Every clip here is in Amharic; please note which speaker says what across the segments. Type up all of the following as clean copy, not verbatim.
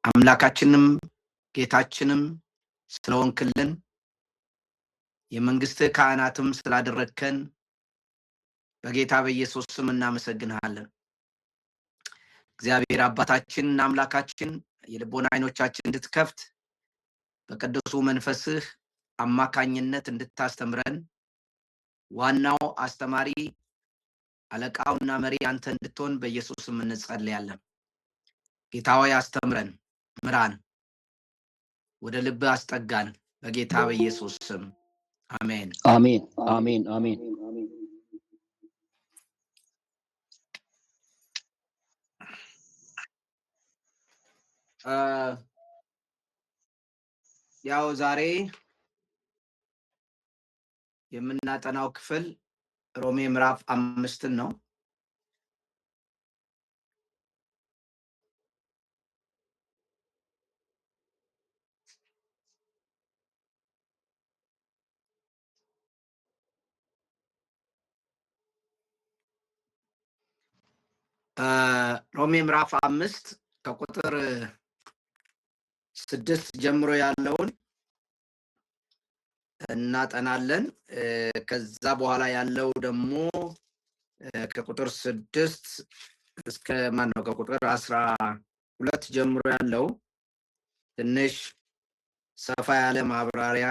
Speaker 1: አምላካችንም ጌታችንም ስለሆንክልን የመንግስት ካህናትም ስላደረከን በጌታ በኢየሱስ ስም እናመሰግንሃለን። እግዚአብሔር አባታችንና አምላካችን የልቦና አይኖቻችን እንድትከፍት በቅዱሱ መንፈስህ አማካኝነት እንድታስተምረን ዋናው አስተማሪ አለቃውና መሪ አንተ እንድትሆን በኢየሱስ ስም እንጸልያለን። ጌታ ሆይ አስተምረን፣ ምራን፣ ወደ ልብ አስጠጋን በጌታ በኢየሱስ ስም አሜን።
Speaker 2: አሜን አሜን አሜን።
Speaker 1: ያው ዛሬ የምናጠናው ክፍል ሮሜ ምዕራፍ 5 ነው። ሮሜ ምዕራፍ 5 ከቁጥር 6 ጀምሮ ያለውን እናጠናለን። ከዛ በኋላ ያለው ደግሞ ከቁጥር 6 እስከ ከቁጥር 12 ጀምሮ ያለው ትንሽ ሰፋ ያለ ማብራሪያ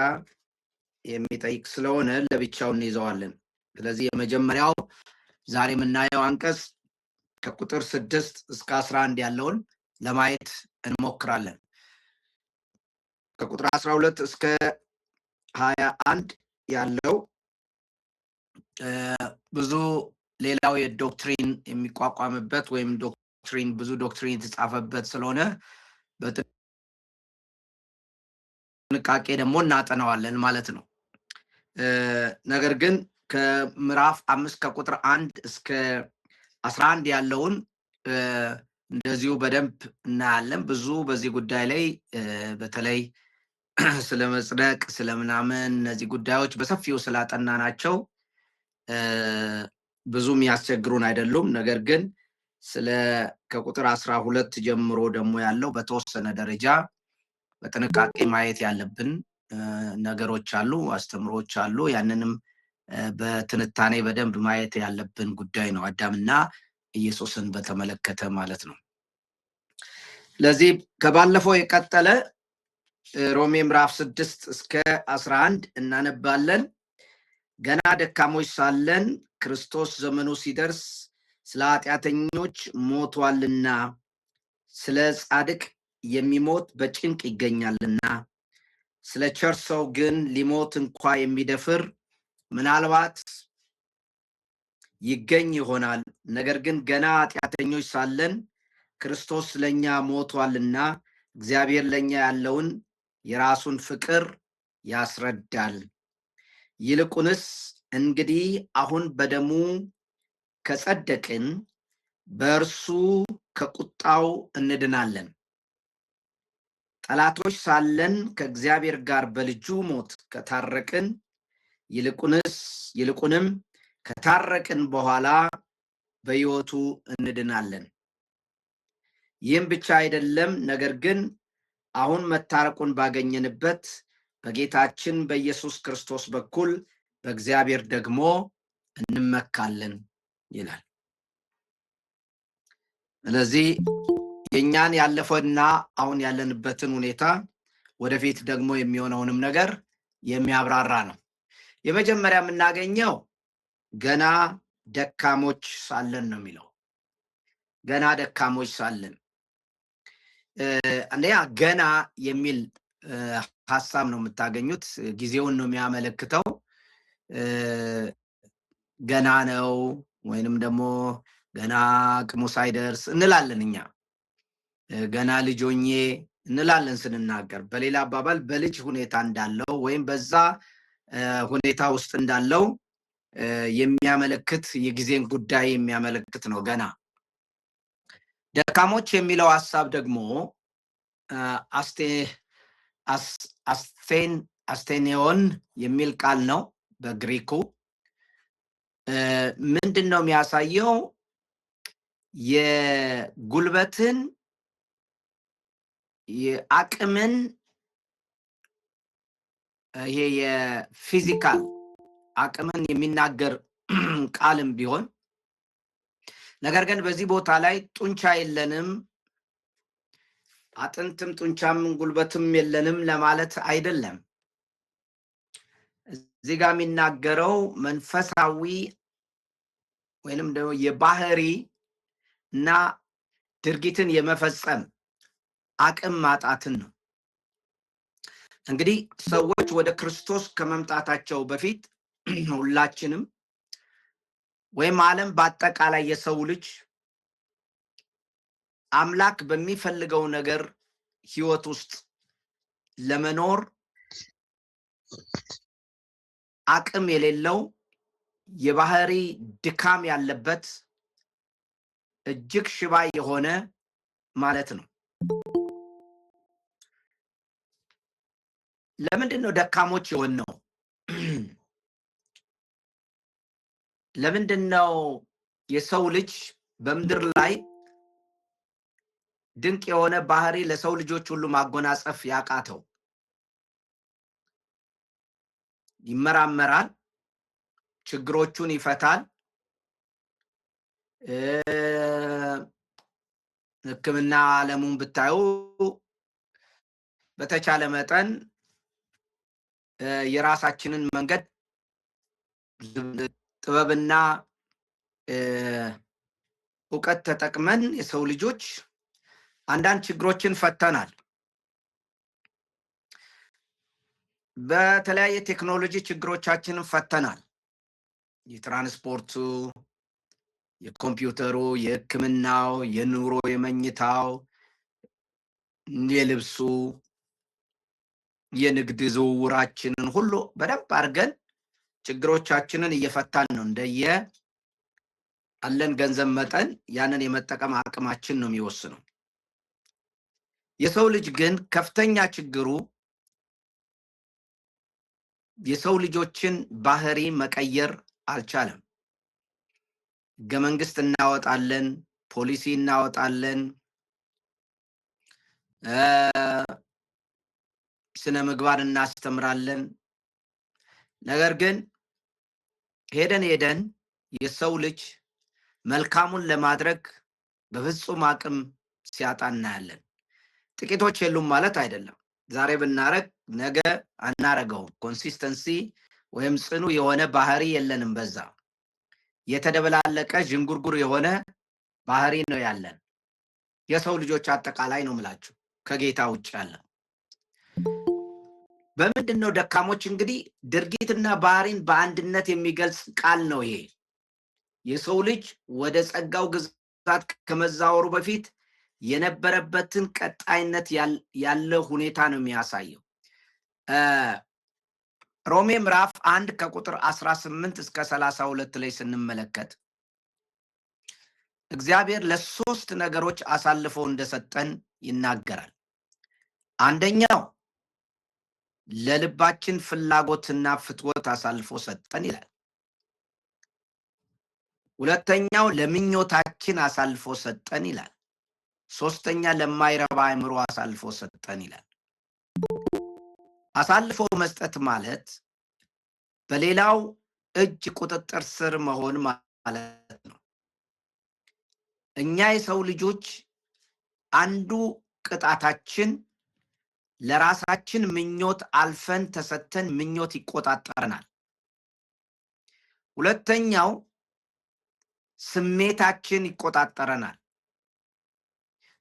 Speaker 1: የሚጠይቅ ስለሆነ ለብቻው እንይዘዋለን። ስለዚህ የመጀመሪያው ዛሬ የምናየው አንቀጽ ከቁጥር 6 እስከ 11 ያለውን ለማየት እንሞክራለን። ከቁጥር 12 እስከ 21 ያለው ብዙ ሌላው የዶክትሪን የሚቋቋምበት ወይም ብዙ ዶክትሪን የተጻፈበት ስለሆነ በጥንቃቄ ደግሞ እናጠናዋለን ማለት ነው። ነገር ግን ከምዕራፍ 5 ከቁጥር 1 እስከ 11 ያለውን እንደዚሁ በደንብ እናያለን። ብዙ በዚህ ጉዳይ ላይ በተለይ ስለ መጽደቅ ስለምናምን እነዚህ ጉዳዮች በሰፊው ስላጠናናቸው ብዙም ያስቸግሩን አይደሉም። ነገር ግን ከቁጥር 12 ጀምሮ ደግሞ ያለው በተወሰነ ደረጃ በጥንቃቄ ማየት ያለብን ነገሮች አሉ፣ አስተምሮች አሉ። ያንንም በትንታኔ በደንብ ማየት ያለብን ጉዳይ ነው፣ አዳምና ኢየሱስን በተመለከተ ማለት ነው። ስለዚህ ከባለፈው የቀጠለ ሮሜ ምዕራፍ 6 እስከ 11 እናነባለን። ገና ደካሞች ሳለን ክርስቶስ ዘመኑ ሲደርስ ስለ ኃጢአተኞች ሞቷልና፣ ስለ ጻድቅ የሚሞት በጭንቅ ይገኛልና፣ ስለ ቸር ሰው ግን ሊሞት እንኳ የሚደፍር ምናልባት ይገኝ ይሆናል። ነገር ግን ገና ኃጢአተኞች ሳለን ክርስቶስ ለኛ ሞቷልና እግዚአብሔር ለኛ ያለውን የራሱን ፍቅር ያስረዳል። ይልቁንስ እንግዲህ አሁን በደሙ ከጸደቅን በእርሱ ከቁጣው እንድናለን። ጠላቶች ሳለን ከእግዚአብሔር ጋር በልጁ ሞት ከታረቅን፣ ይልቁንም ከታረቅን በኋላ በሕይወቱ እንድናለን። ይህም ብቻ አይደለም፣ ነገር ግን አሁን መታረቁን ባገኘንበት በጌታችን በኢየሱስ ክርስቶስ በኩል በእግዚአብሔር ደግሞ እንመካለን ይላል። ስለዚህ የኛን ያለፈውና አሁን ያለንበትን ሁኔታ ወደፊት ደግሞ የሚሆነውንም ነገር የሚያብራራ ነው። የመጀመሪያ የምናገኘው ገና ደካሞች ሳለን ነው የሚለው። ገና ደካሞች ሳለን አንደኛ ገና የሚል ሐሳብ ነው የምታገኙት። ጊዜውን ነው የሚያመለክተው። ገና ነው ወይንም ደግሞ ገና አቅሙ ሳይደርስ እንላለን። እኛ ገና ልጆኜ እንላለን ስንናገር። በሌላ አባባል በልጅ ሁኔታ እንዳለው ወይም በዛ ሁኔታ ውስጥ እንዳለው የሚያመለክት የጊዜን ጉዳይ የሚያመለክት ነው። ገና ደካሞች የሚለው ሐሳብ ደግሞ አስቴኔዮን የሚል ቃል ነው በግሪኩ። ምንድነው የሚያሳየው? የጉልበትን የአቅምን ይሄ የፊዚካል አቅምን የሚናገር ቃልም ቢሆን ነገር ግን በዚህ ቦታ ላይ ጡንቻ የለንም አጥንትም ጡንቻም ጉልበትም የለንም ለማለት አይደለም። እዚህ ጋር የሚናገረው መንፈሳዊ ወይንም ደግሞ የባህሪ እና ድርጊትን የመፈጸም አቅም ማጣትን ነው። እንግዲህ ሰዎች ወደ ክርስቶስ ከመምጣታቸው በፊት ሁላችንም ወይም ዓለም በአጠቃላይ የሰው ልጅ አምላክ በሚፈልገው ነገር ህይወት ውስጥ ለመኖር አቅም የሌለው የባህሪ ድካም ያለበት እጅግ ሽባ የሆነ ማለት ነው። ለምንድነው ደካሞች የሆነው? ለምንድነው የሰው ልጅ በምድር ላይ ድንቅ የሆነ ባህሪ ለሰው ልጆች ሁሉ ማጎናጸፍ ያቃተው? ይመራመራል፣ ችግሮቹን ይፈታል፣ ሕክምና ዓለሙን ብታዩ በተቻለ መጠን የራሳችንን መንገድ ጥበብና ዕውቀት ተጠቅመን የሰው ልጆች አንዳንድ ችግሮችን ፈተናል። በተለያየ ቴክኖሎጂ ችግሮቻችንን ፈተናል። የትራንስፖርቱ፣ የኮምፒውተሩ፣ የሕክምናው፣ የኑሮ፣ የመኝታው፣ የልብሱ፣ የንግድ ዝውውራችንን ሁሉ በደንብ አድርገን ችግሮቻችንን እየፈታን ነው። እንደየ አለን ገንዘብ መጠን ያንን የመጠቀም አቅማችን ነው የሚወስነው። የሰው ልጅ ግን ከፍተኛ ችግሩ የሰው ልጆችን ባህሪ መቀየር አልቻለም። ሕገ መንግስት እናወጣለን፣ ፖሊሲ እናወጣለን፣ ስነ ምግባር እናስተምራለን። ነገር ግን ሄደን የሰው ልጅ መልካሙን ለማድረግ በፍጹም አቅም ሲያጣ እናያለን። ጥቂቶች የሉም ማለት አይደለም። ዛሬ ብናረግ ነገ አናረገውም። ኮንሲስተንሲ ወይም ጽኑ የሆነ ባህሪ የለንም። በዛ የተደበላለቀ ዥንጉርጉር የሆነ ባህሪ ነው ያለን የሰው ልጆች አጠቃላይ ነው ምላችሁ ከጌታ ውጭ ያለ። በምንድነው ደካሞች? እንግዲህ ድርጊትና ባህሪን በአንድነት የሚገልጽ ቃል ነው ይሄ። የሰው ልጅ ወደ ጸጋው ግዛት ከመዛወሩ በፊት የነበረበትን ቀጣይነት ያለ ሁኔታ ነው የሚያሳየው። ሮሜ ምዕራፍ 1 ከቁጥር 18 እስከ 32 ላይ ስንመለከት እግዚአብሔር ለሶስት ነገሮች አሳልፎ እንደሰጠን ይናገራል። አንደኛው ለልባችን ፍላጎትና ፍትወት አሳልፎ ሰጠን ይላል። ሁለተኛው ለምኞታችን አሳልፎ ሰጠን ይላል። ሶስተኛ ለማይረባ አእምሮ አሳልፎ ሰጠን ይላል። አሳልፎ መስጠት ማለት በሌላው እጅ ቁጥጥር ስር መሆን ማለት ነው። እኛ የሰው ልጆች አንዱ ቅጣታችን ለራሳችን ምኞት አልፈን ተሰተን ምኞት ይቆጣጠረናል። ሁለተኛው ስሜታችን ይቆጣጠረናል።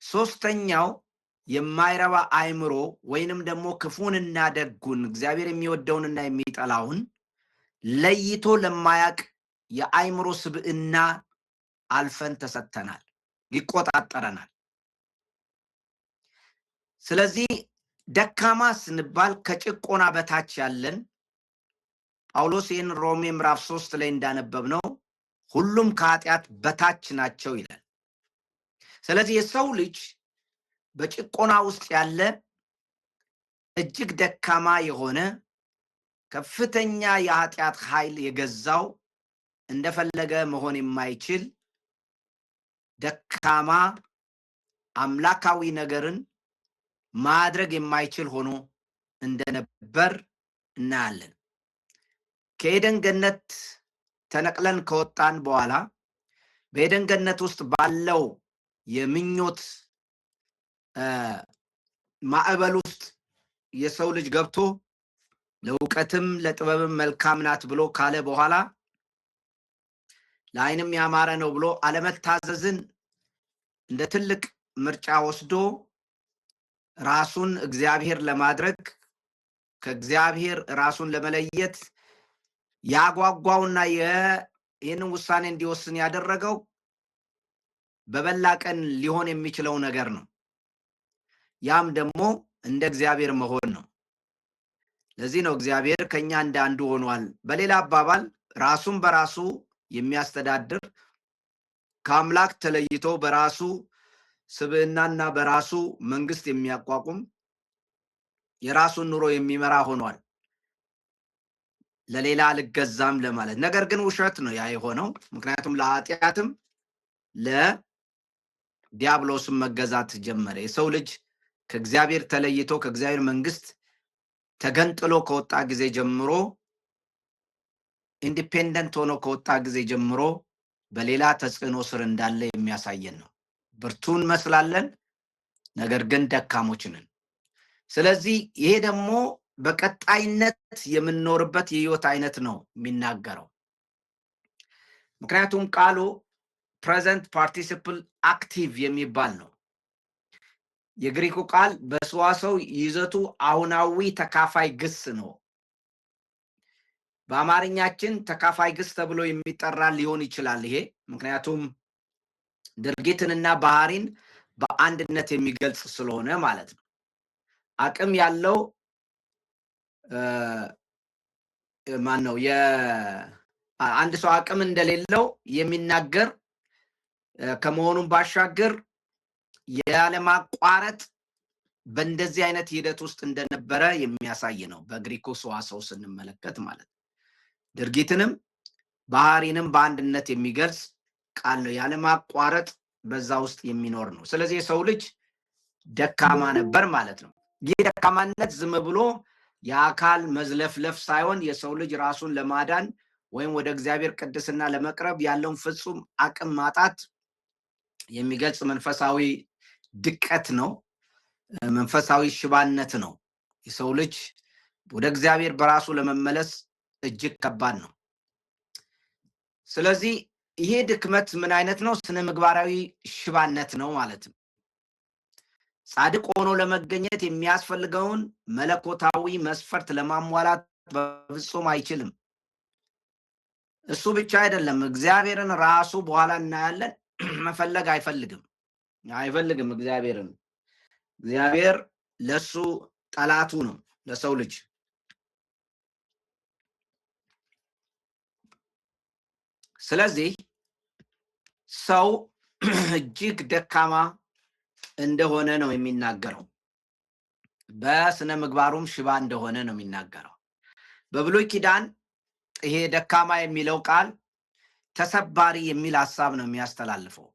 Speaker 1: ሶስተኛው የማይረባ አእምሮ ወይንም ደግሞ ክፉንና ደጉን እግዚአብሔር የሚወደውንና የሚጠላውን ለይቶ ለማያቅ የአእምሮ ስብዕና አልፈን ተሰተናል፣ ይቆጣጠረናል። ስለዚህ ደካማ ስንባል ከጭቆና በታች ያለን ጳውሎስ ይህን ሮሜ ምዕራፍ 3 ላይ እንዳነበብነው ሁሉም ከኃጢአት በታች ናቸው ይላል። ስለዚህ የሰው ልጅ በጭቆና ውስጥ ያለ እጅግ ደካማ የሆነ ከፍተኛ የኃጢአት ኃይል የገዛው እንደፈለገ መሆን የማይችል ደካማ አምላካዊ ነገርን ማድረግ የማይችል ሆኖ እንደነበር እናያለን። ከኤደን ገነት ተነቅለን ከወጣን በኋላ በኤደን ገነት ውስጥ ባለው የምኞት ማዕበል ውስጥ የሰው ልጅ ገብቶ ለእውቀትም ለጥበብም መልካም ናት ብሎ ካለ በኋላ ለዓይንም ያማረ ነው ብሎ አለመታዘዝን እንደ ትልቅ ምርጫ ወስዶ ራሱን እግዚአብሔር ለማድረግ ከእግዚአብሔር ራሱን ለመለየት ያጓጓውና ይህንን ውሳኔ እንዲወስን ያደረገው በበላ ቀን ሊሆን የሚችለው ነገር ነው። ያም ደግሞ እንደ እግዚአብሔር መሆን ነው። ለዚህ ነው እግዚአብሔር ከኛ እንደ አንዱ ሆኗል። በሌላ አባባል ራሱን በራሱ የሚያስተዳድር ከአምላክ ተለይቶ በራሱ ስብዕናና በራሱ መንግስት የሚያቋቁም የራሱን ኑሮ የሚመራ ሆኗል። ለሌላ አልገዛም ለማለት። ነገር ግን ውሸት ነው ያ የሆነው። ምክንያቱም ለኃጢአትም ለዲያብሎስም መገዛት ጀመረ። የሰው ልጅ ከእግዚአብሔር ተለይቶ ከእግዚአብሔር መንግስት ተገንጥሎ ከወጣ ጊዜ ጀምሮ ኢንዲፔንደንት ሆኖ ከወጣ ጊዜ ጀምሮ በሌላ ተጽዕኖ ስር እንዳለ የሚያሳየን ነው። ብርቱ እንመስላለን፣ ነገር ግን ደካሞች ነን። ስለዚህ ይሄ ደግሞ በቀጣይነት የምንኖርበት የህይወት አይነት ነው የሚናገረው። ምክንያቱም ቃሉ ፕሬዘንት ፓርቲሲፕል አክቲቭ የሚባል ነው። የግሪኩ ቃል በሰዋሰው ይዘቱ አሁናዊ ተካፋይ ግስ ነው። በአማርኛችን ተካፋይ ግስ ተብሎ የሚጠራ ሊሆን ይችላል ይሄ። ምክንያቱም ድርጊትንና ባህሪን በአንድነት የሚገልጽ ስለሆነ ማለት ነው። አቅም ያለው ማን ነው? አንድ ሰው አቅም እንደሌለው የሚናገር ከመሆኑም ባሻገር ያለማቋረጥ በእንደዚህ አይነት ሂደት ውስጥ እንደነበረ የሚያሳይ ነው። በግሪኩ ሰዋሰው ስንመለከት ማለት ነው። ድርጊትንም ባህሪንም በአንድነት የሚገልጽ ቃል ነው። ያለማቋረጥ በዛ ውስጥ የሚኖር ነው። ስለዚህ የሰው ልጅ ደካማ ነበር ማለት ነው። ይህ ደካማነት ዝም ብሎ የአካል መዝለፍለፍ ሳይሆን የሰው ልጅ ራሱን ለማዳን ወይም ወደ እግዚአብሔር ቅድስና ለመቅረብ ያለውን ፍጹም አቅም ማጣት የሚገልጽ መንፈሳዊ ድቀት ነው። መንፈሳዊ ሽባነት ነው። የሰው ልጅ ወደ እግዚአብሔር በራሱ ለመመለስ እጅግ ከባድ ነው። ስለዚህ ይሄ ድክመት ምን አይነት ነው? ስነ ምግባራዊ ሽባነት ነው ማለት ነው። ጻድቅ ሆኖ ለመገኘት የሚያስፈልገውን መለኮታዊ መስፈርት ለማሟላት በፍጹም አይችልም። እሱ ብቻ አይደለም፣ እግዚአብሔርን ራሱ በኋላ እናያለን መፈለግ አይፈልግም። እግዚአብሔር ለሱ ጠላቱ ነው፣ ለሰው ልጅ። ስለዚህ ሰው እጅግ ደካማ እንደሆነ ነው የሚናገረው። በስነ ምግባሩም ሽባ እንደሆነ ነው የሚናገረው። በብሉይ ኪዳን ይሄ ደካማ የሚለው ቃል ተሰባሪ የሚል ሐሳብ ነው የሚያስተላልፈው።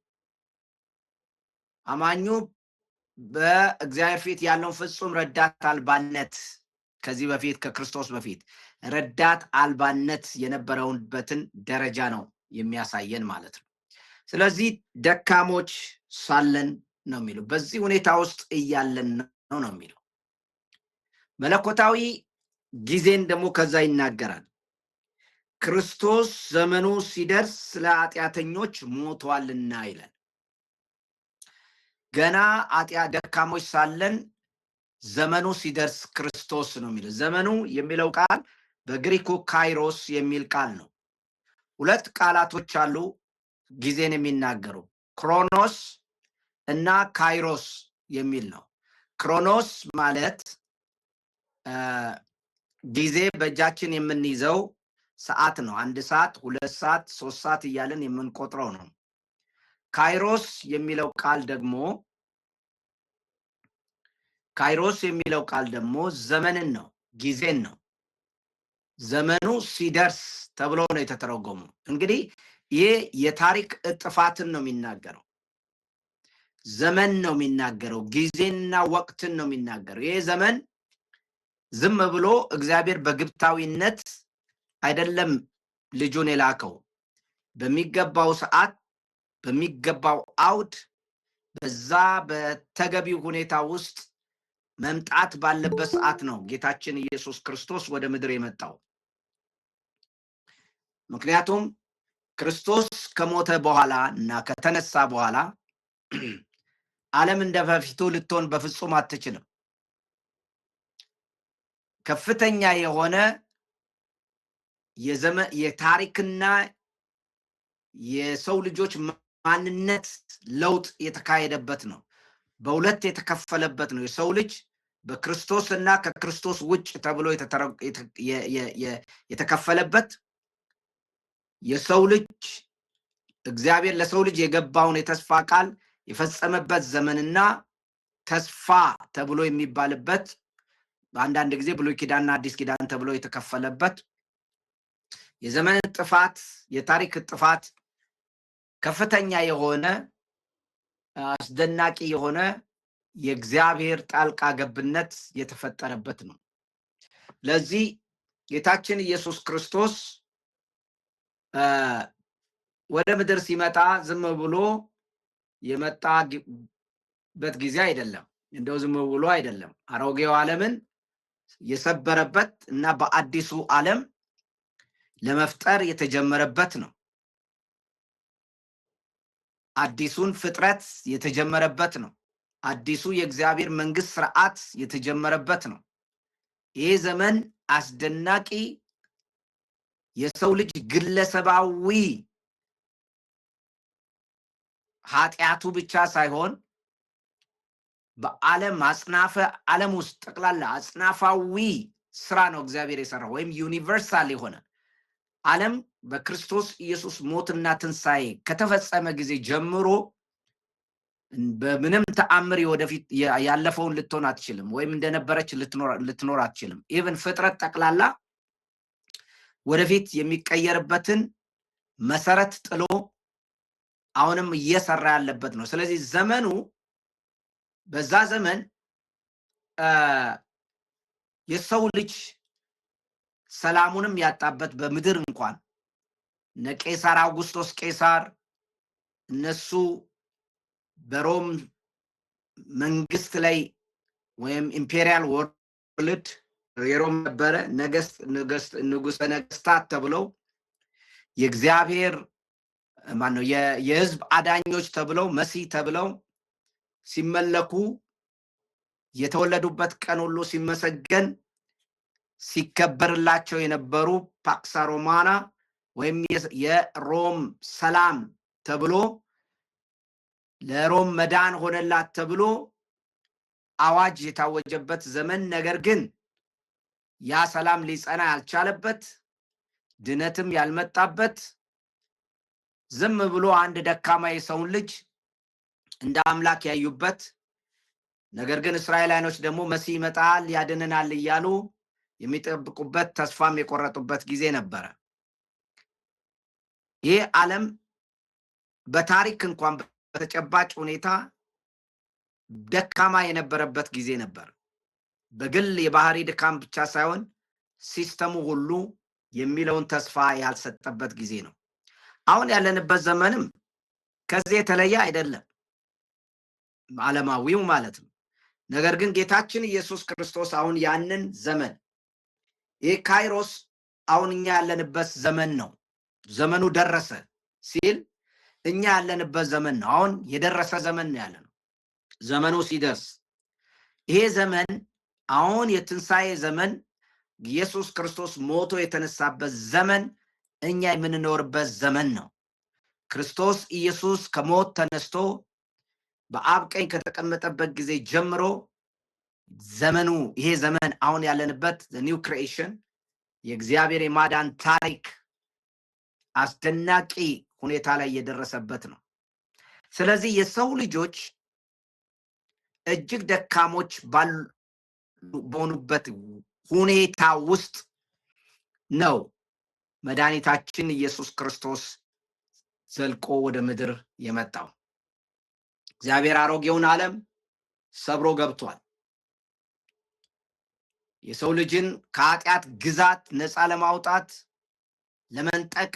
Speaker 1: አማኙ በእግዚአብሔር ፊት ያለውን ፍጹም ረዳት አልባነት ከዚህ በፊት ከክርስቶስ በፊት ረዳት አልባነት የነበረውበትን ደረጃ ነው የሚያሳየን ማለት ነው። ስለዚህ ደካሞች ሳለን ነው የሚለው። በዚህ ሁኔታ ውስጥ እያለን ነው የሚለው። መለኮታዊ ጊዜን ደግሞ ከዛ ይናገራል። ክርስቶስ ዘመኑ ሲደርስ ስለ ኃጢአተኞች ሞቷልና ይላል። ገና ደካሞች ሳለን ዘመኑ ሲደርስ ክርስቶስ ነው የሚለው። ዘመኑ የሚለው ቃል በግሪኩ ካይሮስ የሚል ቃል ነው። ሁለት ቃላቶች አሉ ጊዜን የሚናገሩ፣ ክሮኖስ እና ካይሮስ የሚል ነው። ክሮኖስ ማለት ጊዜ በእጃችን የምንይዘው ሰዓት ነው። 1 ሰዓት፣ 2 ሰዓት፣ 3 ሰዓት እያለን የምንቆጥረው ነው። ካይሮስ የሚለው ቃል ደግሞ ዘመንን ነው፣ ጊዜን ነው። ዘመኑ ሲደርስ ተብሎ ነው የተተረጎመው። እንግዲህ ይህ የታሪክ እጥፋትን ነው የሚናገረው። ዘመን ነው የሚናገረው ጊዜና ወቅትን ነው የሚናገረው ይሄ ዘመን ዝም ብሎ እግዚአብሔር በግብታዊነት አይደለም ልጁን የላከው በሚገባው ሰዓት በሚገባው አውድ በዛ በተገቢው ሁኔታ ውስጥ መምጣት ባለበት ሰዓት ነው ጌታችን ኢየሱስ ክርስቶስ ወደ ምድር የመጣው ምክንያቱም ክርስቶስ ከሞተ በኋላ እና ከተነሳ በኋላ ዓለም እንደበፊቱ ልትሆን በፍጹም አትችልም ከፍተኛ የሆነ የታሪክና የሰው ልጆች ማንነት ለውጥ የተካሄደበት ነው በሁለት የተከፈለበት ነው የሰው ልጅ በክርስቶስና ከክርስቶስ ውጭ ተብሎ የተከፈለበት የሰው ልጅ እግዚአብሔር ለሰው ልጅ የገባውን የተስፋ ቃል የፈጸመበት ዘመንና ተስፋ ተብሎ የሚባልበት በአንዳንድ ጊዜ ብሉይ ኪዳንና አዲስ ኪዳን ተብሎ የተከፈለበት የዘመን ጥፋት የታሪክ ጥፋት ከፍተኛ የሆነ አስደናቂ የሆነ የእግዚአብሔር ጣልቃ ገብነት የተፈጠረበት ነው ለዚህ ጌታችን ኢየሱስ ክርስቶስ ወደ ምድር ሲመጣ ዝም ብሎ የመጣበት ጊዜ አይደለም እንደው ዝም ብሎ አይደለም አሮጌው ዓለምን የሰበረበት እና በአዲሱ ዓለም ለመፍጠር የተጀመረበት ነው አዲሱን ፍጥረት የተጀመረበት ነው አዲሱ የእግዚአብሔር መንግስት ሥርዓት የተጀመረበት ነው ይሄ ዘመን አስደናቂ የሰው ልጅ ግለሰባዊ ኃጢያቱ ብቻ ሳይሆን በዓለም አጽናፈ ዓለም ውስጥ ጠቅላላ አጽናፋዊ ስራ ነው እግዚአብሔር የሰራው ወይም ዩኒቨርሳል የሆነ ዓለም በክርስቶስ ኢየሱስ ሞትና ትንሣኤ ከተፈጸመ ጊዜ ጀምሮ በምንም ተአምር ወደፊት ያለፈውን ልትሆን አትችልም ወይም እንደነበረች ልትኖር አትችልም ኢቭን ፍጥረት ጠቅላላ ወደፊት የሚቀየርበትን መሰረት ጥሎ አሁንም እየሰራ ያለበት ነው ስለዚህ ዘመኑ በዛ ዘመን የሰው ልጅ ሰላሙንም ያጣበት በምድር እንኳን ነቄሳር አውጉስቶስ ቄሳር እነሱ በሮም መንግስት ላይ ወይም ኢምፔሪያል ወርልድ የሮም ነበረ ንጉሰ ነገስታት ተብለው የእግዚአብሔር ማነው የህዝብ አዳኞች ተብለው መሲህ ተብለው ሲመለኩ የተወለዱበት ቀን ሁሉ ሲመሰገን ሲከበርላቸው የነበሩ ፓክስ ሮማና ወይም የሮም ሰላም ተብሎ ለሮም መዳን ሆነላት ተብሎ አዋጅ የታወጀበት ዘመን ነገር ግን ያ ሰላም ሊጸና ያልቻለበት ድነትም ያልመጣበት ዝም ብሎ አንድ ደካማ የሰውን ልጅ እንደ አምላክ ያዩበት ነገር ግን እስራኤላውያኖች ደግሞ መሲህ ይመጣል ያድነናል እያሉ የሚጠብቁበት ተስፋም የቆረጡበት ጊዜ ነበር ይህ ዓለም በታሪክ እንኳን በተጨባጭ ሁኔታ ደካማ የነበረበት ጊዜ ነበር በግል የባህሪ ድካም ብቻ ሳይሆን ሲስተሙ ሁሉ የሚለውን ተስፋ ያልሰጠበት ጊዜ ነው አሁን ያለንበት ዘመንም ከዚህ የተለየ አይደለም ዓለማዊው ማለት ነው ነገር ግን ጌታችን ኢየሱስ ክርስቶስ አሁን ያንን ዘመን ይህ ካይሮስ አሁን እኛ ያለንበት ዘመን ነው ዘመኑ ደረሰ ሲል እኛ ያለንበት ዘመን ነው አሁን የደረሰ ዘመን ነው ያለነው ዘመኑ ሲደርስ ይሄ ዘመን አሁን የትንሣኤ ዘመን ኢየሱስ ክርስቶስ ሞቶ የተነሳበት ዘመን እኛ የምንኖርበት ዘመን ነው ክርስቶስ ኢየሱስ ከሞት ተነስቶ በአብ ቀኝ ከተቀመጠበት ጊዜ ጀምሮ ዘመኑ ይሄ ዘመን አሁን ያለንበት the new creation የእግዚአብሔር የማዳን ታሪክ አስደናቂ ሁኔታ ላይ የደረሰበት ነው ስለዚህ የሰው ልጆች እጅግ ደካሞች በሆኑበት ሁኔታ ውስጥ ነው መድኃኒታችን ኢየሱስ ክርስቶስ ዘልቆ ወደ ምድር የመጣው እግዚአብሔር አሮጌውን ዓለም ሰብሮ ገብቷል። የሰው ልጅን ከኃጢአት ግዛት ነፃ ለማውጣት ለመንጠቅ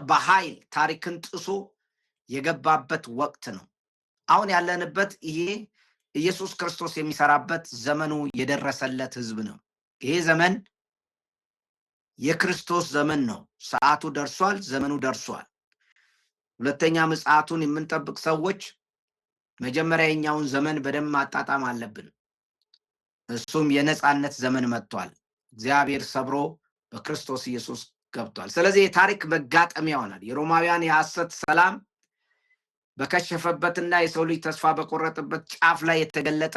Speaker 1: በኃይል ታሪክን ጥሶ የገባበት ወቅት ነው። አሁን ያለንበት ይሄ ኢየሱስ ክርስቶስ የሚሰራበት ዘመኑ የደረሰለት ህዝብ ነው። ይሄ ዘመን የክርስቶስ ዘመን ነው። ሰዓቱ ደርሷል። ዘመኑ ደርሷል። ሁለተኛ ምጽአቱን የምንጠብቅ ሰዎች መጀመሪያ የኛውን ዘመን በደንብ ማጣጣም አለብን። እሱም የነጻነት ዘመን መጥቷል። እግዚአብሔር ሰብሮ በክርስቶስ ኢየሱስ ገብቷል። ስለዚህ የታሪክ መጋጠሚያ ይሆናል። የሮማውያን የሐሰት ሰላም በከሸፈበትና የሰው ልጅ ተስፋ በቆረጠበት ጫፍ ላይ የተገለጠ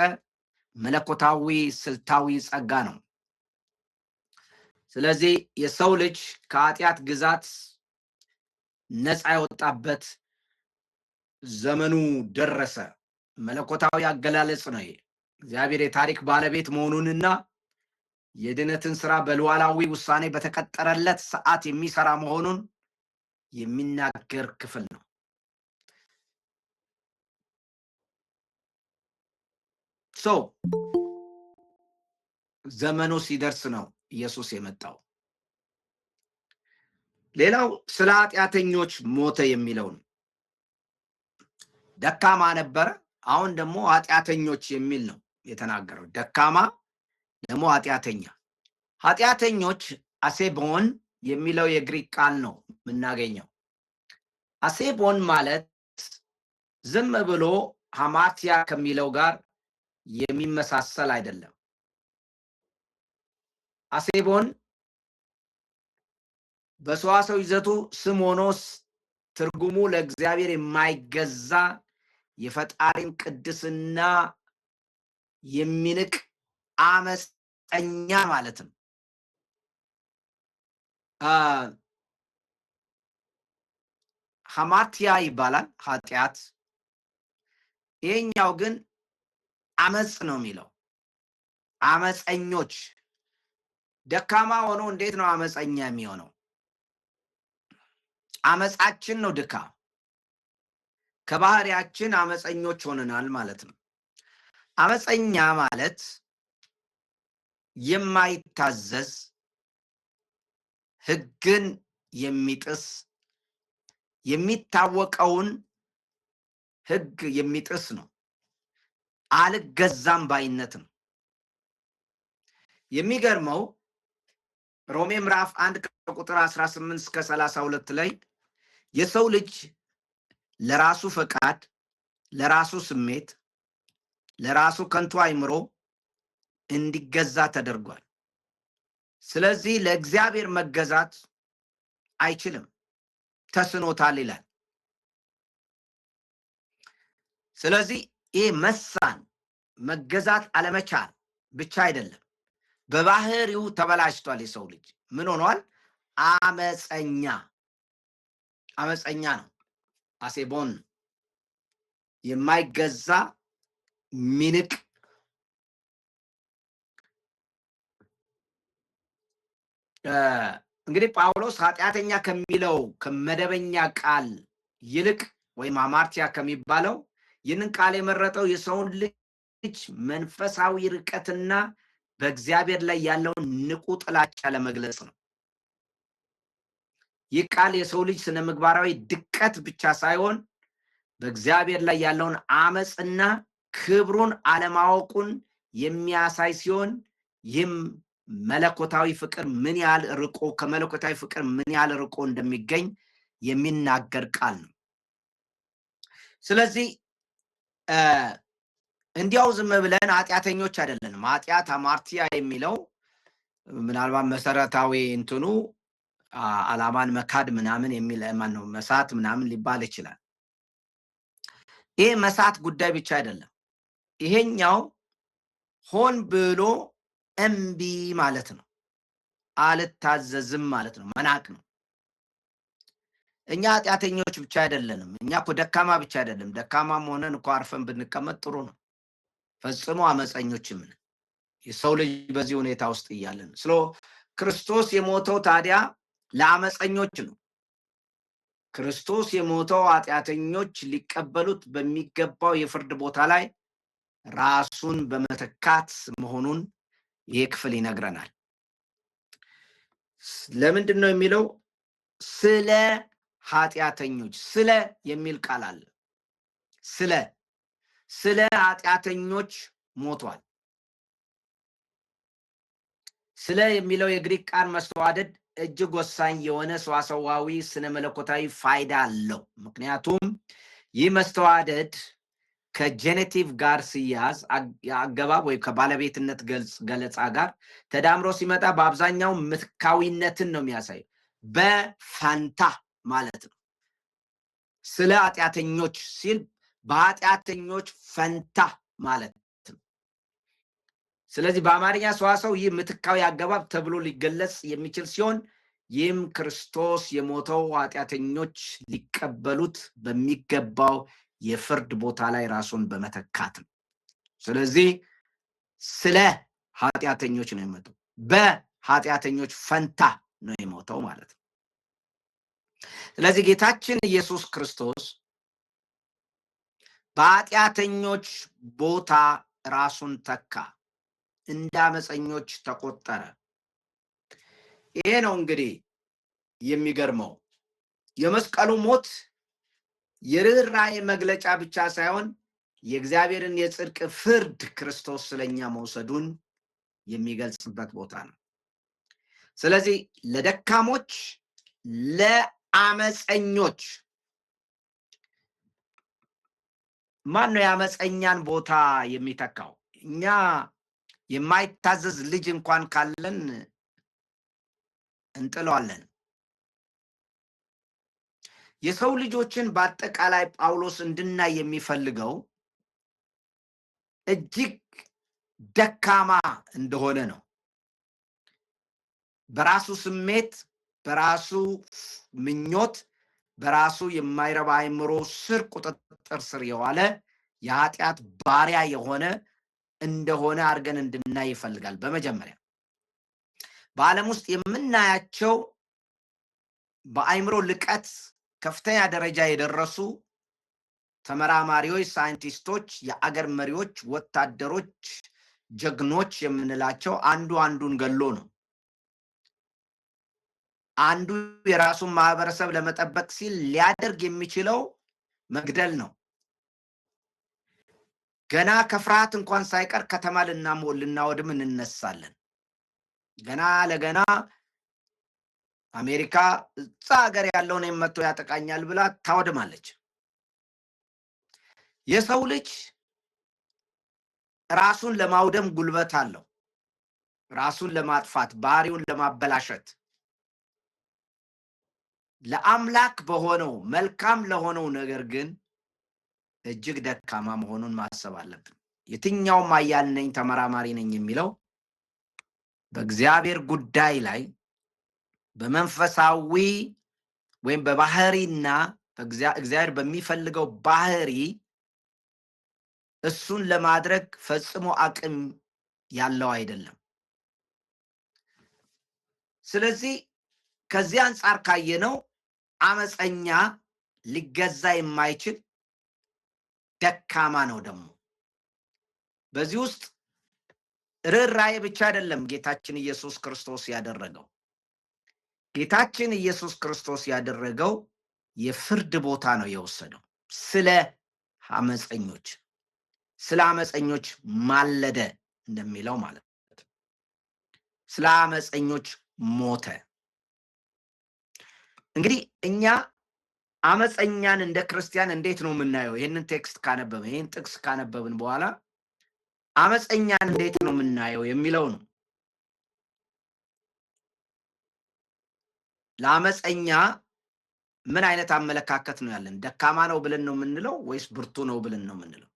Speaker 1: መለኮታዊ ስልታዊ ጸጋ ነው። ስለዚህ የሰው ልጅ ከኃጢአት ግዛት ነፃ የወጣበት ዘመኑ ደረሰ። መለኮታዊ አገላለጽ ነው። እግዚአብሔር የታሪክ ባለቤት መሆኑንና የድነትን ስራ በሉዓላዊ ውሳኔ በተቀጠረለት ሰዓት የሚሰራ መሆኑን የሚናገር ክፍል ነው። ዘመኑ ሲደርስ ነው ኢየሱስ የመጣው። ሌላው ስለ ኃጢአተኞች ሞተ የሚለው ነው። ደካማ ነበረ፣ አሁን ደግሞ ኃጢአተኞች የሚል ነው የተናገረው። ደካማ ደግሞ ኃጢአተኛ። ኃጢአተኞች አሴቦን የሚለው የግሪክ ቃል ነው የምናገኘው። አሴቦን ማለት ዝም ብሎ ሐማርቲያ ከሚለው ጋር የሚመሳሰል አይደለም። አሴቦን በሰዋሰው ይዘቱ ስም ሆኖ ትርጉሙ ለእግዚአብሔር የማይገዛ የፈጣሪን ቅድስና የሚንቅ አመፀኛ ማለት ነው። ሐማርቲያ ይባላል ኃጢአት። ይሄኛው ግን አመፅ ነው የሚለው። አመፀኞች። ደካማ ሆኖ እንዴት ነው አመፀኛ የሚሆነው? አመፃችን ነው ድካም። ከባህሪያችን አመፀኞች ሆነናል ማለት ነው። አመፀኛ ማለት የማይታዘዝ፣ ሕግን የሚጥስ፣ የሚታወቀውን ሕግ የሚጥስ ነው። አልገዛም ባይነት ነው። የሚገርመው ሮሜ ምዕራፍ 1 ከቁጥር 18 እስከ 32 ላይ የሰው ልጅ ለራሱ ፈቃድ፣ ለራሱ ስሜት፣ ለራሱ ከንቱ አእምሮ እንዲገዛ ተደርጓል። ስለዚህ ለእግዚአብሔር መገዛት አይችልም፣ ተስኖታል ይላል። ስለዚህ ይህ መሳን መገዛት አለመቻል ብቻ አይደለም፣ በባህሪው ተበላሽቷል። የሰው ልጅ ምን ሆኗል? አመፀኛ ነው። አሴቦን የማይገዛ ሚንቅ እንግዲህ ጳውሎስ ኃጢአተኛ ከሚለው ከመደበኛ ቃል ይልቅ ወይም አማርቲያ ከሚባለው ይህንን ቃል የመረጠው የሰውን ልጅ መንፈሳዊ ርቀትና በእግዚአብሔር ላይ ያለውን ንቁ ጥላቻ ለመግለጽ ነው። ይህ ቃል የሰው ልጅ ስነ ምግባራዊ ድቀት ብቻ ሳይሆን በእግዚአብሔር ላይ ያለውን አመፅና ክብሩን አለማወቁን የሚያሳይ ሲሆን ይህም መለኮታዊ ፍቅር ምን ያህል ርቆ ከመለኮታዊ ፍቅር ምን ያህል ርቆ እንደሚገኝ የሚናገር ቃል ነው። ስለዚህ እንዲያው ዝም ብለን ኃጢአተኞች አይደለንም። ኃጢአት አማርቲያ የሚለው ምናልባት መሰረታዊ እንትኑ አላማን መካድ ምናምን የሚል ማን ነው መሳት ምናምን ሊባል ይችላል። ይሄ መሳት ጉዳይ ብቻ አይደለም። ይሄኛው ሆን ብሎ እምቢ ማለት ነው። አልታዘዝም ማለት ነው። መናቅ ነው። እኛ ኃጢአተኞች ብቻ አይደለንም። እኛ እኮ ደካማ ብቻ አይደለም። ደካማም ሆነን እኮ አርፈን ብንቀመጥ ጥሩ ነው። ፈጽሞ አመፀኞችም ነን። የሰው ልጅ በዚህ ሁኔታ ውስጥ እያለን ስለ ክርስቶስ የሞተው ታዲያ ለአመፀኞች ነው። ክርስቶስ የሞተው ኃጢአተኞች ሊቀበሉት በሚገባው የፍርድ ቦታ ላይ ራሱን በመተካት መሆኑን ይህ ክፍል ይነግረናል። ለምንድን ነው የሚለው? ስለ ኃጢአተኞች፣ ስለ የሚል ቃል አለ። ስለ ኃጢአተኞች ሞቷል። ስለ የሚለው የግሪክ ቃል መስተዋደድ እጅግ ወሳኝ የሆነ ሰዋሰዋዊ ስነ መለኮታዊ ፋይዳ አለው። ምክንያቱም ይህ መስተዋደድ ከጄኔቲቭ ጋር ሲያዝ አገባብ ወይ ከባለቤትነት ገለጻ ጋር ተዳምሮ ሲመጣ በአብዛኛው ምትካዊነትን ነው የሚያሳየው። በፈንታ ማለት ነው። ስለ ኃጢአተኞች ሲል በኃጢአተኞች ፈንታ ማለት ነው። ስለዚህ በአማርኛ ሰዋሰው ይህ ምትካዊ አገባብ ተብሎ ሊገለጽ የሚችል ሲሆን ይህም ክርስቶስ የሞተው ኃጢአተኞች ሊቀበሉት በሚገባው የፍርድ ቦታ ላይ ራሱን በመተካት ነው። ስለዚህ ስለ ኃጢአተኞች ነው የሞተው፣ በኃጢአተኞች ፈንታ ነው የሞተው ማለት ነው። ስለዚህ ጌታችን ኢየሱስ ክርስቶስ በኃጢአተኞች ቦታ ራሱን ተካ፣ እንደ አመፀኞች ተቆጠረ። ይሄ ነው እንግዲህ የሚገርመው። የመስቀሉ ሞት የርኅራኄ መግለጫ ብቻ ሳይሆን የእግዚአብሔርን የጽድቅ ፍርድ ክርስቶስ ስለኛ መውሰዱን የሚገልጽበት ቦታ ነው። ስለዚህ ለደካሞች፣ ለአመፀኞች ማን ነው የአመፀኛን ቦታ የሚተካው? እኛ የማይታዘዝ ልጅ እንኳን ካለን እንጥለዋለን። የሰው ልጆችን በአጠቃላይ ጳውሎስ እንድናይ የሚፈልገው እጅግ ደካማ እንደሆነ ነው። በራሱ ስሜት፣ በራሱ ምኞት፣ በራሱ የማይረባ አእምሮ ስር ቁጥጥር ስር የዋለ የኃጢአት ባሪያ የሆነ እንደሆነ አድርገን እንድናይ ይፈልጋል። በመጀመሪያ በዓለም ውስጥ የምናያቸው በአእምሮ ልቀት ከፍተኛ ደረጃ የደረሱ ተመራማሪዎች፣ ሳይንቲስቶች፣ የአገር መሪዎች፣ ወታደሮች፣ ጀግኖች የምንላቸው አንዱ አንዱን ገሎ ነው። አንዱ የራሱን ማህበረሰብ ለመጠበቅ ሲል ሊያደርግ የሚችለው መግደል ነው። ገና ከፍርሃት እንኳን ሳይቀር ከተማ ልናወድም እንነሳለን። ገና ለገና አሜሪካ እዛ ሀገር ያለውን መጥቶ ያጠቃኛል ብላ ታወድማለች። የሰው ልጅ ራሱን ለማውደም ጉልበት አለው። ራሱን ለማጥፋት፣ ባህሪውን ለማበላሸት ለአምላክ በሆነው መልካም ለሆነው ነገር ግን እጅግ ደካማ መሆኑን ማሰብ አለብን። የትኛውም ኃያል ነኝ ተመራማሪ ነኝ የሚለው በእግዚአብሔር ጉዳይ ላይ በመንፈሳዊ ወይም በባህሪና እግዚአብሔር በሚፈልገው ባህሪ እሱን ለማድረግ ፈጽሞ አቅም ያለው አይደለም። ስለዚህ ከዚህ አንጻር ካየነው አመፀኛ ሊገዛ የማይችል ደካማ ነው። ደግሞ በዚህ ውስጥ ርኅራኄ ብቻ አይደለም ጌታችን ኢየሱስ ክርስቶስ ያደረገው። ጌታችን ኢየሱስ ክርስቶስ ያደረገው የፍርድ ቦታ ነው የወሰደው። ስለ አመፀኞች ማለደ እንደሚለው ማለት ነው። ስለ አመፀኞች ሞተ። እንግዲህ እኛ አመፀኛን እንደ ክርስቲያን እንዴት ነው የምናየው? ይህንን ጥቅስ ካነበብን በኋላ አመፀኛን እንዴት ነው የምናየው የሚለው ነው። ለአመፀኛ ምን አይነት አመለካከት ነው ያለን? ደካማ ነው ብለን ነው የምንለው ወይስ ብርቱ ነው ብለን ነው የምንለው?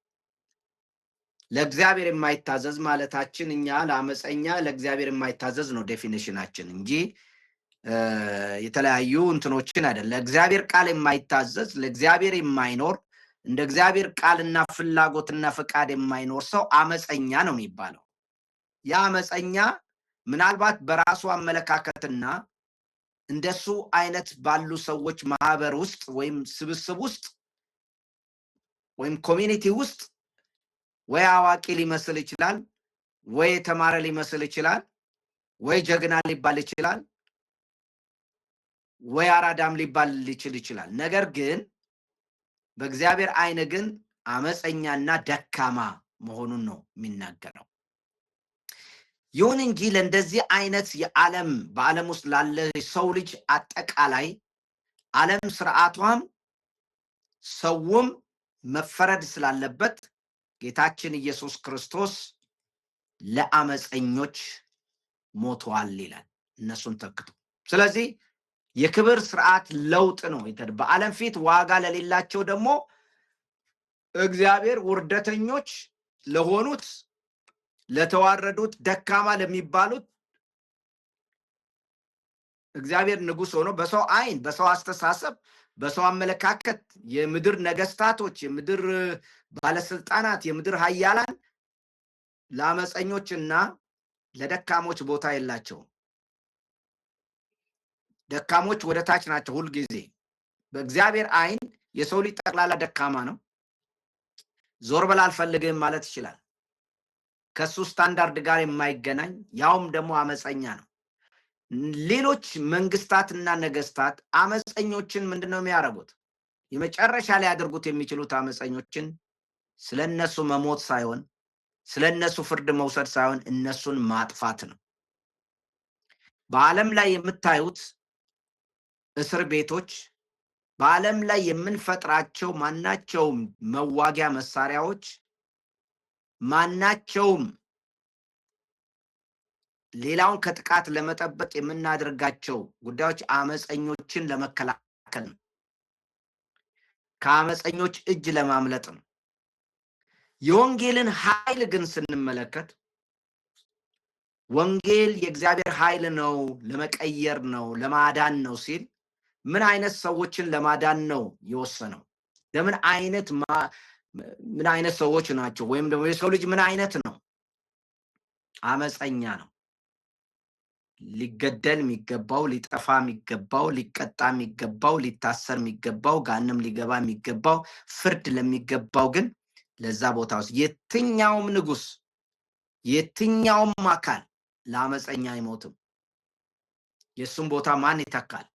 Speaker 1: ለእግዚአብሔር የማይታዘዝ ማለታችን እኛ ለአመፀኛ ለእግዚአብሔር የማይታዘዝ ነው ዴፊኒሽናችን እንጂ የተለያዩ እንትኖችን አይደለም። ለእግዚአብሔር ቃል የማይታዘዝ፣ ለእግዚአብሔር የማይኖር፣ እንደ እግዚአብሔር ቃልና ፍላጎትና ፍቃድ የማይኖር ሰው አመፀኛ ነው የሚባለው። ያ አመፀኛ ምናልባት በራሱ አመለካከትና እንደሱ አይነት ባሉ ሰዎች ማህበር ውስጥ ወይም ስብስብ ውስጥ ወይም ኮሚኒቲ ውስጥ ወይ አዋቂ ሊመስል ይችላል፣ ወይ የተማረ ሊመስል ይችላል፣ ወይ ጀግና ሊባል ይችላል፣ ወይ አራዳም ሊባል ሊችል ይችላል። ነገር ግን በእግዚአብሔር አይን ግን አመፀኛና ደካማ መሆኑን ነው የሚናገረው። ይሁን እንጂ ለእንደዚህ አይነት በዓለም ውስጥ ላለ ሰው ልጅ አጠቃላይ ዓለም ስርዓቷም ሰውም መፈረድ ስላለበት ጌታችን ኢየሱስ ክርስቶስ ለአመፀኞች ሞቷል ይላል፣ እነሱን ተክቶ። ስለዚህ የክብር ስርዓት ለውጥ ነው። በዓለም ፊት ዋጋ ለሌላቸው ደግሞ እግዚአብሔር ውርደተኞች ለሆኑት፣ ለተዋረዱት፣ ደካማ ለሚባሉት እግዚአብሔር ንጉሥ ሆኖ በሰው አይን፣ በሰው አስተሳሰብ፣ በሰው አመለካከት የምድር ነገስታቶች፣ የምድር ባለስልጣናት፣ የምድር ኃያላን ለአመፀኞችና ለደካሞች ቦታ የላቸውም። ደካሞች ወደ ታች ናቸው ሁልጊዜ። በእግዚአብሔር አይን የሰው ልጅ ጠቅላላ ደካማ ነው። ዞር በል አልፈልግህም ማለት ይችላል። ከሱ ስታንዳርድ ጋር የማይገናኝ ያውም ደግሞ አመፀኛ ነው። ሌሎች መንግስታትና ነገስታት አመፀኞችን ምንድነው የሚያደርጉት? የመጨረሻ ላይ ያደርጉት የሚችሉት አመፀኞችን ስለነሱ መሞት ሳይሆን ስለነሱ ፍርድ መውሰድ ሳይሆን እነሱን ማጥፋት ነው። በዓለም ላይ የምታዩት እስር ቤቶች፣ በዓለም ላይ የምንፈጥራቸው ማናቸውም መዋጊያ መሳሪያዎች፣ ማናቸውም ሌላውን ከጥቃት ለመጠበቅ የምናደርጋቸው ጉዳዮች አመፀኞችን ለመከላከል ነው። ከአመፀኞች እጅ ለማምለጥ ነው። የወንጌልን ኃይል ግን ስንመለከት ወንጌል የእግዚአብሔር ኃይል ነው፣ ለመቀየር ነው፣ ለማዳን ነው ሲል ምን አይነት ሰዎችን ለማዳን ነው የወሰነው? ለምን ምን አይነት ሰዎች ናቸው? ወይም ደግሞ የሰው ልጅ ምን አይነት ነው? አመፀኛ ነው። ሊገደል የሚገባው፣ ሊጠፋ የሚገባው፣ ሊቀጣ የሚገባው፣ ሊታሰር የሚገባው፣ ገሃነም ሊገባ የሚገባው፣ ፍርድ ለሚገባው ግን ለዛ ቦታ ውስጥ የትኛውም ንጉስ፣ የትኛውም አካል ለአመፀኛ አይሞትም። የእሱም ቦታ ማን ይተካል?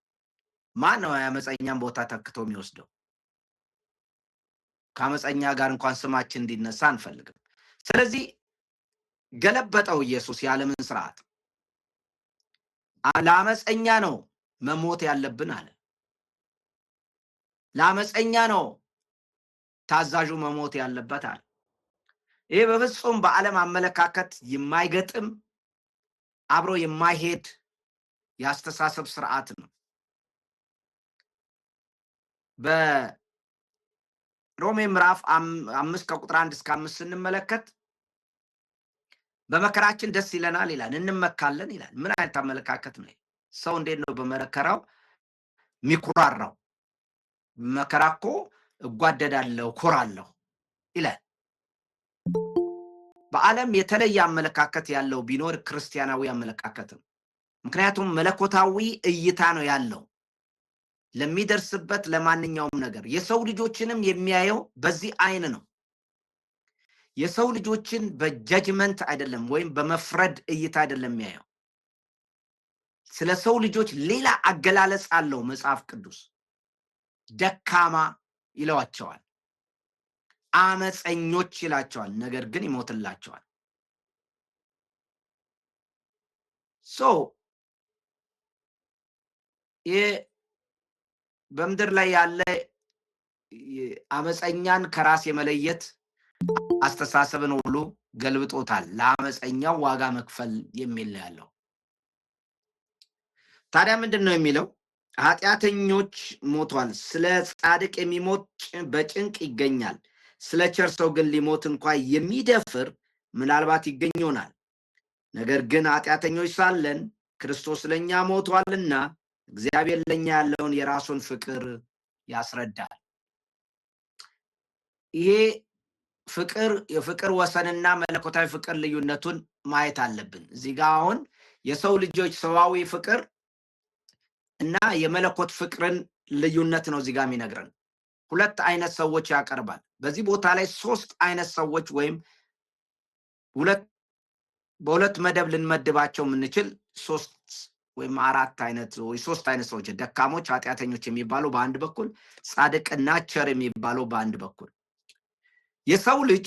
Speaker 1: ማን ነው የአመፀኛን ቦታ ተክቶ የሚወስደው? ከአመፀኛ ጋር እንኳን ስማችን እንዲነሳ አንፈልግም። ስለዚህ ገለበጠው ኢየሱስ የዓለምን ስርዓት። ለአመፀኛ ነው መሞት ያለብን አለ። ለአመፀኛ ነው ታዛዡ መሞት ያለበት አለ። ይህ በፍጹም በዓለም አመለካከት የማይገጥም አብሮ የማይሄድ የአስተሳሰብ ስርዓት ነው። በሮሜ ምዕራፍ 5 ከቁጥር 1 እስከ 5 ስንመለከት በመከራችን ደስ ይለናል ይላል፣ እንመካለን ይላል። ምን አይነት አመለካከት ነው? ሰው እንዴት ነው በመከራው የሚኩራራው? መከራ እኮ እጓደዳለሁ፣ ኮራለሁ ይላል። በዓለም የተለየ አመለካከት ያለው ቢኖር ክርስቲያናዊ አመለካከት ነው። ምክንያቱም መለኮታዊ እይታ ነው ያለው ለሚደርስበት ለማንኛውም ነገር። የሰው ልጆችንም የሚያየው በዚህ አይን ነው። የሰው ልጆችን በጀጅመንት አይደለም ወይም በመፍረድ እይታ አይደለም የሚያየው። ስለ ሰው ልጆች ሌላ አገላለጽ አለው መጽሐፍ ቅዱስ። ደካማ ይለዋቸዋል፣ አመፀኞች ይላቸዋል፣ ነገር ግን ይሞትላቸዋል። ይህ በምድር ላይ ያለ አመፀኛን ከራስ የመለየት አስተሳሰብን ሁሉ ገልብጦታል። ለአመፀኛው ዋጋ መክፈል የሚል ነው ያለው። ታዲያ ምንድን ነው የሚለው? ኃጢአተኞች ሞቷል፣ ስለ ጻድቅ የሚሞት በጭንቅ ይገኛል። ስለ ቸር ሰው ግን ሊሞት እንኳን የሚደፍር ምናልባት ይገኝ ይሆናል። ነገር ግን ኃጢአተኞች ሳለን ክርስቶስ ለኛ ሞቷልና እግዚአብሔር ለኛ ያለውን የራሱን ፍቅር ያስረዳል። ይሄ ፍቅር የፍቅር ወሰንና መለኮታዊ ፍቅር ልዩነቱን ማየት አለብን። እዚህ ጋር አሁን የሰው ልጆች ሰዋዊ ፍቅር እና የመለኮት ፍቅርን ልዩነት ነው እዚህ ጋር የሚነግረን። ሁለት አይነት ሰዎች ያቀርባል። በዚህ ቦታ ላይ ሶስት አይነት ሰዎች ወይም በሁለት መደብ ልንመድባቸው የምንችል ሶስት ወይም አራት አይነት ወይ ሶስት አይነት ሰዎች፣ ደካሞች፣ ኃጢአተኞች የሚባሉ በአንድ በኩል፣ ጻድቅና ቸር የሚባሉ በአንድ በኩል። የሰው ልጅ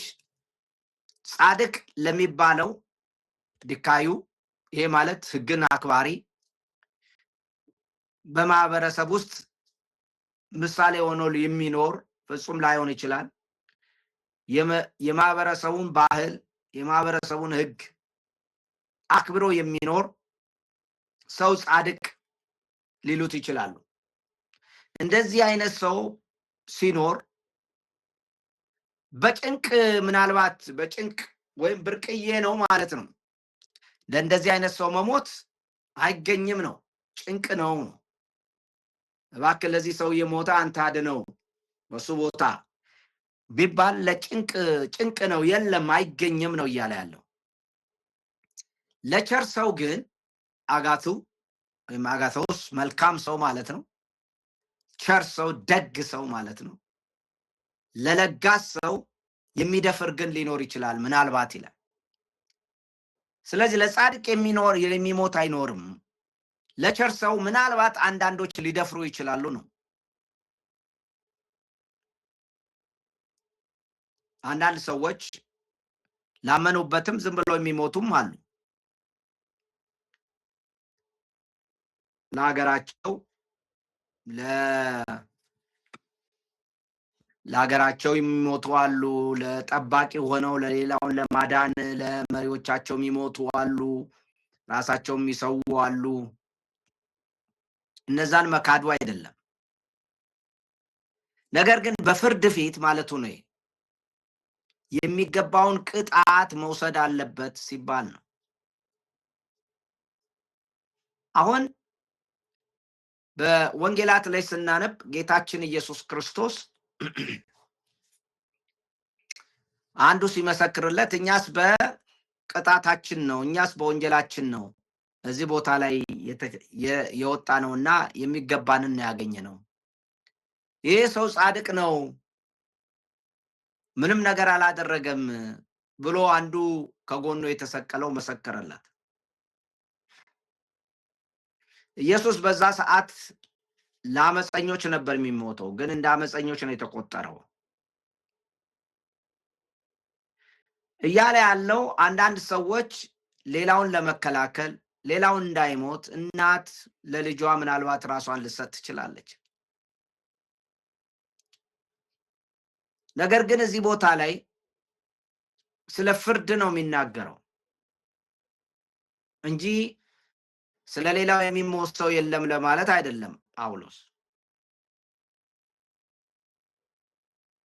Speaker 1: ጻድቅ ለሚባለው ድካዩ፣ ይሄ ማለት ሕግን አክባሪ፣ በማህበረሰብ ውስጥ ምሳሌ ሆኖ የሚኖር ፍጹም ላይሆን ይችላል። የማህበረሰቡን ባህል፣ የማህበረሰቡን ሕግ አክብሮ የሚኖር ሰው ጻድቅ ሊሉት ይችላሉ። እንደዚህ አይነት ሰው ሲኖር በጭንቅ ምናልባት በጭንቅ ወይም ብርቅዬ ነው ማለት ነው። ለእንደዚህ አይነት ሰው መሞት አይገኝም ነው፣ ጭንቅ ነው። እባክህ ለዚህ ሰው የሞተ አንተ አድነው በሱ ቦታ ቢባል ጭንቅ ነው፣ የለም አይገኝም ነው እያለ ያለው። ለቸር ሰው ግን አጋቱ ወይም አጋቶስ መልካም ሰው ማለት ነው። ቸር ሰው ደግ ሰው ማለት ነው። ለለጋስ ሰው የሚደፍር ግን ሊኖር ይችላል ምናልባት ይላል። ስለዚህ ለጻድቅ የሚሞት አይኖርም። ለቸር ሰው ምናልባት አንዳንዶች ሊደፍሩ ይችላሉ ነው። አንዳንድ ሰዎች ላመኑበትም ዝም ብለው የሚሞቱም አሉ። ለሀገራቸው የሚሞቱ አሉ። ለጠባቂ ሆነው ለሌላውን ለማዳን ለመሪዎቻቸው የሚሞቱ አሉ። ራሳቸው የሚሰው አሉ። እነዛን መካዱ አይደለም። ነገር ግን በፍርድ ፊት ማለቱ ነው የሚገባውን ቅጣት መውሰድ አለበት ሲባል ነው። አሁን በወንጌላት ላይ ስናነብ ጌታችን ኢየሱስ ክርስቶስ አንዱ ሲመሰክርለት እኛስ በቅጣታችን ነው፣ እኛስ በወንጀላችን ነው እዚህ ቦታ ላይ የወጣ ነውና የሚገባንን ያገኘ ነው። ይሄ ሰው ጻድቅ ነው፣ ምንም ነገር አላደረገም ብሎ አንዱ ከጎኑ የተሰቀለው መሰከረለት። ኢየሱስ በዛ ሰዓት ለአመፀኞች ነበር የሚሞተው፣ ግን እንደ አመፀኞች ነው የተቆጠረው እያለ ያለው። አንዳንድ ሰዎች ሌላውን ለመከላከል ሌላውን እንዳይሞት እናት ለልጇ ምናልባት ራሷን ልትሰጥ ትችላለች። ነገር ግን እዚህ ቦታ ላይ ስለ ፍርድ ነው የሚናገረው እንጂ ስለ ሌላው የሚሞት ሰው የለም ለማለት አይደለም። ጳውሎስ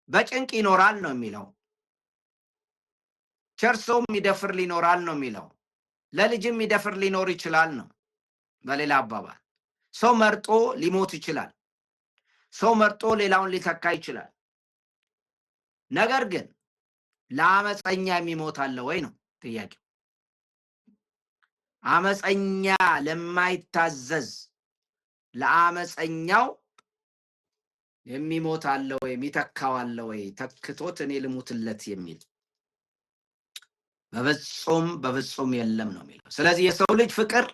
Speaker 1: በጭንቅ ይኖራል ነው የሚለው። ቸር ሰው የሚደፍር ሊኖራል ነው የሚለው። ለልጅም የሚደፍር ሊኖር ይችላል ነው። በሌላ አባባል ሰው መርጦ ሊሞት ይችላል። ሰው መርጦ ሌላውን ሊተካ ይችላል። ነገር ግን ለአመፀኛ የሚሞት አለ ወይ ነው ጥያቄው። አመፀኛ ለማይታዘዝ ለአመፀኛው የሚሞት አለ ወይ? የሚተካው አለ ወይ? ተክቶት እኔ ልሙትለት የሚል በፍጹም የለም ነው የሚለው። ስለዚህ የሰው ልጅ ፍቅር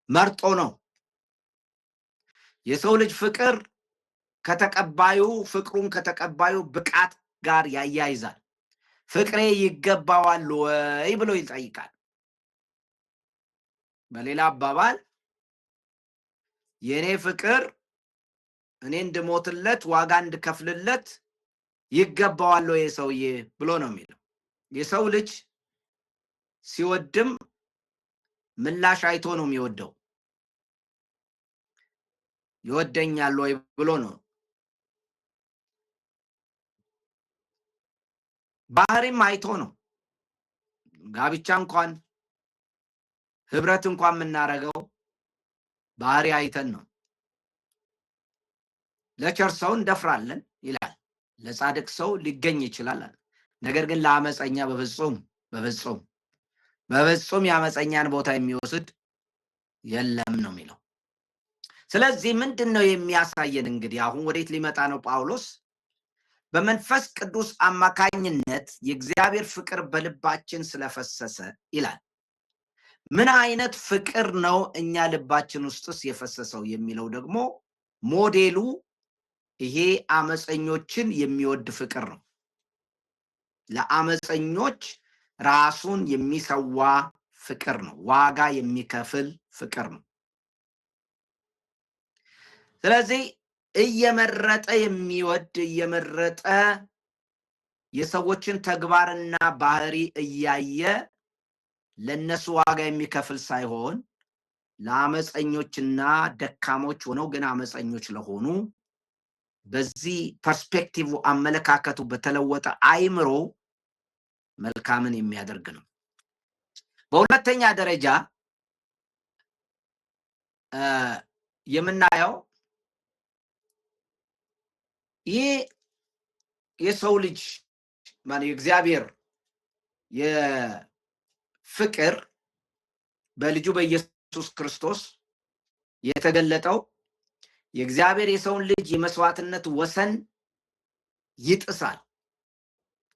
Speaker 1: መርጦ ነው። የሰው ልጅ ፍቅር ፍቅሩን ከተቀባዩ ብቃት ጋር ያያይዛል። ፍቅሬ ይገባዋል ወይ ብሎ ይጠይቃል። በሌላ አባባል የኔ ፍቅር እኔ እንድሞትለት ዋጋ እንድከፍልለት ይገባዋል ወይ ሰውዬ ብሎ ነው የሚለው። የሰው ልጅ ሲወድም ምላሽ አይቶ ነው የሚወደው። ይወደኛል ወይ ብሎ ነው። ባህሪም አይቶ ነው። ጋብቻ እንኳን ህብረት እንኳን የምናረገው ባህሪ አይተን ነው። ለቸር ሰው እንደፍራለን ይላል። ለጻድቅ ሰው ሊገኝ ይችላል። ነገር ግን ለአመፀኛ በፍጹም የአመፀኛን ቦታ የሚወስድ የለም ነው የሚለው። ስለዚህ ምንድነው የሚያሳየን? እንግዲህ አሁን ወዴት ሊመጣ ነው ጳውሎስ? በመንፈስ ቅዱስ አማካኝነት የእግዚአብሔር ፍቅር በልባችን ስለፈሰሰ ይላል። ምን አይነት ፍቅር ነው እኛ ልባችን ውስጥስ የፈሰሰው የሚለው ደግሞ ሞዴሉ ይሄ አመፀኞችን የሚወድ ፍቅር ነው። ለአመፀኞች ራሱን የሚሰዋ ፍቅር ነው። ዋጋ የሚከፍል ፍቅር ነው። ስለዚህ እየመረጠ የሚወድ እየመረጠ የሰዎችን ተግባርና ባህሪ እያየ ለነሱ ዋጋ የሚከፍል ሳይሆን ለአመፀኞችና ደካሞች ሆነው ግን አመፀኞች ለሆኑ በዚህ ፐርስፔክቲቭ አመለካከቱ በተለወጠ አይምሮ መልካምን የሚያደርግ ነው። በሁለተኛ ደረጃ የምናየው ይህ የሰው ልጅ ማለት የእግዚአብሔር የፍቅር በልጁ በኢየሱስ ክርስቶስ የተገለጠው የእግዚአብሔር የሰውን ልጅ የመስዋዕትነት ወሰን ይጥሳል።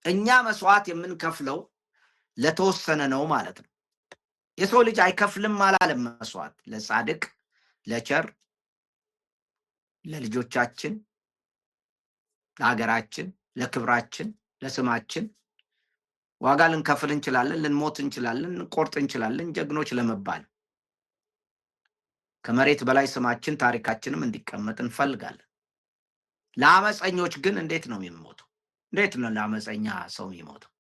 Speaker 1: እኛ መስዋዕት የምንከፍለው ለተወሰነ ነው ማለት ነው። የሰው ልጅ አይከፍልም አላለም መስዋዕት። ለጻድቅ፣ ለቸር፣ ለልጆቻችን፣ ለሀገራችን፣ ለክብራችን፣ ለስማችን ዋጋ ልንከፍል እንችላለን፣ ልንሞት እንችላለን፣ ልንቆርጥ እንችላለን ጀግኖች ለመባል። ከመሬት በላይ ስማችን ታሪካችንም እንዲቀመጥ እንፈልጋለን። ለአመፀኞች ግን እንዴት ነው የሚሞተው? እንዴት ነው ለአመፀኛ ሰው የሚሞተው?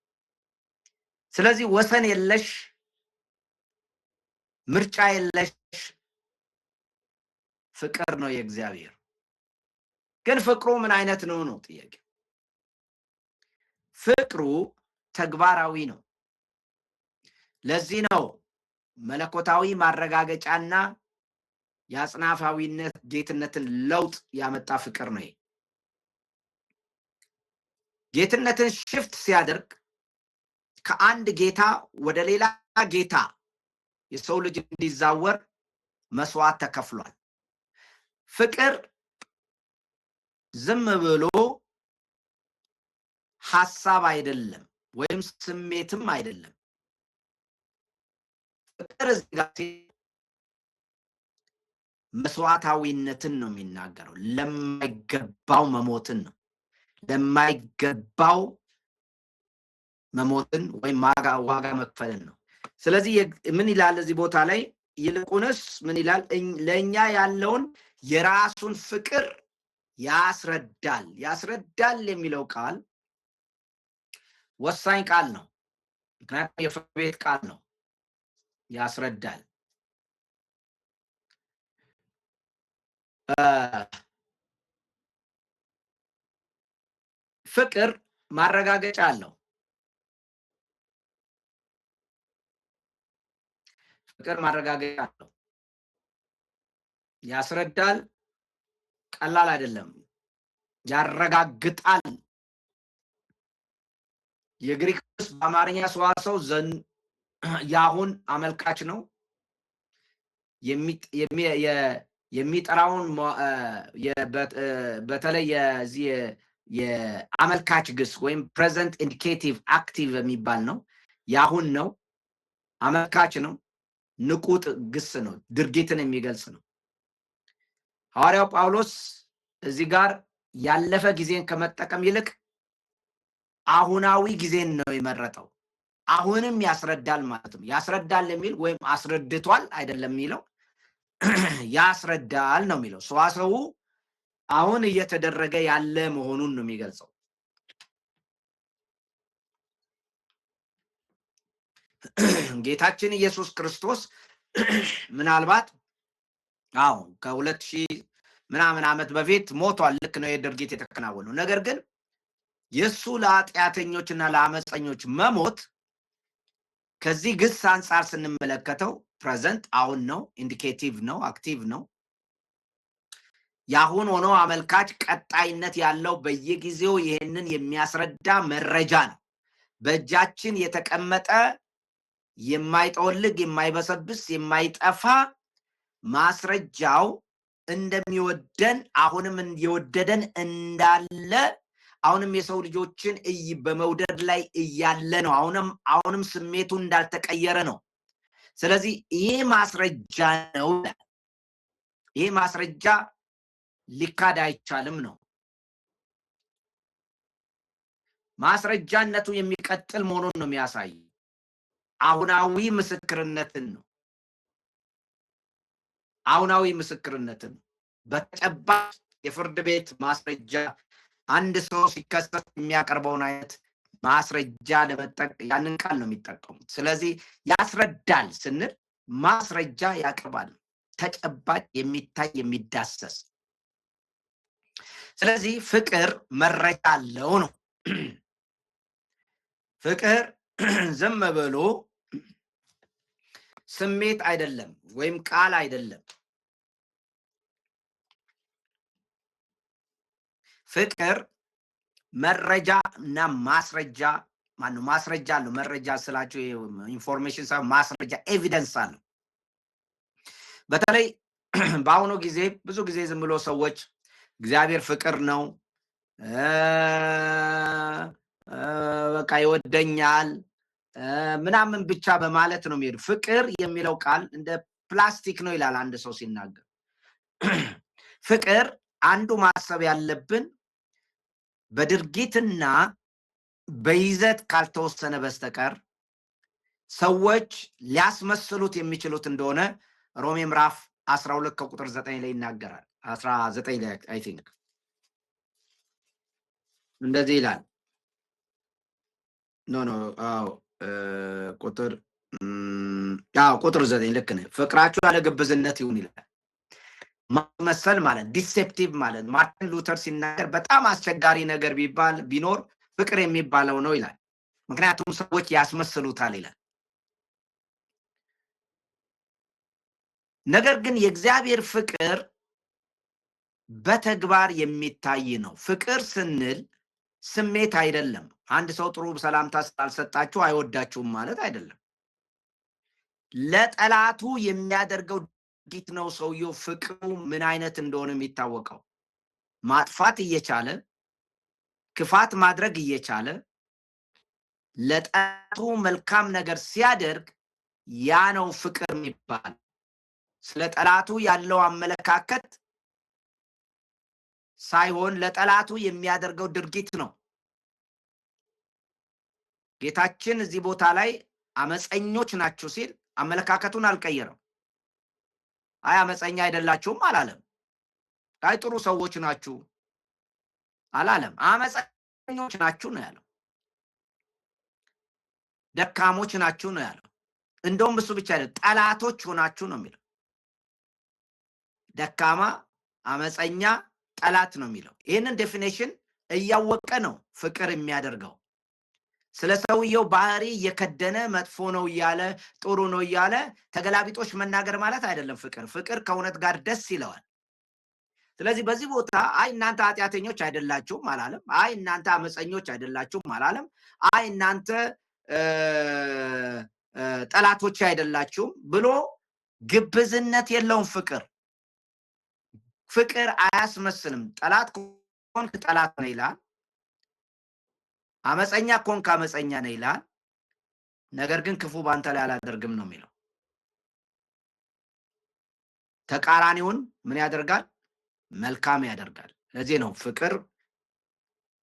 Speaker 1: ስለዚህ ወሰን የለሽ ምርጫ የለሽ ፍቅር ነው የእግዚአብሔር። ግን ፍቅሩ ምን አይነት ነው ነው ጥያቄ። ፍቅሩ ተግባራዊ ነው። ለዚህ ነው መለኮታዊ ማረጋገጫና የአጽናፋዊነት ጌትነትን ለውጥ ያመጣ ፍቅር ነው። ጌትነትን ሽፍት ሲያደርግ ከአንድ ጌታ ወደ ሌላ ጌታ የሰው ልጅ እንዲዛወር መስዋዕት ተከፍሏል። ፍቅር ዝም ብሎ ሐሳብ አይደለም ወይም ስሜትም አይደለም። ፍቅር እዚህ ጋር መስዋዕታዊነትን ነው የሚናገረው። ለማይገባው መሞትን ነው። ለማይገባው መሞትን ወይም ዋጋ መክፈልን ነው። ስለዚህ ምን ይላል እዚህ ቦታ ላይ? ይልቁንስ ምን ይላል? ለእኛ ያለውን የራሱን ፍቅር ያስረዳል። ያስረዳል የሚለው ቃል ወሳኝ ቃል ነው። ምክንያቱም የፍርድ ቤት ቃል ነው። ያስረዳል። ፍቅር ማረጋገጫ አለው። ፍቅር ማረጋገጫ አለው። ያስረዳል። ቀላል አይደለም። ያረጋግጣል። የግሪክ በአማርኛ ሰዋሰው ያሁን አመልካች ነው። የሚጠራውን በተለይ የዚህ የአመልካች ግስ ወይም ፕሬዘንት ኢንዲኬቲቭ አክቲቭ የሚባል ነው። ያሁን ነው። አመልካች ነው። ንቁ ግስ ነው። ድርጊትን የሚገልጽ ነው። ሐዋርያው ጳውሎስ እዚህ ጋር ያለፈ ጊዜን ከመጠቀም ይልቅ አሁናዊ ጊዜን ነው የመረጠው። አሁንም ያስረዳል ማለት ነው። ያስረዳል የሚል ወይም አስረድቷል አይደለም የሚለው ያስረዳል ነው የሚለው። ሰዋሰው አሁን እየተደረገ ያለ መሆኑን ነው የሚገልጸው። ጌታችን ኢየሱስ ክርስቶስ ምናልባት አሁን ከ2000 ምናምን ዓመት በፊት ሞቷል። ልክ ነው የድርጊት የተከናወነው። ነገር ግን የሱ ለኃጢአተኞችና ለአመፀኞች መሞት ከዚህ ግስ አንጻር ስንመለከተው ፕሬዘንት አሁን ነው፣ ኢንዲኬቲቭ ነው፣ አክቲቭ ነው። ያሁን ሆኖ አመልካች ቀጣይነት ያለው በየጊዜው ይህንን የሚያስረዳ መረጃ ነው። በእጃችን የተቀመጠ የማይጠወልግ የማይበሰብስ የማይጠፋ ማስረጃው እንደሚወደን አሁንም የወደደን እንዳለ አሁንም የሰው ልጆችን በመውደድ ላይ እያለ ነው። አሁንም ስሜቱ እንዳልተቀየረ ነው። ስለዚህ ይሄ ማስረጃ ነው። ይሄ ማስረጃ ሊካድ አይቻልም ነው። ማስረጃነቱ የሚቀጥል መሆኑን ነው የሚያሳይ። አሁናዊ ምስክርነትን ነው። አሁናዊ ምስክርነትን በተጨባጭ የፍርድ ቤት ማስረጃ አንድ ሰው ሲከሰስ የሚያቀርበውን አይነት ማስረጃ ለመጠቀም ያንን ቃል ነው የሚጠቀሙት። ስለዚህ ያስረዳል ስንል ማስረጃ ያቀርባል፣ ተጨባጭ የሚታይ የሚዳሰስ። ስለዚህ ፍቅር መረጃ አለው ነው። ፍቅር ዝም ብሎ ስሜት አይደለም ወይም ቃል አይደለም። ፍቅር መረጃ እና ማስረጃ ማነው? ማስረጃ አለው። መረጃ ስላችሁ ኢንፎርሜሽን ሳይሆን ማስረጃ ኤቪደንስ አለው። በተለይ በአሁኑ ጊዜ ብዙ ጊዜ ዝም ብሎ ሰዎች እግዚአብሔር ፍቅር ነው፣ በቃ ይወደኛል ምናምን ብቻ በማለት ነው የሚሄዱ። ፍቅር የሚለው ቃል እንደ ፕላስቲክ ነው ይላል አንድ ሰው ሲናገር። ፍቅር አንዱ ማሰብ ያለብን በድርጊትና በይዘት ካልተወሰነ በስተቀር ሰዎች ሊያስመስሉት የሚችሉት እንደሆነ ሮሜ ምዕራፍ 12 ከቁጥር 9 ላይ ይናገራል። 19 ላይ አይ ቲንክ እንደዚህ ይላል። ቁጥር 9 ልክ ነህ። ፍቅራችሁ ያለ ግብዝነት ይሁን ይላል። ማስመሰል ማለት ዲሴፕቲቭ ማለት ማርቲን ሉተር ሲናገር በጣም አስቸጋሪ ነገር ቢኖር ፍቅር የሚባለው ነው ይላል። ምክንያቱም ሰዎች ያስመስሉታል ይላል። ነገር ግን የእግዚአብሔር ፍቅር በተግባር የሚታይ ነው። ፍቅር ስንል ስሜት አይደለም። አንድ ሰው ጥሩ ሰላምታ ስላልሰጣችሁ አይወዳችሁም ማለት አይደለም። ለጠላቱ የሚያደርገው ድርጊት ነው ሰውየው ፍቅሩ ምን አይነት እንደሆነ የሚታወቀው። ማጥፋት እየቻለ ክፋት ማድረግ እየቻለ ለጠላቱ መልካም ነገር ሲያደርግ ያ ነው ፍቅር የሚባል። ስለ ጠላቱ ያለው አመለካከት ሳይሆን ለጠላቱ የሚያደርገው ድርጊት ነው። ጌታችን እዚህ ቦታ ላይ አመፀኞች ናችሁ ሲል አመለካከቱን አልቀየረም። አይ አመፀኛ አይደላችሁም አላለም። አይ ጥሩ ሰዎች ናችሁ አላለም። አመፀኞች ናችሁ ነው ያለው። ደካሞች ናችሁ ነው ያለው። እንደውም እሱ ብቻ አይደለም፣ ጠላቶች ሆናችሁ ነው የሚለው። ደካማ፣ አመፀኛ፣ ጠላት ነው የሚለው። ይህንን ዴፊኔሽን እያወቀ ነው ፍቅር የሚያደርገው። ስለ ሰውየው ባህሪ እየከደነ መጥፎ ነው እያለ ጥሩ ነው እያለ ተገላቢጦች መናገር ማለት አይደለም። ፍቅር ከእውነት ጋር ደስ ይለዋል። ስለዚህ በዚህ ቦታ አይ እናንተ ኃጢአተኞች አይደላችሁም አላለም። አይ እናንተ አመፀኞች አይደላችሁም አላለም። አይ እናንተ ጠላቶች አይደላችሁም ብሎ ግብዝነት የለውም። ፍቅር አያስመስልም። ጠላት ኮንክ ጠላት ነው ይላል። አመፀኛ ኮንክ አመፀኛ ነው ይላል። ነገር ግን ክፉ ባንተ ላይ አላደርግም ነው የሚለው። ተቃራኒውን ምን ያደርጋል? መልካም ያደርጋል። ለዚህ ነው ፍቅር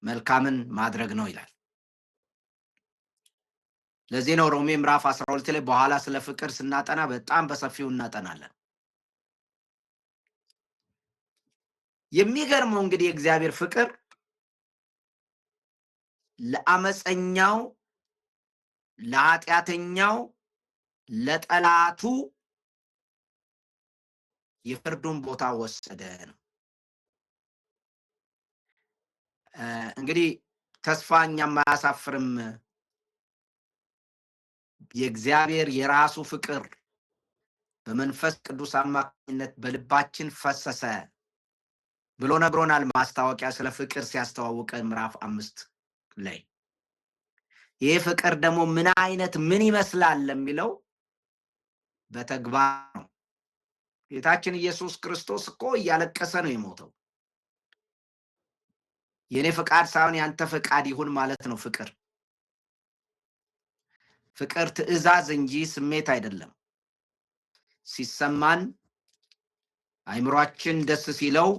Speaker 1: መልካምን ማድረግ ነው ይላል። ለዚህ ነው ሮሜ ምዕራፍ 12 ላይ በኋላ ስለ ፍቅር ስናጠና በጣም በሰፊው እናጠናለን። የሚገርመው እንግዲህ የእግዚአብሔር ፍቅር ለአመፀኛው፣ ለኃጢአተኛው፣ ለጠላቱ የፍርዱን ቦታ ወሰደ ነው። እንግዲህ ተስፋ እኛም አያሳፍርም። የእግዚአብሔር የራሱ ፍቅር በመንፈስ ቅዱስ አማካኝነት በልባችን ፈሰሰ ብሎ ነግሮናል። ማስታወቂያ ስለ ፍቅር ሲያስተዋውቀን ምዕራፍ 5 ላይ ይህ ፍቅር ደግሞ ምን ይመስላል ለሚለው በተግባር ነው። ጌታችን ኢየሱስ ክርስቶስ እኮ እያለቀሰ ነው የሞተው። የኔ ፈቃድ ሳይሆን ያንተ ፈቃድ ይሁን ማለት ነው ፍቅር። ፍቅር ትእዛዝ እንጂ ስሜት አይደለም። ሲሰማን አይምሯችን ደስ ሲለው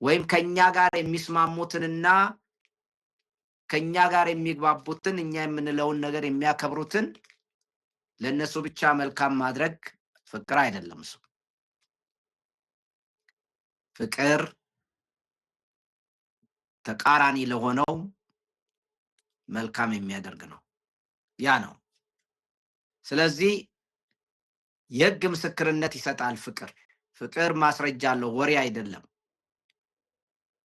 Speaker 1: ወይም ከኛ ጋር የሚስማሙትንና ከኛ ጋር የሚግባቡትን እኛ የምንለውን ነገር የሚያከብሩትን ለነሱ ብቻ መልካም ማድረግ ፍቅር አይደለም። እሱ ፍቅር ተቃራኒ ለሆነው መልካም የሚያደርግ ነው። ያ ነው። ስለዚህ የሕግ ምስክርነት ይሰጣል ፍቅር። ፍቅር ማስረጃ አለው፣ ወሬ አይደለም።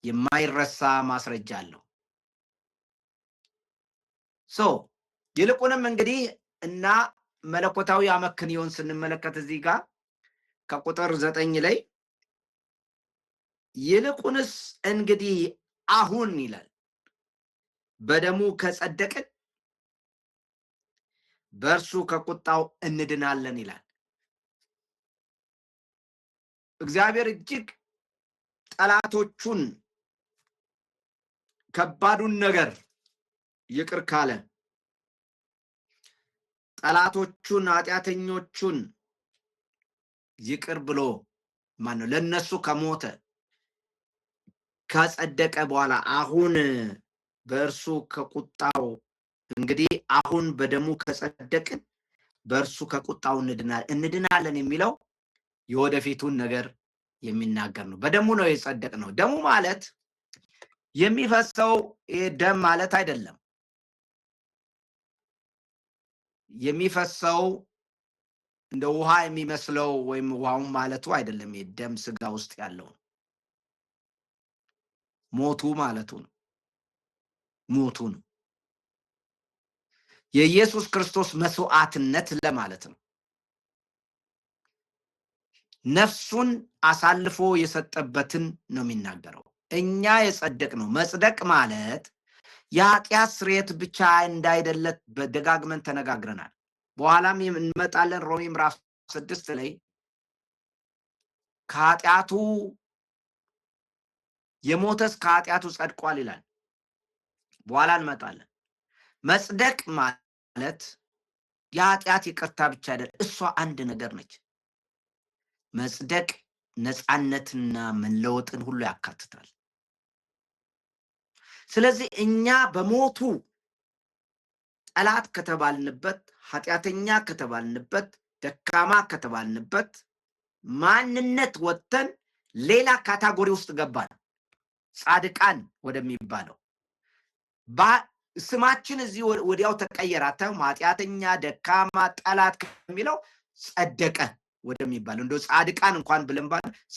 Speaker 1: የማይረሳ ማስረጃ አለው። ይልቁንም እንግዲህ እና መለኮታዊ አመክንዮን ስንመለከት እዚህ ጋር ከቁጥር 9 ላይ ይልቁንስ እንግዲህ አሁን ይላል በደሙ ከጸደቅን በእርሱ ከቁጣው እንድናለን ይላል። እግዚአብሔር እጅግ ጠላቶቹን ከባዱን ነገር ይቅር ካለ ጠላቶቹን ኃጢአተኞቹን ይቅር ብሎ ማነው ለነሱ ከሞተ ከጸደቀ በኋላ አሁን በእርሱ ከቁጣው እንግዲህ አሁን በደሙ ከጸደቅን በእርሱ ከቁጣው እንድናለን የሚለው የወደፊቱን ነገር የሚናገር ነው። በደሙ ነው የጸደቅነው። ደሙ ማለት የሚፈሰው ደም ማለት አይደለም። የሚፈሰው እንደ ውሃ የሚመስለው ወይም ውሃውን ማለቱ አይደለም። የደም ስጋ ውስጥ ያለው ሞቱ ማለቱ ነው። ሞቱ ነው የኢየሱስ ክርስቶስ መስዋዕትነት ለማለት ነው። ነፍሱን አሳልፎ የሰጠበትን ነው የሚናገረው። እኛ የጸደቅነው መጽደቅ ማለት የኃጢአት ስርየት ብቻ እንዳይደለ በደጋግመን ተነጋግረናል። በኋላም እንመጣለን። ሮሜ ምዕራፍ 6 ላይ ከኃጢአቱ የሞተስ ከኃጢአቱ ጸድቋል ይላል። በኋላ እንመጣለን። መጽደቅ ማለት የኃጢአት ይቅርታ ብቻ አይደለም፣ እሷ አንድ ነገር ነች። መጽደቅ ነፃነትና መለወጥን ሁሉ ያካትታል። ስለዚህ እኛ በሞቱ ጠላት ከተባልንበት፣ ኃጢአተኛ ከተባልንበት፣ ደካማ ከተባልንበት ማንነት ወጥተን ሌላ ካታጎሪ ውስጥ ገባን። ጻድቃን ወደሚባለው ስማችን እዚህ ወዲያው ተቀየረ። ኃጢአተኛ፣ ደካማ፣ ጠላት ከሚለው ጸደቀ ወደሚባለው እንደው ጻድቃን እንኳን ብለን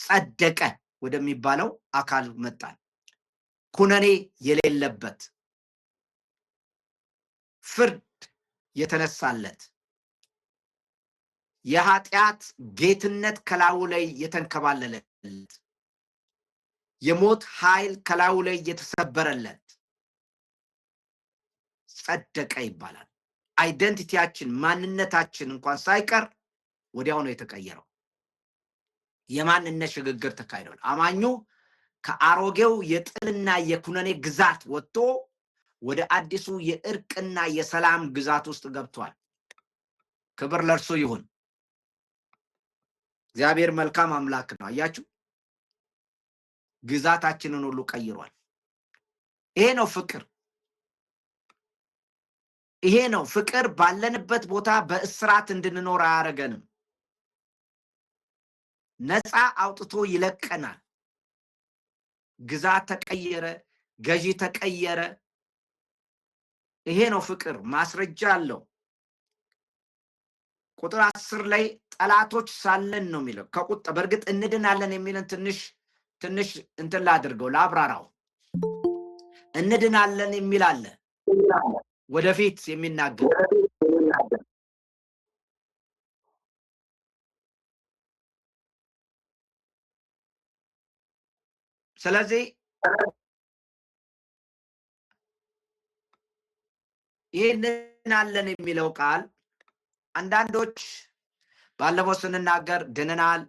Speaker 1: ጸደቀ ወደሚባለው አካል መጣን። ኩነኔ የሌለበት ፍርድ የተነሳለት የኃጢአት ጌትነት ከላዩ ላይ የተንከባለለለት የሞት ኃይል ከላዩ ላይ የተሰበረለት ጸደቀ ይባላል። አይደንቲቲያችን ማንነታችን እንኳን ሳይቀር ወዲያው ነው የተቀየረው። የማንነት ሽግግር ተካሂዷል። አማኙ ከአሮጌው የጥልና የኩነኔ ግዛት ወጥቶ ወደ አዲሱ የእርቅና የሰላም ግዛት ውስጥ ገብቷል። ክብር ለእርሱ ይሁን። እግዚአብሔር መልካም አምላክ ነው። አያችሁ፣ ግዛታችንን ሁሉ ቀይሯል። ይሄ ነው ፍቅር። ይሄ ነው ፍቅር። ባለንበት ቦታ በእስራት እንድንኖር አያረገንም። ነፃ አውጥቶ ይለቀናል። ግዛት ተቀየረ፣ ገዢ ተቀየረ። ይሄ ነው ፍቅር። ማስረጃ አለው። ቁጥር 10 ላይ ጠላቶች ሳለን ነው የሚለው። ከቁጣ በእርግጥ እንድናለን የሚልን ትንሽ እንትን ላድርገው፣ ላብራራው። እንድናለን የሚል አለ ወደፊት የሚናገር። ስለዚህ ይህንን አለን የሚለው ቃል አንዳንዶች ባለፈው ስንናገር ድነናል፣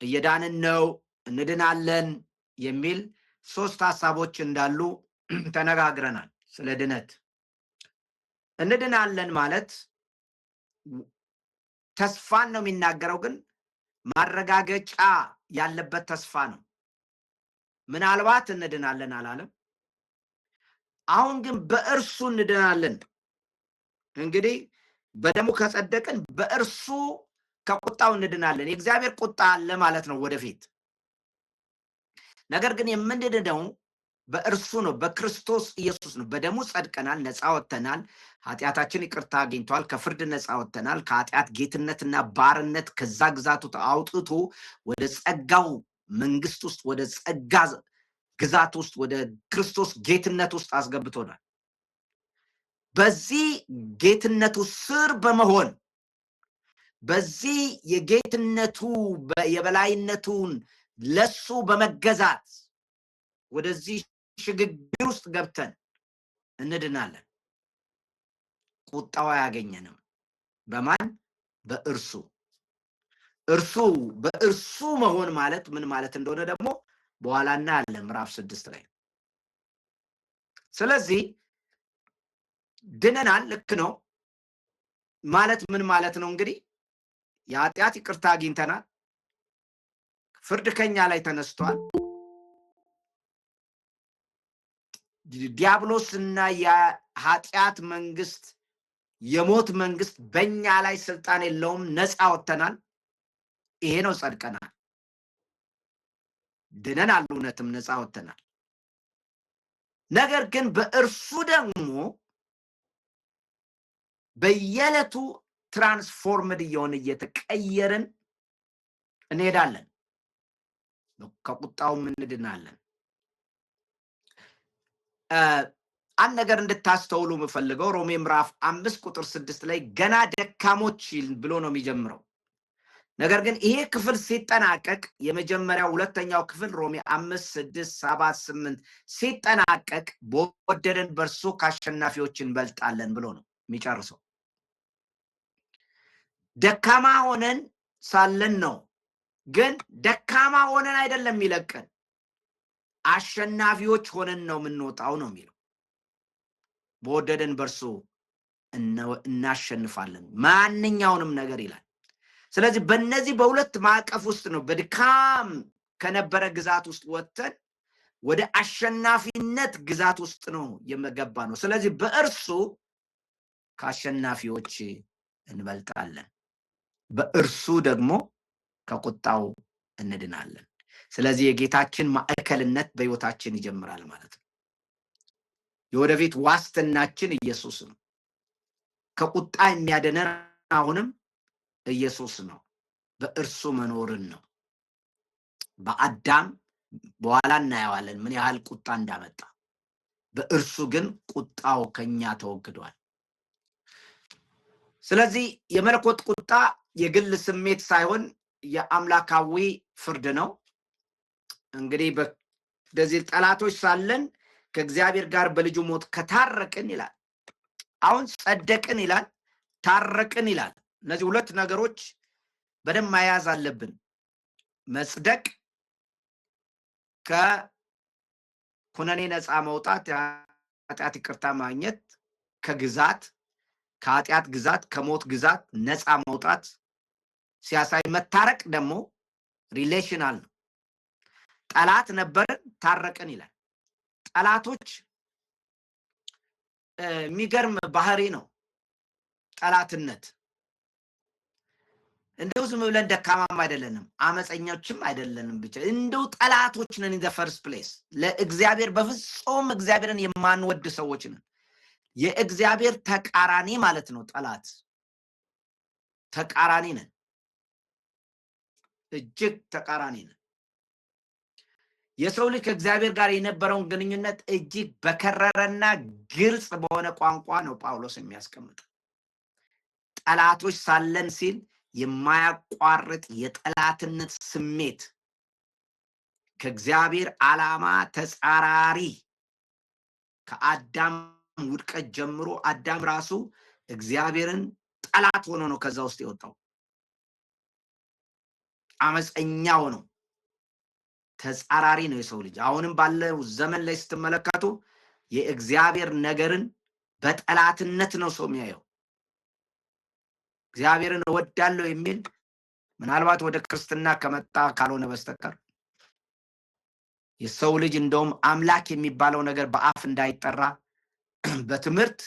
Speaker 1: እየዳንን ነው፣ እንድናለን የሚል ሶስት ሐሳቦች እንዳሉ ተነጋግረናል። ስለ ድነት እንድናለን ማለት ተስፋን ነው የሚናገረው፣ ግን ማረጋገጫ ያለበት ተስፋ ነው። ምናልባት እንድናለን አላለም። አሁን ግን በእርሱ እንድናለን። እንግዲህ በደሙ ከጸደቅን በእርሱ ከቁጣው እንድናለን። የእግዚአብሔር ቁጣ አለ ማለት ነው ወደፊት። ነገር ግን የምንድነው በእርሱ ነው፣ በክርስቶስ ኢየሱስ ነው። በደሙ ጸድቀናል፣ ነፃ ወጥተናል፣ ኃጢአታችን ይቅርታ አግኝቷል፣ ከፍርድ ነፃ ወጥተናል። ከኃጢአት ጌትነትና ባርነት ከዛ ግዛቱ አውጥቶ ወደ ጸጋው መንግስት ውስጥ፣ ወደ ጸጋ ግዛት ውስጥ፣ ወደ ክርስቶስ ጌትነት ውስጥ አስገብቶናል። በዚህ ጌትነቱ ስር በመሆን በዚህ የጌትነቱ የበላይነቱን ለሱ በመገዛት ወደዚህ ሽግግር ውስጥ ገብተን እንድናለን። ቁጣው አያገኘንም። በማን? በእርሱ። በእርሱ መሆን ማለት ምን ማለት እንደሆነ ደግሞ በኋላ እናያለን ምዕራፍ 6 ላይ። ስለዚህ ድነናል፣ ልክ ነው ማለት ምን ማለት ነው? እንግዲህ የኃጢአት ይቅርታ አግኝተናል፣ ፍርድ ከኛ ላይ ተነስቷል። ዲያብሎስና የኃጢአት መንግስት፣ የሞት መንግስት በእኛ ላይ ስልጣን የለውም። ነፃ ወጥተናል። ይሄ ነው ጸድቀናል፣ ድነናል፣ እውነትም ነፃ ወጥተናል። ነገር ግን በእርሱ ደግሞ በየዕለቱ ትራንስፎርምድ እየሆነ እየተቀየርን እንሄዳለን። ከቁጣውም እንድናለን። አንድ ነገር እንድታስተውሉ የምፈልገው ሮሜ ምዕራፍ 5:6 ላይ ገና ደካሞች ብሎ ነው የሚጀምረው። ነገር ግን ይሄ ክፍል ሲጠናቀቅ የመጀመሪያው ሁለተኛው ክፍል ሮሜ 5፣ 6፣ 7፣ 8 ሲጠናቀቅ በወደደን በእርሱ ከአሸናፊዎች እንበልጣለን ብሎ ነው የሚጨርሰው። ደካማ ሆነን ሳለን ነው፣ ግን ደካማ ሆነን አይደለም የሚለቀን፣ አሸናፊዎች ሆነን ነው የምንወጣው ነው የሚለው። በወደደን በእርሱ እናሸንፋለን ማንኛውንም ነገር ይላል። ስለዚህ በእነዚህ በሁለት ማዕቀፍ ውስጥ ነው በድካም ከነበረ ግዛት ውስጥ ወጥተን ወደ አሸናፊነት ግዛት ውስጥ ነው የመገባ ነው። ስለዚህ በእርሱ ከአሸናፊዎች እንበልጣለን፣ በእርሱ ደግሞ ከቁጣው እንድናለን። ስለዚህ የጌታችን ማዕከልነት በሕይወታችን ይጀምራል ማለት ነው። የወደፊት ዋስትናችን ኢየሱስ ነው። ከቁጣ የሚያድነን አሁንም ኢየሱስ ነው። በእርሱ መኖርን ነው። በአዳም በኋላ እናየዋለን ምን ያህል ቁጣ እንዳመጣ። በእርሱ ግን ቁጣው ከኛ ተወግዷል። ስለዚህ የመለኮት ቁጣ የግል ስሜት ሳይሆን የአምላካዊ ፍርድ ነው። እንግዲህ በዚህ ጠላቶች ሳለን ከእግዚአብሔር ጋር በልጁ ሞት ከታረቅን ይላል። አሁን ጸደቅን ይላል፣ ታረቅን ይላል። እነዚህ ሁለት ነገሮች በደንብ መያዝ አለብን። መጽደቅ፣ ከኩነኔ ነፃ መውጣት፣ የኃጢአት ይቅርታ ማግኘት፣ ከግዛት ከኃጢአት ግዛት ከሞት ግዛት ነፃ መውጣት ሲያሳይ፣ መታረቅ ደግሞ ሪሌሽናል ነው። ጠላት ነበርን፣ ታረቅን ይላል። ጠላቶች የሚገርም ባህሪ ነው ጠላትነት። እንደው ዝም ብለን ደካማም አይደለንም፣ አመፀኞችም አይደለንም። ብቻ እንደው ጠላቶች ነን። ኢን ዘ ፈርስት ፕሌስ ለእግዚአብሔር በፍጹም እግዚአብሔርን የማንወድ ሰዎች ነን። የእግዚአብሔር ተቃራኒ ማለት ነው ጠላት። ተቃራኒ ነን፣ እጅግ ተቃራኒ ነን። የሰው ልጅ ከእግዚአብሔር ጋር የነበረውን ግንኙነት እጅግ በከረረና ግልጽ በሆነ ቋንቋ ነው ጳውሎስ የሚያስቀምጥ። ጠላቶች ሳለን ሲል የማያቋርጥ የጠላትነት ስሜት ከእግዚአብሔር ዓላማ ተጻራሪ፣ ከአዳም ውድቀት ጀምሮ አዳም ራሱ እግዚአብሔርን ጠላት ሆኖ ነው ከዛ ውስጥ የወጣው። አመፀኛው ነው። ተጻራሪ ነው የሰው ልጅ። አሁንም ባለው ዘመን ላይ ስትመለከቱ የእግዚአብሔር ነገርን በጠላትነት ነው ሰው የሚያየው። እግዚአብሔርን እወዳለሁ የሚል ምናልባት ወደ ክርስትና ከመጣ ካልሆነ በስተቀር የሰው ልጅ እንደውም አምላክ የሚባለው ነገር በአፍ እንዳይጠራ በትምህርት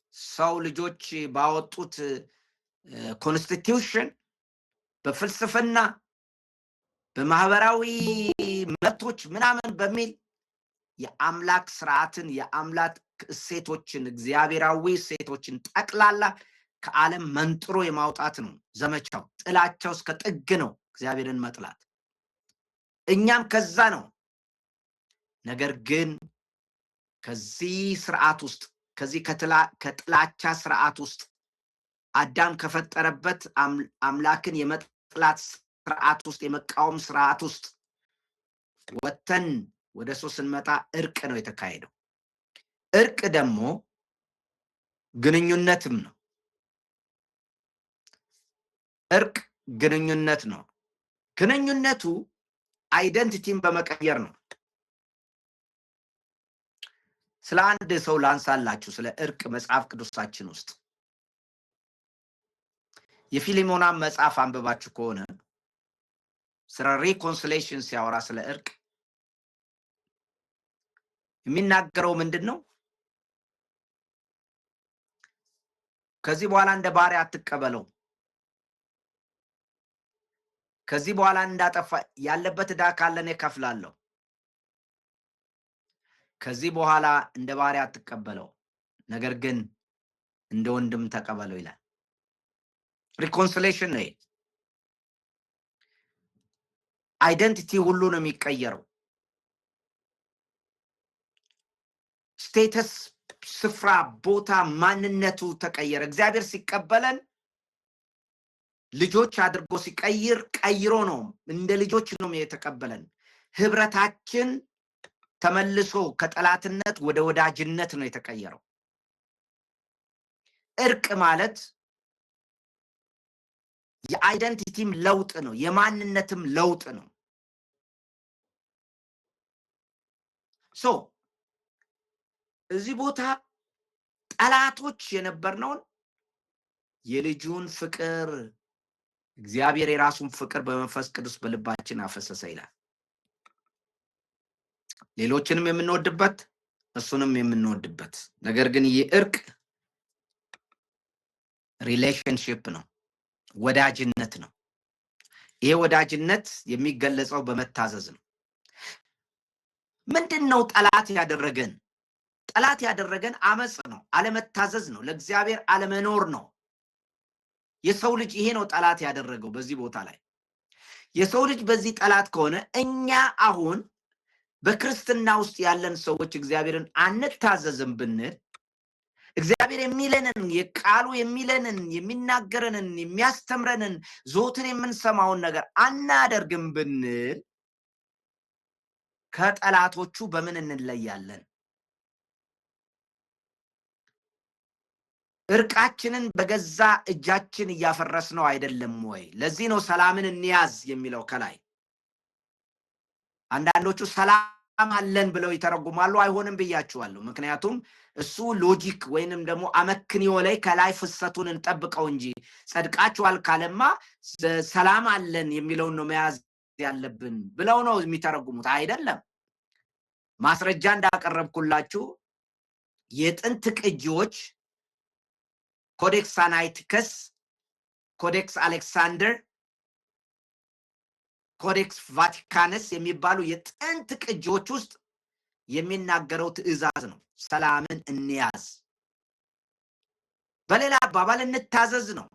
Speaker 1: በሰው ልጆች ባወጡት ኮንስቲቲዩሽን፣ በፍልስፍና፣ በማህበራዊ መብቶች ምናምን በሚል የአምላክ ስርዓትን የአምላክ እሴቶችን እግዚአብሔራዊ እሴቶችን ጠቅላላ ከዓለም መንጥሮ የማውጣት ነው ዘመቻው። ጥላቻው እስከ ጥግ ነው እግዚአብሔርን መጥላት። እኛም ከዛ ነው። ነገር ግን ከዚህ ስርዓት ውስጥ ከዚህ ከጥላቻ ስርዓት ውስጥ አዳም ከፈጠረበት አምላክን የመጥላት ስርዓት ውስጥ የመቃወም ስርዓት ውስጥ ወተን ወደ እሱ ስንመጣ እርቅ ነው የተካሄደው። እርቅ ደግሞ ግንኙነትም ነው። እርቅ ግንኙነት ነው። ግንኙነቱ አይደንቲቲን በመቀየር ነው። ስለ አንድ ሰው ላንሳላችሁ። ስለ እርቅ መጽሐፍ ቅዱሳችን ውስጥ የፊሊሞናን መጽሐፍ አንብባችሁ ከሆነ ስለ ሪኮንሲሌሽን ሲያወራ ስለ እርቅ የሚናገረው ምንድን ነው? ከዚህ በኋላ እንደ ባሪያ አትቀበለው፣ ከዚህ በኋላ እንዳጠፋ ያለበት ዕዳ ካለ እኔ እከፍላለሁ፣ ከዚህ በኋላ እንደ ባሪያ አትቀበለው፣ ነገር ግን እንደ ወንድም ተቀበለው ይላል። ሪኮንሲሌሽን ነው። አይደንቲቲ ሁሉ ነው የሚቀየረው። ስቴተስ፣ ስፍራ፣ ቦታ፣ ማንነቱ ተቀየረ። እግዚአብሔር ሲቀበለን ልጆች አድርጎ ሲቀይር ቀይሮ ነው፣ እንደ ልጆች ነው የተቀበለን። ህብረታችን ተመልሶ ከጠላትነት ወደ ወዳጅነት ነው የተቀየረው። እርቅ ማለት የአይደንቲቲም ለውጥ ነው፣ የማንነትም ለውጥ ነው። እዚህ ቦታ ጠላቶች የነበርነውን የልጁን ፍቅር እግዚአብሔር የራሱን ፍቅር በመንፈስ ቅዱስ በልባችን አፈሰሰ ይላል። ሌሎችንም የምንወድበት እሱንም የምንወድበት። ነገር ግን ይህ እርቅ ሪሌሽንሺፕ ነው፣ ወዳጅነት ነው። ይሄ ወዳጅነት የሚገለጸው በመታዘዝ ነው። ምንድነው ጠላት ያደረገን? ጠላት ያደረገን አመጽ ነው፣ አለመታዘዝ ነው፣ ለእግዚአብሔር አለመኖር ነው። የሰው ልጅ ይሄ ነው ጠላት ያደረገው። በዚህ ቦታ ላይ የሰው ልጅ በዚህ ጠላት ከሆነ እኛ አሁን በክርስትና ውስጥ ያለን ሰዎች እግዚአብሔርን አንታዘዝም ብንል እግዚአብሔር የሚለንን የቃሉ የሚለንን የሚናገረንን የሚያስተምረንን ዘወትር የምንሰማውን ነገር አናደርግም ብንል ከጠላቶቹ በምን እንለያለን? እርቃችንን በገዛ እጃችን እያፈረስነው አይደለም ወይ? ለዚህ ነው ሰላምን እንያዝ የሚለው ከላይ። አንዳንዶቹ ሰላም አለን ብለው ይተረጉማሉ። አይሆንም ብያችኋለሁ። ምክንያቱም እሱ ሎጂክ ወይንም ደግሞ አመክንዮ ላይ ከላይ ፍሰቱን እንጠብቀው እንጂ ጸድቃችኋል ካለማ ሰላም አለን የሚለውን ነው መያዝ ያለብን ብለው ነው የሚተረጉሙት። አይደለም። ማስረጃ እንዳቀረብኩላችሁ የጥንት ቅጂዎች ኮዴክስ ሳናይቲከስ፣ ኮዴክስ አሌክሳንደር፣ ኮዴክስ ቫቲካንስ የሚባሉ የጥንት ቅጂዎች ውስጥ የሚናገረው ትእዛዝ ነው። ሰላምን እንያዝ፣ በሌላ አባባል እንታዘዝ ነው።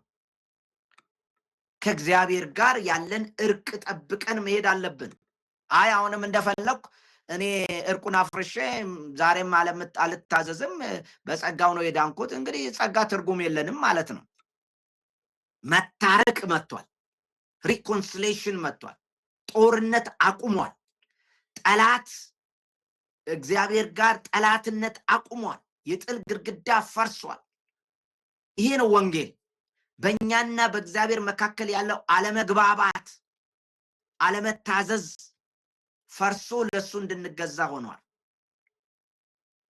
Speaker 1: ከእግዚአብሔር ጋር ያለን እርቅ ጠብቀን መሄድ አለብን። አይ አሁንም እንደፈለኩ እኔ እርቁን አፍርሼ ዛሬም አልታዘዝም፣ በጸጋው ነው የዳንኩት። እንግዲህ ጸጋ ትርጉም የለንም ማለት ነው። መታረቅ መጥቷል። ሪኮንሲሌሽን መጥቷል። ጦርነት አቁሟል። ጠላት እግዚአብሔር ጋር ጠላትነት አቁሟል። የጥል ግድግዳ ፈርሷል። ይሄ ነው ወንጌል። በእኛና በእግዚአብሔር መካከል ያለው አለመግባባት፣ አለመታዘዝ ፈርሶ ለሱ እንድንገዛ ሆኗል።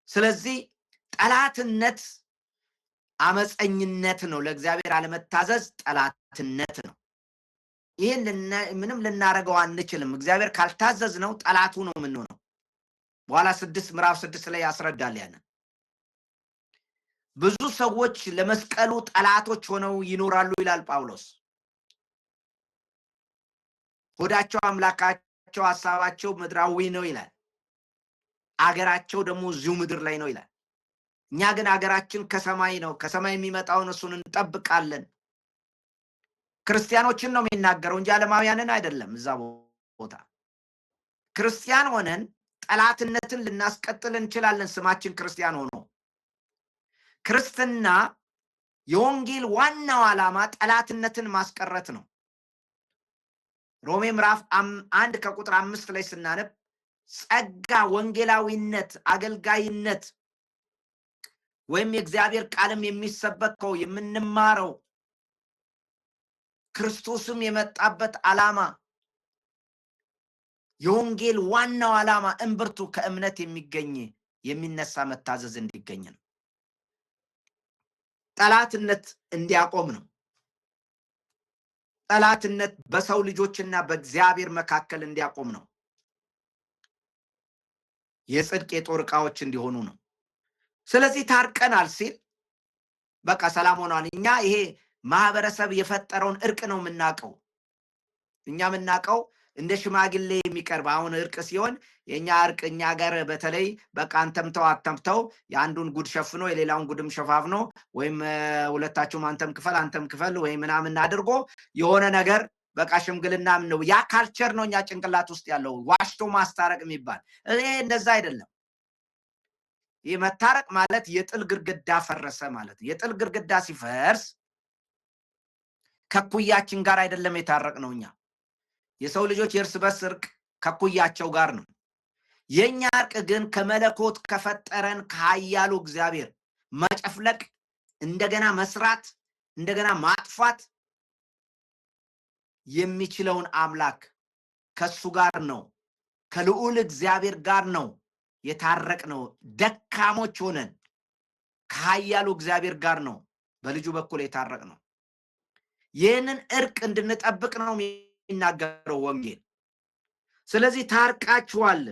Speaker 1: ስለዚህ ጠላትነት አመፀኝነት ነው። ለእግዚአብሔር አለመታዘዝ ጠላትነት ነው። ይሄን ምንም ልናረገው አንችልም። እግዚአብሔር ካልታዘዝ ነው ጠላቱ ነው የምንሆነው። በኋላ ምዕራፍ 6 ላይ ያስረዳል ያንን። ብዙ ሰዎች ለመስቀሉ ጠላቶች ሆነው ይኖራሉ ይላል ጳውሎስ። ሆዳቸው አምላካቸው፣ ሐሳባቸው ምድራዊ ነው ይላል። አገራቸው ደግሞ እዚሁ ምድር ላይ ነው ይላል። እኛ ግን አገራችን ከሰማይ ነው። ከሰማይ የሚመጣውን እሱን እንጠብቃለን። ክርስቲያኖችን ነው የሚናገረው እንጂ ዓለማውያንን አይደለም። እዛ ቦታ ክርስቲያን ሆነን ጠላትነትን ልናስቀጥል እንችላለን። ስማችን ክርስቲያን ሆኖ ክርስትና የወንጌል ዋናው ዓላማ ጠላትነትን ማስቀረት ነው። ሮሜ ምዕራፍ 1 ከቁጥር 5 ላይ ስናነብ ጸጋ፣ ወንጌላዊነት፣ አገልጋይነት ወይም የእግዚአብሔር ቃልም የሚሰበከው የምንማረው ክርስቶስም የመጣበት ዓላማ የወንጌል ዋናው ዓላማ እምብርቱ ከእምነት የሚነሳ መታዘዝ እንዲገኝ ነው። ጠላትነት እንዲያቆም ነው። ጠላትነት በሰው ልጆችና በእግዚአብሔር መካከል እንዲያቆም ነው። የጽድቅ የጦር ዕቃዎች እንዲሆኑ ነው። ስለዚህ ታርቀናል ሲል በቃ ሰላም ሆኗል። እኛ ይሄ ማህበረሰብ የፈጠረውን እርቅ ነው የምናውቀው። እኛ የምናውቀው እንደ ሽማግሌ የሚቀርብ አሁን እርቅ ሲሆን የኛ እርቅ እኛ ጋር በተለይ በቃ አንተምተው አተምተው የአንዱን ጉድ ሸፍኖ የሌላውን ጉድም ሸፋፍኖ ወይም ሁለታችሁም አንተም ክፈል አንተም ክፈል ወይ ምናምን አድርጎ የሆነ ነገር በቃ ሽምግልናም ነው። ያ ካልቸር ነው እኛ ጭንቅላት ውስጥ ያለው ዋሽቶ ማስታረቅ የሚባል። ይሄ እንደዛ አይደለም። ይህ መታረቅ ማለት የጥል ግርግዳ ፈረሰ ማለት ነው። የጥል ግርግዳ ሲፈርስ ከኩያችን ጋር አይደለም የታረቅ ነው። እኛ የሰው ልጆች የእርስ በርስ እርቅ ከኩያቸው ጋር ነው። የኛ እርቅ ግን ከመለኮት ከፈጠረን ከኃያሉ እግዚአብሔር መጨፍለቅ፣ እንደገና መስራት፣ እንደገና ማጥፋት የሚችለውን አምላክ ከሱ ጋር ነው፣ ከልዑል እግዚአብሔር ጋር ነው የታረቅ ነው። ደካሞች ሆነን ከኃያሉ እግዚአብሔር ጋር ነው በልጁ በኩል የታረቅ ነው። ይህንን እርቅ እንድንጠብቅ ነው የሚናገረው ወንጌል። ስለዚህ ታርቃችኋል።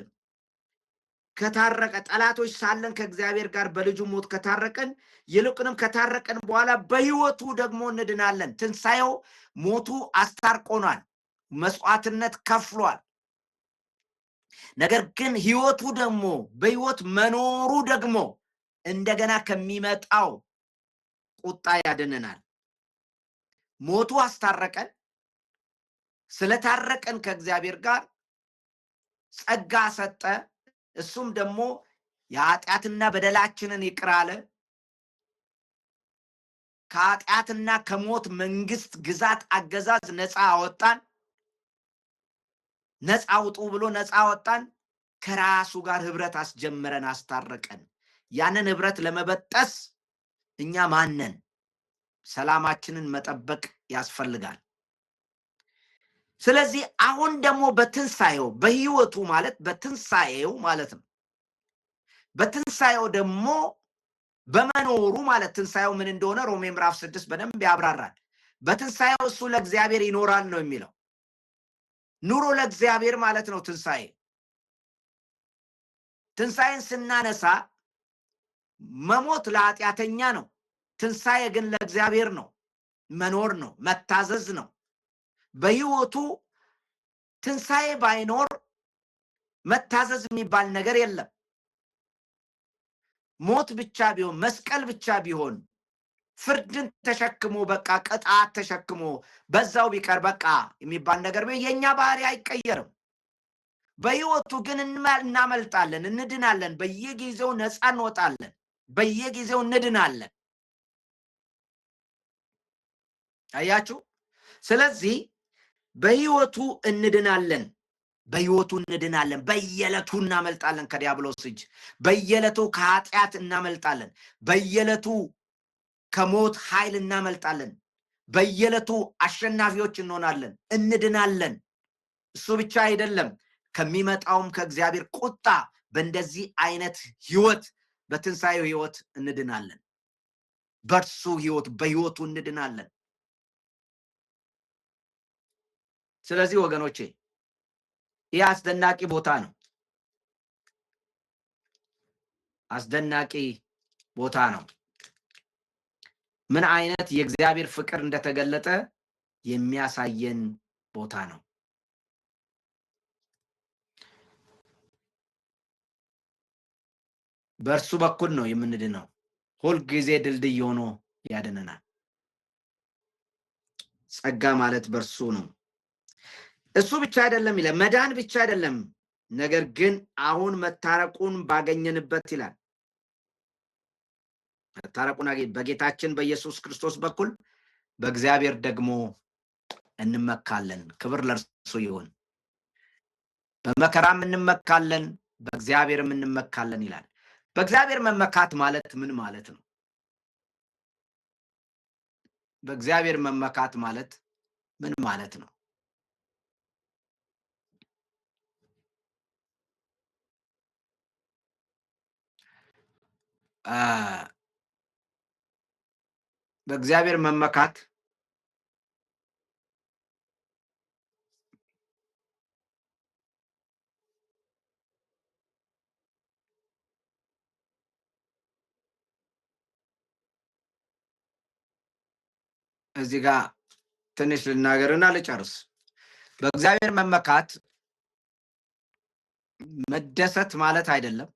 Speaker 1: ከታረቀ ጠላቶች ሳለን ከእግዚአብሔር ጋር በልጁ ሞት ከታረቀን፣ ይልቁንም ከታረቀን በኋላ በሕይወቱ ደግሞ እንድናለን። ትንሣኤው ሞቱ አስታርቆናል፣ መስዋዕትነት ከፍሏል። ነገር ግን ሕይወቱ ደግሞ በሕይወት መኖሩ ደግሞ እንደገና ከሚመጣው ቁጣ ያድነናል። ሞቱ አስታረቀን። ስለታረቀን ከእግዚአብሔር ጋር ጸጋ ሰጠ። እሱም ደግሞ የኃጢአትና በደላችንን ይቅር አለ። ከኃጢአትና ከሞት መንግስት ግዛት አገዛዝ ነፃ አወጣን። ነፃ አውጡ ብሎ ነፃ አወጣን። ከራሱ ጋር ህብረት አስጀመረን፣ አስታረቀን። ያንን ህብረት ለመበጠስ እኛ ማነን? ሰላማችንን መጠበቅ ያስፈልጋል። ስለዚህ አሁን ደግሞ በትንሣኤው በሕይወቱ ማለት በትንሣኤው ማለት ነው። በትንሣኤው ደግሞ በመኖሩ ማለት ትንሣኤው ምን እንደሆነ ሮሜ ምዕራፍ 6 በደንብ ያብራራል። በትንሣኤው እሱ ለእግዚአብሔር ይኖራል ነው የሚለው። ኑሮ ለእግዚአብሔር ማለት ነው ትንሣኤ። ትንሣኤን ስናነሳ መሞት ለኃጢአተኛ ነው። ትንሣኤ ግን ለእግዚአብሔር ነው። መኖር ነው፣ መታዘዝ ነው። በሕይወቱ ትንሣኤ ባይኖር መታዘዝ የሚባል ነገር የለም። ሞት ብቻ ቢሆን፣ መስቀል ብቻ ቢሆን፣ ፍርድን ተሸክሞ በቃ ቅጣት ተሸክሞ በዛው ቢቀር በቃ የሚባል ነገር ቢሆን የኛ ባህሪ አይቀየርም። በሕይወቱ ግን እናመልጣለን፣ እንድናለን። በየጊዜው ነፃ እንወጣለን፣ በየጊዜው እንድናለን። አያችሁ? ስለዚህ በሕይወቱ እንድናለን፣ በሕይወቱ እንድናለን። በየዕለቱ እናመልጣለን ከዲያብሎስ እጅ። በየዕለቱ ከኃጢአት እናመልጣለን። በየዕለቱ ከሞት ኃይል እናመልጣለን። በየዕለቱ አሸናፊዎች እንሆናለን፣ እንድናለን። እሱ ብቻ አይደለም፣ ከሚመጣውም ከእግዚአብሔር ቁጣ በእንደዚህ አይነት ህይወት በትንሣኤው ህይወት እንድናለን። በእርሱ ህይወት በህይወቱ እንድናለን። ስለዚህ ወገኖቼ ይህ አስደናቂ ቦታ ነው። አስደናቂ ቦታ ነው። ምን አይነት የእግዚአብሔር ፍቅር እንደተገለጠ የሚያሳየን ቦታ ነው። በእርሱ በኩል ነው የምንድነው። ሁልጊዜ ድልድይ ሆኖ ያድነናል። ጸጋ ማለት በእርሱ ነው። እሱ ብቻ አይደለም ይላል፣ መዳን ብቻ አይደለም፣ ነገር ግን አሁን መታረቁን ባገኘንበት ይላል። መታረቁን በጌታችን በኢየሱስ ክርስቶስ በኩል በእግዚአብሔር ደግሞ እንመካለን። ክብር ለእርሱ ይሁን። በመከራም እንመካለን፣ በእግዚአብሔርም እንመካለን ይላል። በእግዚአብሔር መመካት ማለት ምን ማለት ነው? በእግዚአብሔር መመካት ማለት ምን ማለት ነው? በእግዚአብሔር መመካት እዚህ ጋር ትንሽ ልናገርና ልጨርስ። በእግዚአብሔር መመካት መደሰት ማለት አይደለም።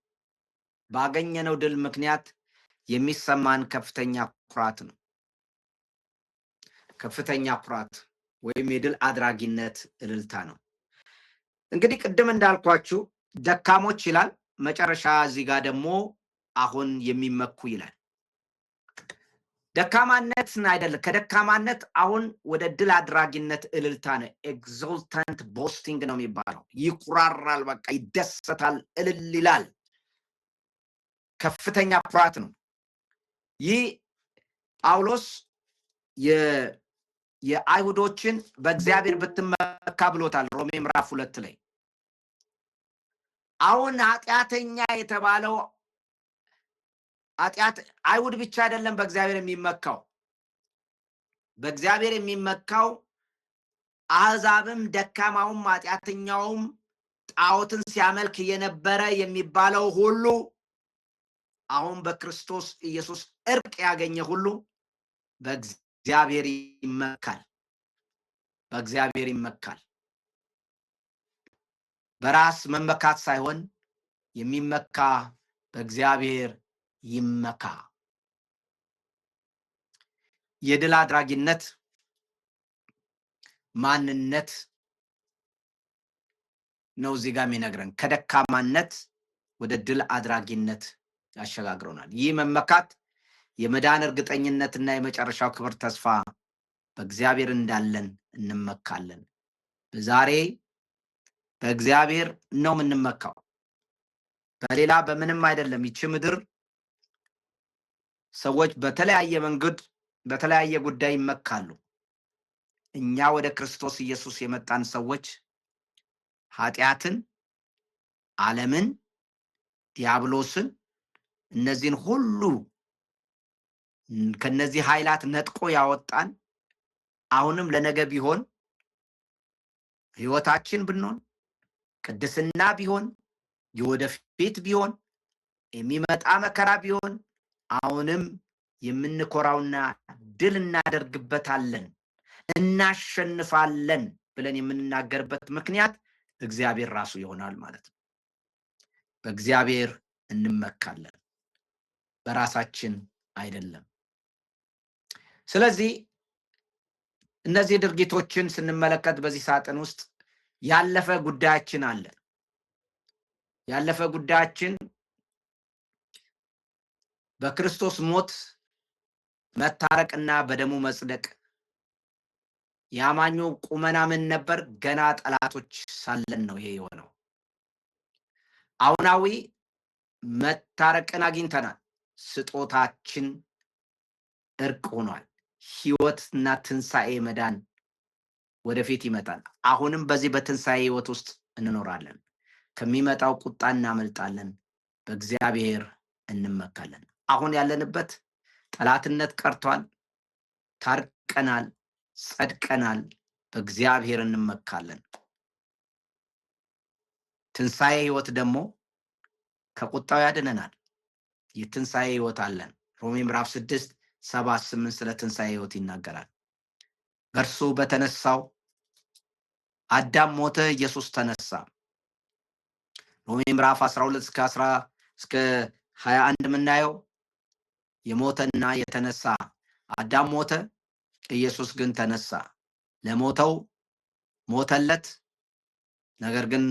Speaker 1: ባገኘነው ድል ምክንያት የሚሰማን ከፍተኛ ኩራት ነው። ከፍተኛ ኩራት ወይም የድል አድራጊነት እልልታ ነው። እንግዲህ ቅድም እንዳልኳችሁ ደካሞች ይላል። መጨረሻ እዚህ ጋር ደግሞ አሁን የሚመኩ ይላል። ደካማነት አይደለም። ከደካማነት አሁን ወደ ድል አድራጊነት እልልታ ነው። ኤግዞልታንት ቦስቲንግ ነው የሚባለው። ይኩራራል፣ በቃ ይደሰታል፣ እልል ይላል። ከፍተኛ ኩራት ነው። ይህ ጳውሎስ የአይሁዶችን በእግዚአብሔር ብትመካ ብሎታል። ሮሜ ምዕራፍ 2 ላይ አሁን ኃጢአተኛ የተባለው አይሁድ ብቻ አይደለም በእግዚአብሔር የሚመካው። በእግዚአብሔር የሚመካው አሕዛብም፣ ደካማውም፣ ኃጢአተኛውም፣ ጣዖትን ሲያመልክ የነበረ የሚባለው ሁሉ አሁን በክርስቶስ ኢየሱስ እርቅ ያገኘ ሁሉ በእግዚአብሔር ይመካል። በእግዚአብሔር ይመካል። በራስ መመካት ሳይሆን የሚመካ በእግዚአብሔር ይመካ። የድል አድራጊነት ማንነት ነው እዚህ ጋር የሚነግረን። ከደካማነት ወደ ድል አድራጊነት ያሸጋግረናል። ይህ መመካት የመዳን እርግጠኝነትና የመጨረሻው ክብር ተስፋ በእግዚአብሔር እንዳለን እንመካለን። ዛሬ በእግዚአብሔር ነው የምንመካው፣ በሌላ በምንም አይደለም። ይቺ ምድር ሰዎች በተለያየ መንገድ በተለያየ ጉዳይ ይመካሉ። እኛ ወደ ክርስቶስ ኢየሱስ የመጣን ሰዎች ኃጢአትን፣ ዓለምን፣ ዲያብሎስን እነዚህን ሁሉ ከነዚህ ኃይላት ነጥቆ ያወጣን አሁንም ለነገ ቢሆን ህይወታችን ብንሆን ቅድስና ቢሆን የወደፊት ቢሆን የሚመጣ መከራ ቢሆን አሁንም የምንኮራውና ድል እናደርግበታለን፣ እናሸንፋለን ብለን የምንናገርበት ምክንያት እግዚአብሔር ራሱ ይሆናል ማለት ነው። በእግዚአብሔር እንመካለን፣ በራሳችን አይደለም። ስለዚህ እነዚህ ድርጊቶችን ስንመለከት በዚህ ሳጥን ውስጥ ያለፈ ጉዳያችን አለ። ያለፈ ጉዳያችን በክርስቶስ ሞት መታረቅና በደሙ መጽደቅ። ያማኙ ቁመና ምን ነበር? ገና ጠላቶች ሳለን ነው ይሄ የሆነው። አሁናዊ መታረቅን አግኝተናል። ስጦታችን እርቅ ሆኗል። ህይወትና ትንሣኤ መዳን ወደፊት ይመጣል። አሁንም በዚህ በትንሣኤ ህይወት ውስጥ እንኖራለን። ከሚመጣው ቁጣ እናመልጣለን። በእግዚአብሔር እንመካለን። አሁን ያለንበት ጠላትነት ቀርቷል። ታርቀናል፣ ጸድቀናል። በእግዚአብሔር እንመካለን። ትንሣኤ ህይወት ደግሞ ከቁጣው ያድነናል። የትንሣኤ ህይወት አለን። ሮሜ ምዕራፍ 6 7 8 ስለ ትንሣኤ ህይወት ይናገራል። በእርሱ በተነሳው አዳም ሞተ፣ ኢየሱስ ተነሳ። ሮሜ ምዕራፍ 12 እስከ 21 የምናየው የሞተና የተነሳ አዳም ሞተ፣ ኢየሱስ ግን ተነሳ። ለሞተው ሞተለት፣ ነገር ግን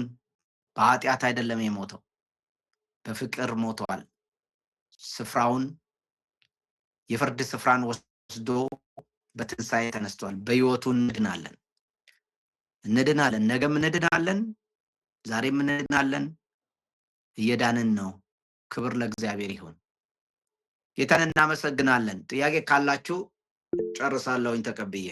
Speaker 1: በኃጢአት አይደለም የሞተው፣ በፍቅር ሞተዋል። ስፍራውን የፍርድ ስፍራን ወስዶ በትንሣኤ ተነስቷል። በህይወቱ እንድናለን፣ ነገም እንድናለን፣ ዛሬም እንድናለን። እየዳንን ነው። ክብር ለእግዚአብሔር ይሁን። ጌታን እናመሰግናለን። ጥያቄ ካላችሁ ጨርሳለሁኝ ተቀብዬ።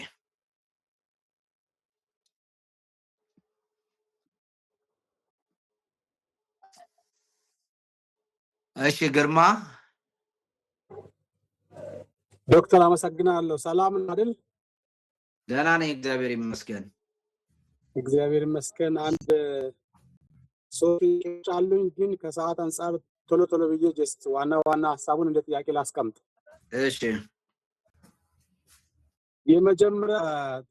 Speaker 1: እሺ ግርማ።
Speaker 3: ዶክተር አመሰግናለሁ። ሰላም አይደል?
Speaker 1: ደህና ነኝ፣ እግዚአብሔር ይመስገን።
Speaker 3: እግዚአብሔር ይመስገን። አንድ ሶሪ ጫሉኝ፣ ግን ከሰዓት አንፃር ቶሎ ቶሎ ብዬ ጀስት ዋና ሀሳቡን እንደ ጥያቄ ላስቀምጥ።
Speaker 1: እሺ።
Speaker 3: የመጀመሪያ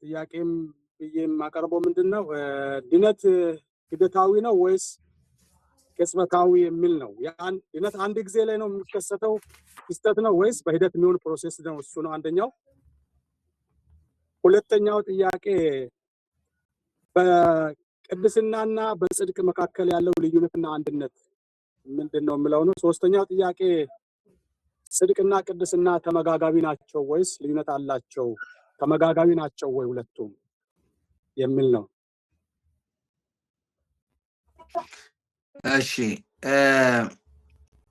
Speaker 3: ጥያቄም ብዬ የማቀርበው ምንድነው ድነት ሂደታዊ ነው ወይስ ቅጽበታዊ የሚል ነው። ድነት አንድ ጊዜ ላይ ነው የሚከሰተው ክስተት ነው ወይስ በሂደት የሚሆን ፕሮሴስ ነው? እሱ ነው አንደኛው። ሁለተኛው ጥያቄ በቅድስናና በጽድቅ መካከል ያለው ልዩነትና አንድነት ምንድነው የሚለው ነው። ሶስተኛው ጥያቄ ጽድቅና ቅድስና ተመጋጋቢ ናቸው ወይስ ልዩነት አላቸው? ተመጋጋቢ ናቸው ወይ ሁለቱም የሚል ነው።
Speaker 1: እሺ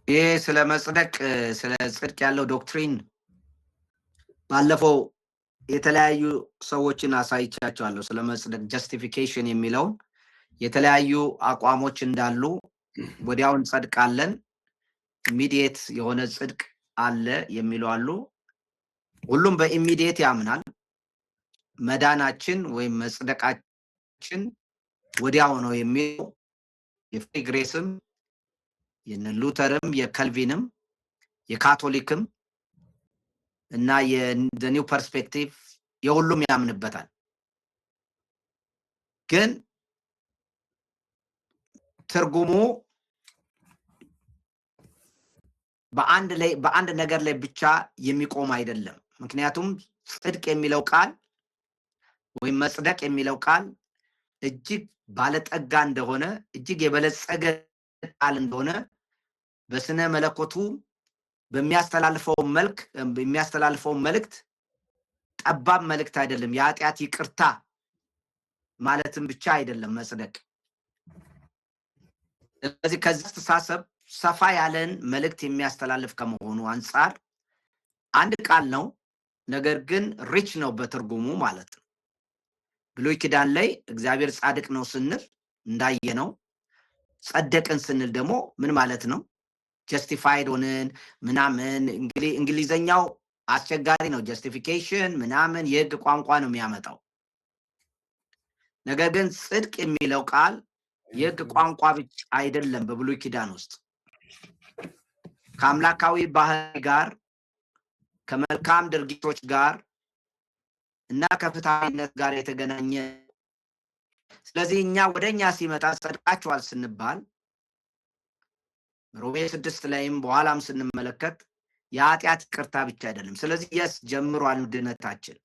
Speaker 1: ይሄ ስለ መጽደቅ ስለ ጽድቅ ያለው ዶክትሪን ባለፈው የተለያዩ ሰዎችን አሳይቻቸዋለሁ። ስለ መጽደቅ ጀስቲፊኬሽን የሚለውን የተለያዩ አቋሞች እንዳሉ፣ ወዲያው እንጸድቃለን፣ ኢሚዲየት የሆነ ጽድቅ አለ የሚሉ አሉ። ሁሉም በኢሚዲየት ያምናል። መዳናችን ወይም መጽደቃችን ወዲያው ነው የሚለው የፍሪ ግሬስም የነ ሉተርም የከልቪንም የካቶሊክም እና የኒው ፐርስፔክቲቭ የሁሉም ያምንበታል። ግን ትርጉሙ በአንድ ነገር ላይ ብቻ የሚቆም አይደለም። ምክንያቱም ጽድቅ የሚለው ቃል ወይም መጽደቅ የሚለው ቃል እጅግ ባለጠጋ እንደሆነ፣ እጅግ የበለጸገ ቃል እንደሆነ በስነ መለኮቱ በሚያስተላልፈው መልእክት ጠባብ መልእክት አይደለም። የኃጢአት ይቅርታ ማለትም ብቻ አይደለም መጽደቅ። ስለዚህ ከዚህ አስተሳሰብ ሰፋ ያለን መልእክት የሚያስተላልፍ ከመሆኑ አንጻር አንድ ቃል ነው፣ ነገር ግን ሪች ነው በትርጉሙ ማለት ነው። ብሉይ ኪዳን ላይ እግዚአብሔር ጻድቅ ነው ስንል እንዳየነው፣ ጸደቅን ስንል ደግሞ ምን ማለት ነው? ጀስቲፋይድ ሆንን ምናምን። እንግሊዘኛው አስቸጋሪ ነው። ጀስቲፊኬሽን ምናምን የህግ ቋንቋ ነው የሚያመጣው። ነገር ግን ጽድቅ የሚለው ቃል የህግ ቋንቋ ብቻ አይደለም። በብሉይ ኪዳን ውስጥ ከአምላካዊ ባህሪ ጋር፣ ከመልካም ድርጊቶች ጋር እና ከፍትሃዊነት ጋር የተገናኘ። ስለዚህ ወደኛ ሲመጣ ጸድቃችኋል ስንባል ሮሜ 6 ላይም በኋላም ስንመለከት የኃጢአት ይቅርታ ብቻ አይደለም። ስለዚህ የስ ጀምሯል ድነታችን።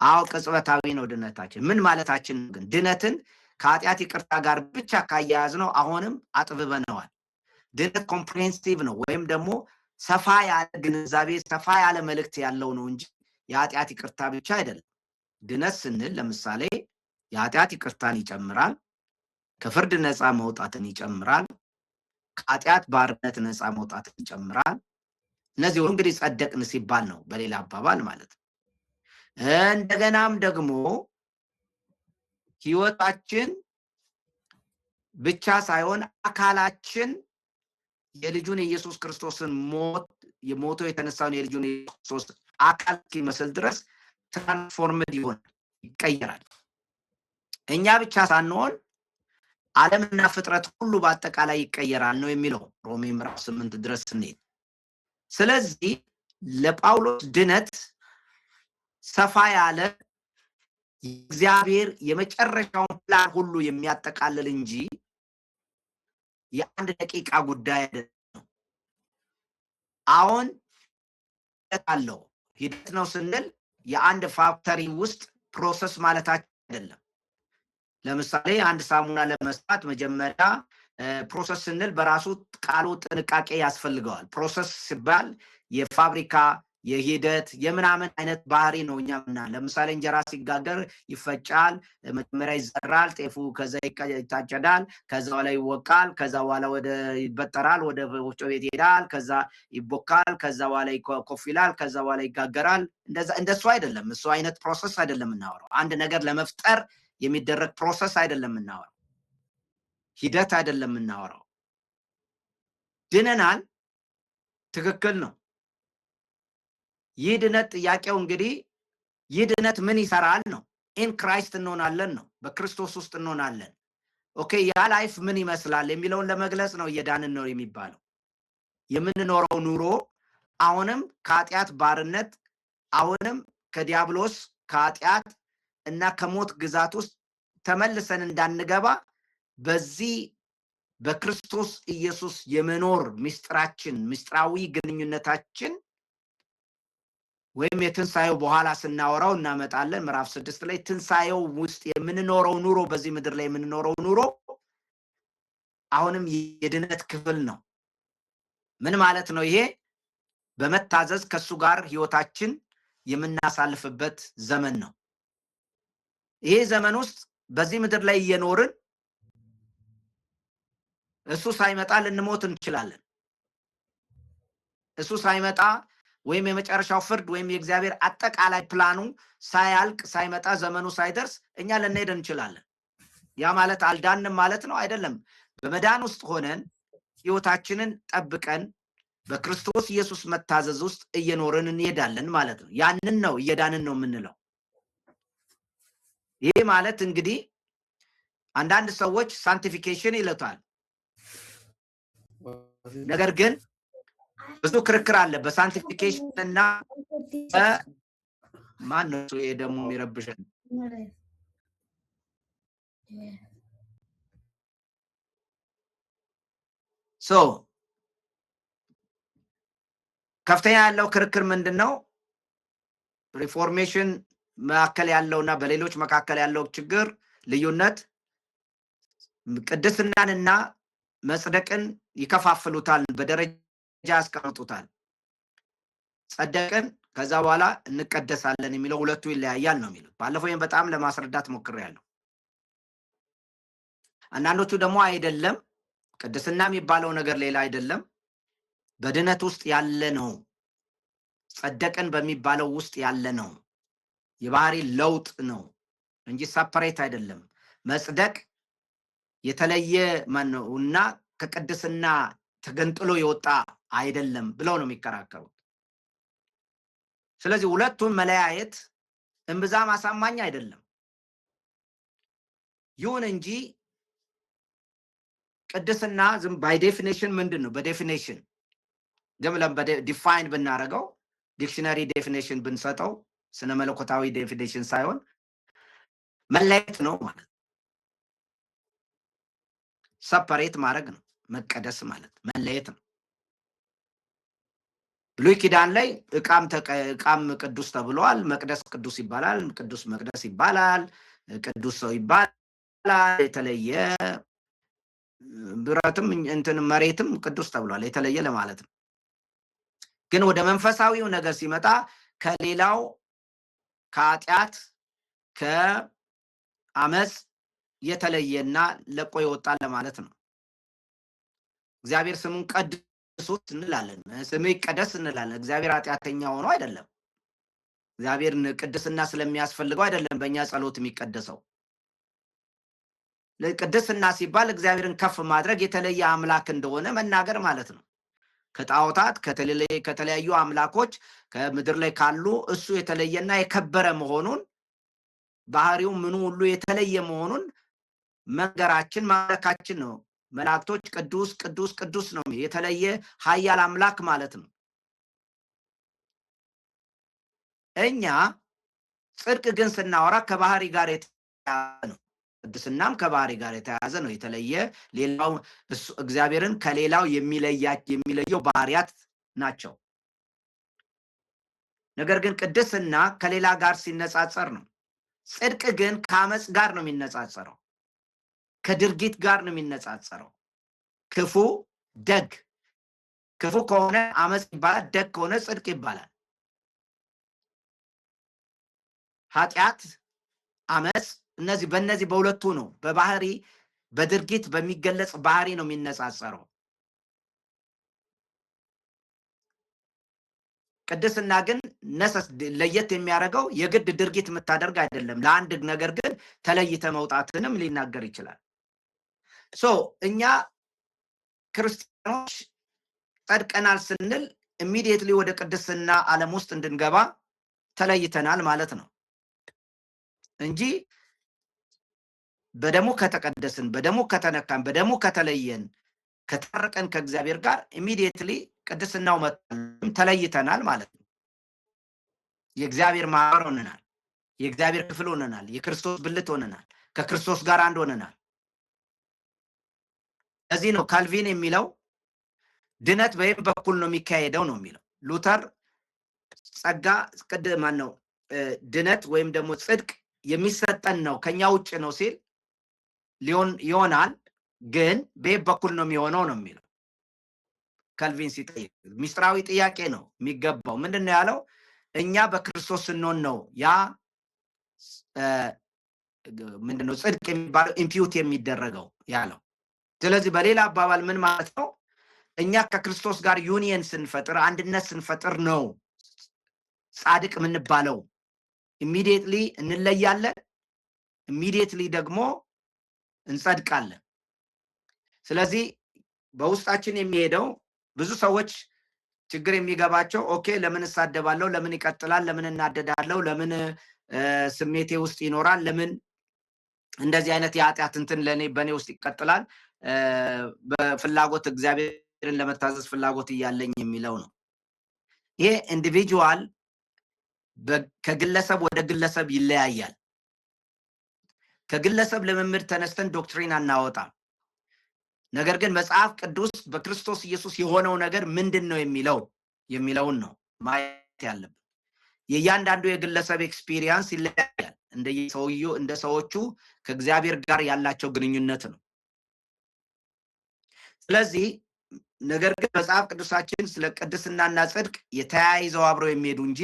Speaker 1: አዎ ቅጽበታዊ ነው ድነታችን። ምን ማለታችን ግን? ድነትን ከኃጢአት ይቅርታ ጋር ብቻ ካያያዝ ነው አሁንም አጥብበነዋል። ድነት ኮምፕሬሄንሲቭ ነው፣ ወይም ደግሞ ሰፋ ያለ ግንዛቤ፣ ሰፋ ያለ መልእክት ያለው ነው እንጂ የኃጢአት ይቅርታ ብቻ አይደለም። ድነት ስንል ለምሳሌ የኃጢአት ይቅርታን ይጨምራል፣ ከፍርድ ነፃ መውጣትን ይጨምራል፣ ከኃጢአት ባርነት ነፃ መውጣትን ይጨምራል፣ እነዚህ ሁሉ እንግዲህ ጸደቅን ሲባል ነው በሌላ አባባል ማለት ነው። እንደገናም ደግሞ ህይወታችን ብቻ ሳይሆን አካላችን የልጁን ኢየሱስ ክርስቶስን ሞቶ የተነሳውን የልጁን ኢየሱስ ክርስቶስ አካል እስኪመስል ድረስ ትራንስፎርምድ ይቀየራል። እኛ ብቻ ሳንሆን ዓለምና ፍጥረት ሁሉ በአጠቃላይ ይቀየራል ነው የሚለው ሮሜ ምዕራፍ 8 ድረስ ስንሄድ። ስለዚህ ለጳውሎስ ድነት ሰፋ ያለ እግዚአብሔር የመጨረሻውን ፕላን ሁሉ የሚያጠቃልል እንጂ የአንድ ደቂቃ ጉዳይ አይደለም። አሁን አለው ሂደት ነው ስንል የአንድ ፋክተሪ ውስጥ ፕሮሰስ ማለታችን አይደለም። ለምሳሌ አንድ ሳሙና ለመስራት መጀመሪያ ፕሮሰስ ስንል በራሱ ቃሉ ጥንቃቄ ያስፈልገዋል። ፕሮሰስ ሲባል የፋብሪካ የሂደት የምናምን አይነት ባህሪ ነው። እኛና ለምሳሌ እንጀራ ሲጋገር ይፈጫል፣ መጀመሪያ ይዘራል፣ ጤፉ ከዛ ይታጨዳል፣ ከዛ በኋላ ይወቃል፣ ከዛ በኋላ ወደ ይበጠራል፣ ወደ ወፍጮ ቤት ይሄዳል፣ ከዛ ይቦካል፣ ከዛ በኋላ ይኮፍላል፣ ከዛ በኋላ ይጋገራል። እንደሱ አይደለም። እሱ አይነት ፕሮሰስ አይደለም እናወራው። አንድ ነገር ለመፍጠር የሚደረግ ፕሮሰስ አይደለም እናወራው። ሂደት አይደለም እናወራው። ድነናል፣ ትክክል ነው። ይህ ድነት ጥያቄው እንግዲህ ይህ ድነት ምን ይሰራል ነው። ኢን ክራይስት እንሆናለን ነው። በክርስቶስ ውስጥ እንሆናለን። ኦኬ፣ ያ ላይፍ ምን ይመስላል የሚለውን ለመግለጽ ነው እየዳንን ነው የሚባለው። የምንኖረው ኑሮ አሁንም ከኃጢአት ባርነት፣ አሁንም ከዲያብሎስ ከኃጢአት እና ከሞት ግዛት ውስጥ ተመልሰን እንዳንገባ በዚህ በክርስቶስ ኢየሱስ የመኖር ምስጢራችን ምስጢራዊ ግንኙነታችን ወይም የትንሳኤው በኋላ ስናወራው እናመጣለን። ምዕራፍ 6 ላይ ትንሳኤው ውስጥ የምንኖረው ኑሮ በዚህ ምድር ላይ የምንኖረው ኑሮ አሁንም የድነት ክፍል ነው። ምን ማለት ነው ይሄ? በመታዘዝ ከሱ ጋር ህይወታችን የምናሳልፍበት ዘመን ነው። ይሄ ዘመን ውስጥ በዚህ ምድር ላይ እየኖርን እሱ ሳይመጣ ልንሞት እንችላለን። እሱ ሳይመጣ ወይም የመጨረሻው ፍርድ ወይም የእግዚአብሔር አጠቃላይ ፕላኑ ሳያልቅ ሳይመጣ ዘመኑ ሳይደርስ እኛ ልንሄድ እንችላለን። ያ ማለት አልዳንም ማለት ነው አይደለም። በመዳን ውስጥ ሆነን ህይወታችንን ጠብቀን በክርስቶስ ኢየሱስ መታዘዝ ውስጥ እየኖርን እንሄዳለን ማለት ነው። ያንን ነው እየዳንን ነው የምንለው። ይሄ ማለት እንግዲህ አንዳንድ ሰዎች ሳንቲፊኬሽን ይሉታል። ነገር ግን ብዙ ክርክር አለ በሳንቲፊኬሽን እና ማን ነው ይሄ ደግሞ የሚረብሸን? ከፍተኛ ያለው ክርክር ምንድነው? ሪፎርሜሽን መካከል ያለውና በሌሎች መካከል ያለው ችግር ልዩነት ቅድስናንና መጽደቅን ይከፋፍሉታል፣ በደረጃ ያስቀምጡታል። ጸደቅን ከዛ በኋላ እንቀደሳለን የሚለው ሁለቱ ይለያያል ነው የሚሉት። ባለፈው በጣም ለማስረዳት ሞክሬያለሁ። አንዳንዶቹ ደግሞ አይደለም፣ ቅድስና የሚባለው ነገር ሌላ አይደለም፣ በድነት ውስጥ ያለ ነው፣ ጸደቅን በሚባለው ውስጥ ያለ ነው፣ የባህሪ ለውጥ ነው እንጂ ሰፐሬት አይደለም። መጽደቅ የተለየ ማነውና ከቅድስና ተገንጥሎ የወጣ አይደለም ብለው ነው የሚከራከሩት። ስለዚህ ሁለቱን መለያየት እምብዛም አሳማኝ አይደለም። ይሁን እንጂ ቅድስና ዝም ባይ ዴፊኒሽን ምንድነው? በዴፊኒሽን ዝም ብለን ዲፋይን ብናደርገው ዲክሽነሪ ዴፊኒሽን ብንሰጠው ስነ መለኮታዊ ዴፊኒሽን ሳይሆን መለየት ነው ማለት፣ ሰፐሬት ማድረግ ነው። መቀደስ ማለት መለየት ነው። ብሉይ ኪዳን ላይ ዕቃም ቅዱስ ተብሏል። መቅደስ ቅዱስ ይባላል፣ ቅዱስ መቅደስ ይባላል፣ ቅዱስ ሰው ይባላል። የተለየ ብረትም እንትን መሬትም ቅዱስ ተብሏል፣ የተለየ ለማለት ነው። ግን ወደ መንፈሳዊው ነገር ሲመጣ ከሌላው ከኃጢአት ከአመፅ የተለየና ለቆ ይወጣል ለማለት ነው። እግዚአብሔር ስሙን ኢየሱስ እንላለን፣ ስም ይቀደስ እንላለን። እግዚአብሔር ኃጢአተኛ ሆኖ አይደለም። እግዚአብሔር ቅድስና ስለሚያስፈልገው አይደለም በእኛ ጸሎት የሚቀደሰው። ቅድስና ሲባል እግዚአብሔርን ከፍ ማድረግ የተለየ አምላክ እንደሆነ መናገር ማለት ነው። ከጣዖታት ከተለያዩ አምላኮች ከምድር ላይ ካሉ እሱ የተለየና የከበረ መሆኑን ባህሪው ምኑ ሁሉ የተለየ መሆኑን መንገራችን ማለካችን ነው። መላእክቶች ቅዱስ ቅዱስ ቅዱስ ነው፣ የተለየ ኃያል አምላክ ማለት ነው። እኛ ጽድቅ ግን ስናወራ ከባህሪ ጋር የተያያዘ ነው። ቅድስናም ከባህሪ ጋር የተያያዘ ነው። የተለየ ሌላው እግዚአብሔርን ከሌላው የሚለየው ባህሪያት ናቸው። ነገር ግን ቅድስና ከሌላ ጋር ሲነጻጸር ነው። ጽድቅ ግን ከአመፅ ጋር ነው የሚነጻጸረው፣ ከድርጊት ጋር ነው የሚነጻጸረው። ክፉ ደግ፣ ክፉ ከሆነ አመፅ ይባላል፣ ደግ ከሆነ ጽድቅ ይባላል። ኃጢአት፣ አመፅ በእነዚህ በሁለቱ ነው በባህሪ በድርጊት በሚገለጽ ባህሪ ነው የሚነጻጸረው። ቅድስና ግን ለየት የሚያደርገው የግድ ድርጊት የምታደርግ አይደለም። ለአንድ ነገር ግን ተለይተ መውጣትንም ሊናገር ይችላል። እኛ ክርስቲያኖች ጸድቀናል ስንል ኢሚዲየትሊ ወደ ቅድስና ዓለም ውስጥ እንድንገባ ተለይተናል ማለት ነው እንጂ በደሙ ከተቀደስን፣ በደሙ ከተነካን፣ በደሙ ከተለየን፣ ከታረቀን ከእግዚአብሔር ጋር ኢሚዲየትሊ ቅድስናው መጥቷል፣ ተለይተናል ማለት ነው። የእግዚአብሔር ማህበር ሆነናል፣ የእግዚአብሔር ክፍል ሆነናል፣ የክርስቶስ ብልት ሆነናል፣ ከክርስቶስ ጋር አንድ ሆነናል። ለዚህ ነው ካልቪን የሚለው ድነት በይም በኩል ነው የሚካሄደው ነው የሚለው። ሉተር ጸጋ ማነው ድነት ወይም ደግሞ ጽድቅ የሚሰጠን ነው ከኛ ውጭ ነው ሲል ይሆናል፣ ግን በይም በኩል ነው የሚሆነው ነው የሚለው። ካልቪን ሲጠይቅ ሚስጥራዊ ጥያቄ ነው የሚገባው። ምንድን ነው ያለው? እኛ በክርስቶስ ስንሆን ነው ያ ምንድነው ጽድቅ የሚባለው ኢምፒዩት የሚደረገው ያለው። ስለዚህ በሌላ አባባል ምን ማለት ነው? እኛ ከክርስቶስ ጋር ዩኒየን ስንፈጥር፣ አንድነት ስንፈጥር ነው ጻድቅ የምንባለው። ኢሚዲየትሊ እንለያለን፣ ኢሚዲየትሊ ደግሞ እንጸድቃለን። ስለዚህ በውስጣችን የሚሄደው ብዙ ሰዎች ችግር የሚገባቸው ኦኬ ለምን እሳደባለሁ፣ ለምን ይቀጥላል፣ ለምን እናደዳለሁ፣ ለምን ስሜቴ ውስጥ ይኖራል፣ ለምን እንደዚህ አይነት የኃጢአት እንትን በእኔ ውስጥ ይቀጥላል፣ በፍላጎት እግዚአብሔርን ለመታዘዝ ፍላጎት እያለኝ የሚለው ነው። ይሄ ኢንዲቪጁዋል ከግለሰብ ወደ ግለሰብ ይለያያል። ከግለሰብ ልምምድ ተነስተን ዶክትሪን አናወጣም። ነገር ግን መጽሐፍ ቅዱስ በክርስቶስ ኢየሱስ የሆነው ነገር ምንድን ነው የሚለውን ነው ማየት ያለብን። የእያንዳንዱ የግለሰብ ኤክስፒሪየንስ ይለያያል እንደ ሰዎቹ ከእግዚአብሔር ጋር ያላቸው ግንኙነት ነው። ስለዚህ ነገር ግን መጽሐፍ ቅዱሳችን ስለ ቅድስናና ጽድቅ የተያይዘው አብረው የሚሄዱ እንጂ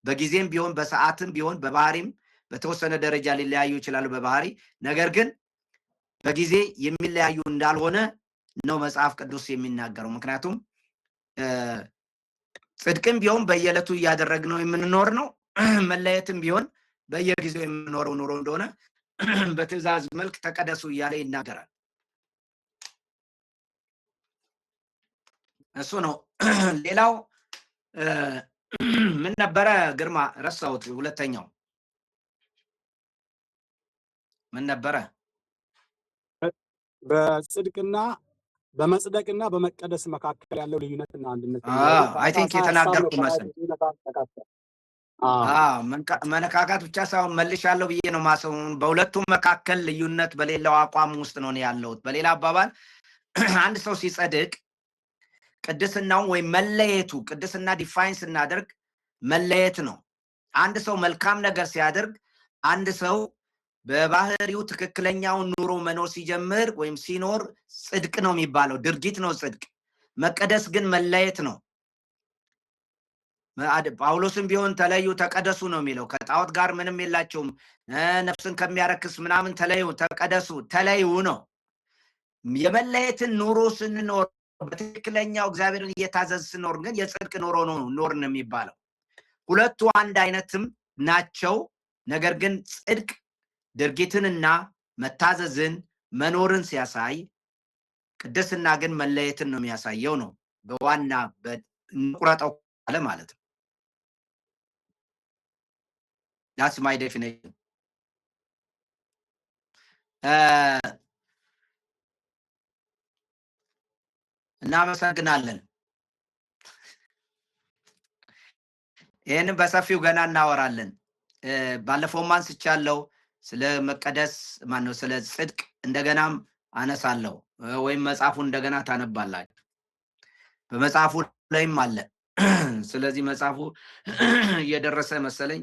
Speaker 1: በጊዜም ቢሆን በሰዓትም ቢሆን በባህሪም በተወሰነ ደረጃ ሊለያዩ ይችላሉ በባህሪ። ነገር ግን በጊዜ የሚለያዩ እንዳልሆነ ነው መጽሐፍ ቅዱስ የሚናገረው። ምክንያቱም ጽድቅም ቢሆን በየዕለቱ እያደረግነው የምንኖር ነው፣ መለየትም ቢሆን በየጊዜው የምንኖረው ኑሮ እንደሆነ በትእዛዝ መልክ ተቀደሱ እያለ ይናገራል። እሱ ነው። ሌላው ምን ነበረ ግርማ? ረሳሁት። ሁለተኛው ምን ነበረ?
Speaker 3: በጽድቅና በመጽደቅና በመቀደስ መካከል ያለው ልዩነትና አንድነት
Speaker 1: አይ ቲንክ የተናገርኩ መስል መነካካት ብቻ ሳይሆን መልሻለሁ ብዬ ነው ማሰቡ። በሁለቱም መካከል ልዩነት በሌለው አቋም ውስጥ ነው ያለሁት። በሌላ አባባል አንድ ሰው ሲጸድቅ ቅድስናውን ወይም መለየቱ፣ ቅድስና ዲፋይን ስናደርግ መለየት ነው። አንድ ሰው መልካም ነገር ሲያደርግ፣ አንድ ሰው በባህሪው ትክክለኛውን ኑሮ መኖር ሲጀምር ወይም ሲኖር ጽድቅ ነው የሚባለው፣ ድርጊት ነው ጽድቅ። መቀደስ ግን መለየት ነው። ጳውሎስም ቢሆን ተለዩ ተቀደሱ ነው የሚለው። ከጣዖት ጋር ምንም የላቸውም፣ ነፍስን ከሚያረክስ ምናምን ተለዩ፣ ተቀደሱ፣ ተለዩ ነው። የመለየትን ኑሮ ስንኖር በትክክለኛው እግዚአብሔርን እየታዘዝ ስኖር ግን የጽድቅ ኖር ነው የሚባለው። ሁለቱ አንድ አይነትም ናቸው። ነገር ግን ጽድቅ ድርጊትንና መታዘዝን መኖርን ሲያሳይ፣ ቅድስና ግን መለየትን ነው የሚያሳየው ነው በዋና በቁረጠው አለ ማለት ነው። that's my definition። እናመሰግናለን። ይሄን በሰፊው ገና እናወራለን። ባለፈውም አንስቻለሁ ስለ መቀደስ ማነው ስለ ጽድቅ እንደገናም አነሳለሁ፣ ወይም መጽሐፉን እንደገና ታነባላችሁ። በመጽሐፉ ላይም አለ። ስለዚህ መጽሐፉ እየደረሰ መሰለኝ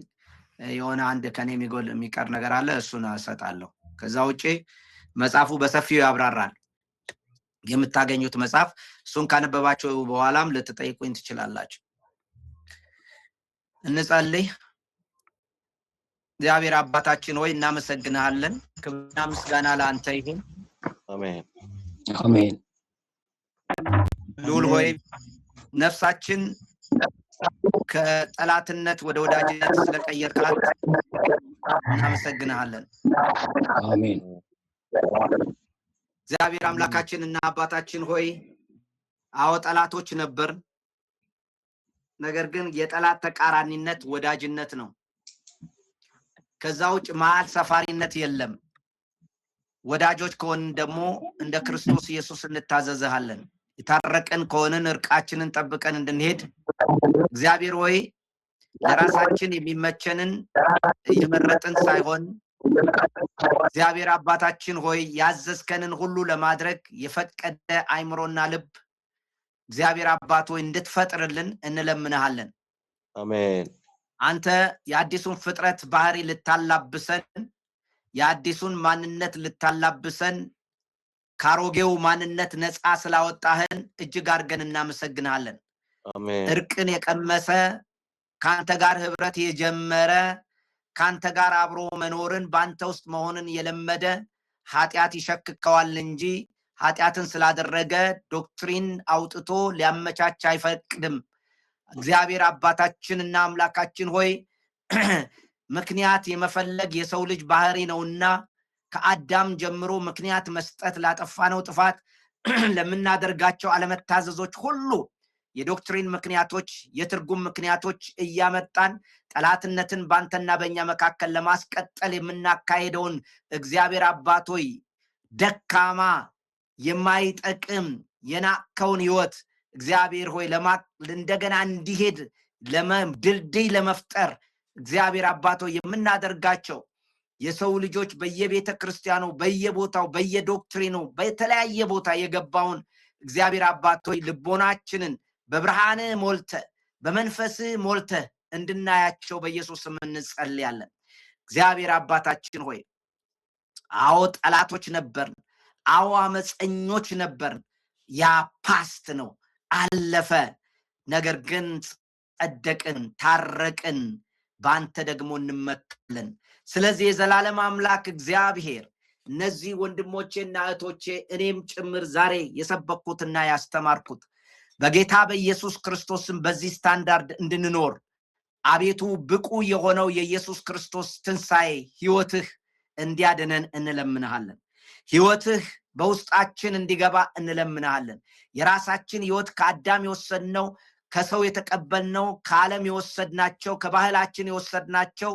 Speaker 1: የሆነ አንድ ከኔ የሚቀር ነገር አለ፣ እሱን አሰጣለሁ። ከዛ ውጪ መጽሐፉ በሰፊው ያብራራል። የምታገኙት መጽሐፍ እሱን ካነበባችሁ በኋላም ልትጠይቁኝ ትችላላችሁ። እንጸልይ። እግዚአብሔር አባታችን ሆይ እናመሰግናለን። ክብርና ምስጋና ለአንተ ይሁን።
Speaker 4: አሜን
Speaker 2: አሜን።
Speaker 1: ልዑል ሆይ ነፍሳችን ከጠላትነት ወደ ወዳጅነት ስለቀየርካት እናመሰግናለን።
Speaker 2: አሜን።
Speaker 1: እግዚአብሔር አምላካችንና አባታችን ሆይ አዎ ጠላቶች ነበር፣ ነገር ግን የጠላት ተቃራኒነት ወዳጅነት ነው። ከዛ ውጭ መሀል ሰፋሪነት የለም። ወዳጆች ከሆንን ደግሞ እንደ ክርስቶስ ኢየሱስ እንታዘዝሃለን። የታረቀን ከሆንን እርቃችንን ጠብቀን እንድንሄድ እግዚአብሔር ሆይ ለራሳችን የሚመቸንን እየመረጥን ሳይሆን እግዚአብሔር አባታችን ሆይ ያዘዝከንን ሁሉ ለማድረግ የፈቀደ አይምሮና ልብ እግዚአብሔር አባት ሆይ እንድትፈጥርልን እንለምንሃለን።
Speaker 4: አሜን።
Speaker 1: አንተ የአዲሱን ፍጥረት ባህሪ ልታላብሰን፣ የአዲሱን ማንነት ልታላብሰን፣ ካሮጌው ማንነት ነፃ ስላወጣህን እጅግ አድርገን እናመሰግናለን።
Speaker 4: አሜን።
Speaker 1: እርቅን የቀመሰ ካንተ ጋር ህብረት የጀመረ ካንተ ጋር አብሮ መኖርን ባንተ ውስጥ መሆንን የለመደ ኃጢአት ይሸክከዋል እንጂ ኃጢአትን ስላደረገ ዶክትሪን አውጥቶ ሊያመቻች አይፈቅድም። እግዚአብሔር አባታችንና አምላካችን ሆይ ምክንያት የመፈለግ የሰው ልጅ ባህሪ ነውና ከአዳም ጀምሮ ምክንያት መስጠት ላጠፋነው ጥፋት ለምናደርጋቸው አለመታዘዞች ሁሉ የዶክትሪን ምክንያቶች፣ የትርጉም ምክንያቶች እያመጣን ጠላትነትን ባንተና በእኛ መካከል ለማስቀጠል የምናካሄደውን እግዚአብሔር አባት ሆይ ደካማ የማይጠቅም የናከውን ህይወት እግዚአብሔር ሆይ እንደገና እንዲሄድ ድልድይ ለመፍጠር እግዚአብሔር አባት ሆይ የምናደርጋቸው የሰው ልጆች በየቤተ ክርስቲያኑ በየቦታው በየዶክትሪኑ በተለያየ ቦታ የገባውን እግዚአብሔር አባት ሆይ ልቦናችንን በብርሃን ሞልተ በመንፈስ ሞልተ እንድናያቸው በኢየሱስ ስም እንጸልያለን። እግዚአብሔር አባታችን ሆይ አዎ ጠላቶች ነበርን፣ አዎ አመፀኞች ነበርን። ያ ፓስት ነው፣ አለፈ። ነገር ግን ጸደቅን፣ ታረቅን፣ በአንተ ደግሞ እንመካለን። ስለዚህ የዘላለም አምላክ እግዚአብሔር እነዚህ ወንድሞቼና እህቶቼ እኔም ጭምር ዛሬ የሰበኩትና ያስተማርኩት በጌታ በኢየሱስ ክርስቶስም በዚህ ስታንዳርድ እንድንኖር አቤቱ ብቁ የሆነው የኢየሱስ ክርስቶስ ትንሣኤ ህይወትህ እንዲያድነን እንለምንሃለን። ህይወትህ በውስጣችን እንዲገባ እንለምንሃለን። የራሳችን ህይወት ከአዳም የወሰድነው፣ ከሰው የተቀበልነው፣ ከዓለም የወሰድናቸው፣ ከባህላችን የወሰድናቸው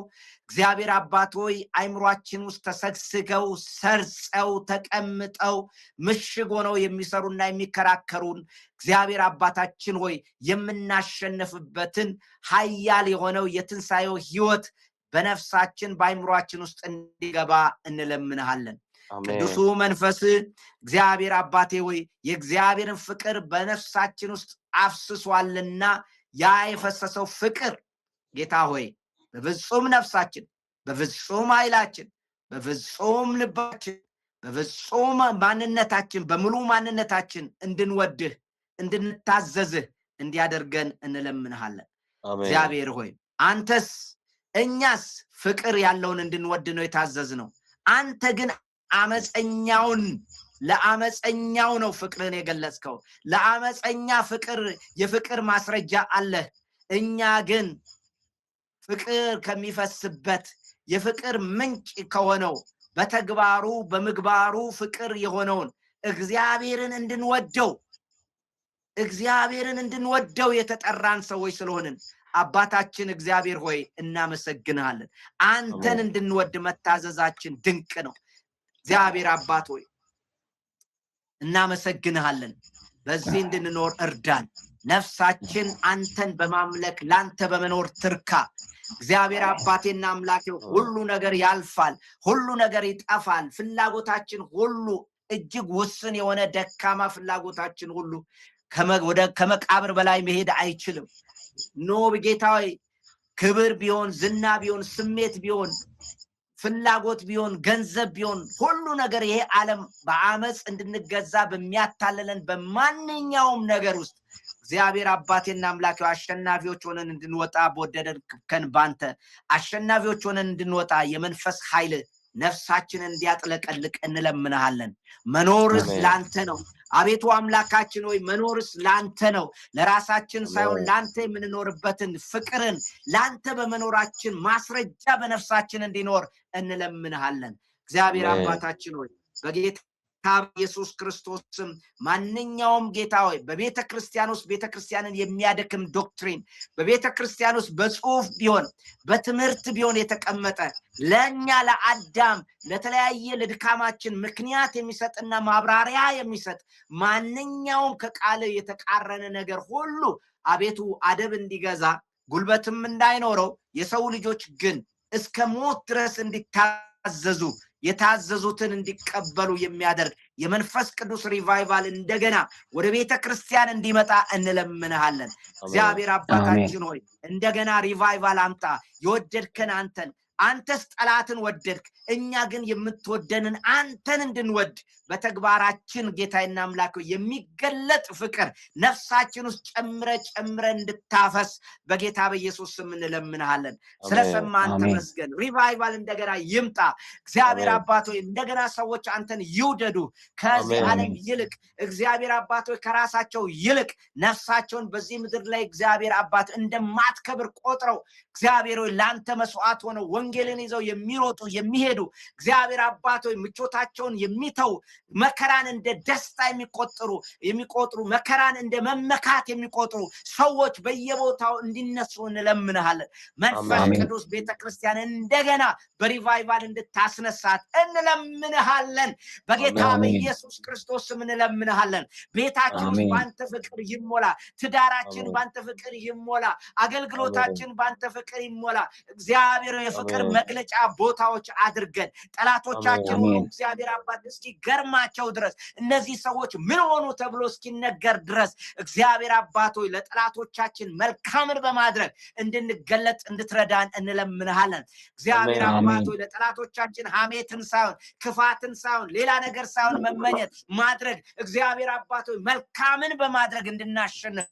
Speaker 1: እግዚአብሔር አባት ሆይ አይምሯችን ውስጥ ተሰግስገው ሰርጸው ተቀምጠው ምሽግ ሆነው የሚሰሩና የሚከራከሩን እግዚአብሔር አባታችን ሆይ የምናሸንፍበትን ኃያል የሆነው የትንሣኤው ህይወት በነፍሳችን በአይምሯችን ውስጥ እንዲገባ እንለምንሃለን። ቅዱሱ መንፈስ እግዚአብሔር አባቴ ሆይ የእግዚአብሔርን ፍቅር በነፍሳችን ውስጥ አፍስሷልና ያ የፈሰሰው ፍቅር ጌታ ሆይ በፍጹም ነፍሳችን፣ በፍጹም ኃይላችን፣ በፍጹም ልባችን፣ በፍጹም ማንነታችን፣ በሙሉ ማንነታችን እንድንወድህ እንድንታዘዝህ እንዲያደርገን እንለምንሃለን። እግዚአብሔር ሆይ አንተስ እኛስ ፍቅር ያለውን እንድንወድ ነው የታዘዝነው። አንተ ግን አመፀኛውን ለአመፀኛው ነው ፍቅርን የገለጽከው። ለአመፀኛ ፍቅር የፍቅር ማስረጃ አለ። እኛ ግን ፍቅር ከሚፈስበት የፍቅር ምንጭ ከሆነው በተግባሩ በምግባሩ ፍቅር የሆነውን እግዚአብሔርን እንድንወደው የተጠራን ሰዎች ስለሆንን አባታችን እግዚአብሔር ሆይ እናመሰግንሃለን። አንተን እንድንወድ መታዘዛችን ድንቅ ነው። እግዚአብሔር አባት ሆይ እናመሰግንሃለን። በዚህ እንድንኖር እርዳን። ነፍሳችን አንተን በማምለክ ላንተ በመኖር ትርካ። እግዚአብሔር አባቴና አምላኬ ሁሉ ነገር ያልፋል፣ ሁሉ ነገር ይጠፋል። ፍላጎታችን ሁሉ እጅግ ውስን የሆነ ደካማ ፍላጎታችን ሁሉ ከመቃብር በላይ መሄድ አይችልም። ጌታ ሆይ ክብር ቢሆን፣ ዝና ቢሆን፣ ስሜት ቢሆን፣ ፍላጎት ቢሆን፣ ገንዘብ ቢሆን ሁሉ ነገር ይሄ ዓለም በአመጽ እንድንገዛ በሚያታለለን በማንኛውም ነገር ውስጥ እግዚአብሔር አባቴና አምላኬ አሸናፊዎች ሆነን እንድንወጣ በወደደን ባንተ አሸናፊዎች ሆነን እንድንወጣ የመንፈስ ኃይል ነፍሳችንን እንዲያጥለቀልቅ እንለምንሃለን። መኖርስ ላንተ ነው። አቤቱ አምላካችን ሆይ መኖርስ ላንተ ነው። ለራሳችን ሳይሆን ላንተ የምንኖርበትን ፍቅርን ላንተ በመኖራችን ማስረጃ በነፍሳችን እንዲኖር እንለምንሃለን። እግዚአብሔር አባታችን ሆይ በጌታ ኢየሱስ ክርስቶስም ማንኛውም ጌታ ሆይ በቤተክርስቲያን ውስጥ ቤተክርስቲያንን የሚያደክም ዶክትሪን በቤተክርስቲያን ውስጥ በጽሁፍ ቢሆን በትምህርት ቢሆን የተቀመጠ ለኛ ለአዳም ለተለያየ ለድካማችን ምክንያት የሚሰጥና ማብራሪያ የሚሰጥ ማንኛውም ከቃል የተቃረነ ነገር ሁሉ አቤቱ አደብ እንዲገዛ ጉልበትም እንዳይኖረው የሰው ልጆች ግን እስከ ሞት ድረስ እንዲታዘዙ የታዘዙትን እንዲቀበሉ የሚያደርግ የመንፈስ ቅዱስ ሪቫይቫል እንደገና ወደ ቤተክርስቲያን እንዲመጣ እንለምንሃለን። እግዚአብሔር አባታችን ሆይ እንደገና ሪቫይቫል አምጣ። የወደድከን አንተስ ጠላትን ወደድክ፣ እኛ ግን የምትወደንን አንተን እንድንወድ በተግባራችን ጌታዬና አምላኬ የሚገለጥ ፍቅር ነፍሳችን ውስጥ ጨምረ እንድታፈስ በጌታ በኢየሱስ ስም እንለምንሃለን። ስለሰማን ተመስገን። ሪቫይቫል እንደገና ይምጣ። እግዚአብሔር አባት ሆይ እንደገና ሰዎች አንተን ይውደዱ። ከዚህ ዓለም ይልቅ እግዚአብሔር አባት ሆይ ከራሳቸው ይልቅ ነፍሳቸውን በዚህ ምድር ላይ እግዚአብሔር አባት እንደማትከብር ቆጥረው እግዚአብሔር ሆይ ላንተ መስዋዕት ሆነው ወንጌልን ይዘው የሚሮጡ የሚሄዱ እግዚአብሔር አባት ሆይ ምቾታቸውን የሚተው መከራን እንደ ደስታ የሚቆጥሩ መከራን እንደ መመካት የሚቆጥሩ ሰዎች በየቦታው እንዲነሱ እንለምንሃለን። መንፈስ ቅዱስ ቤተክርስቲያን እንደገና በሪቫይቫል እንድታስነሳት እንለምንሃለን። በጌታ በኢየሱስ ክርስቶስ ስም እንለምንሃለን። ቤታችን ውስጥ ባንተ ፍቅር ይሞላ፣ ትዳራችን ባንተ ፍቅር ይሞላ፣ አገልግሎታችን ባንተ ፍቅር ይሞላ። እግዚአብሔር የፍቅር መግለጫ ቦታዎች አድርገን ጠላቶቻችን ሁሉ እግዚአብሔር አባት እስኪገርማቸው ድረስ እነዚህ ሰዎች ምን ሆኑ ተብሎ እስኪነገር ድረስ እግዚአብሔር አባት ሆይ ለጠላቶቻችን መልካምን በማድረግ እንድንገለጥ እንድትረዳን እንለምንሃለን። እግዚአብሔር አባት ሆይ ለጠላቶቻችን ሐሜትን ሳይሆን ክፋትን ሳይሆን ሌላ ነገር ሳይሆን መመኘት ማድረግ እግዚአብሔር አባት ሆይ መልካምን በማድረግ እንድናሸንፍ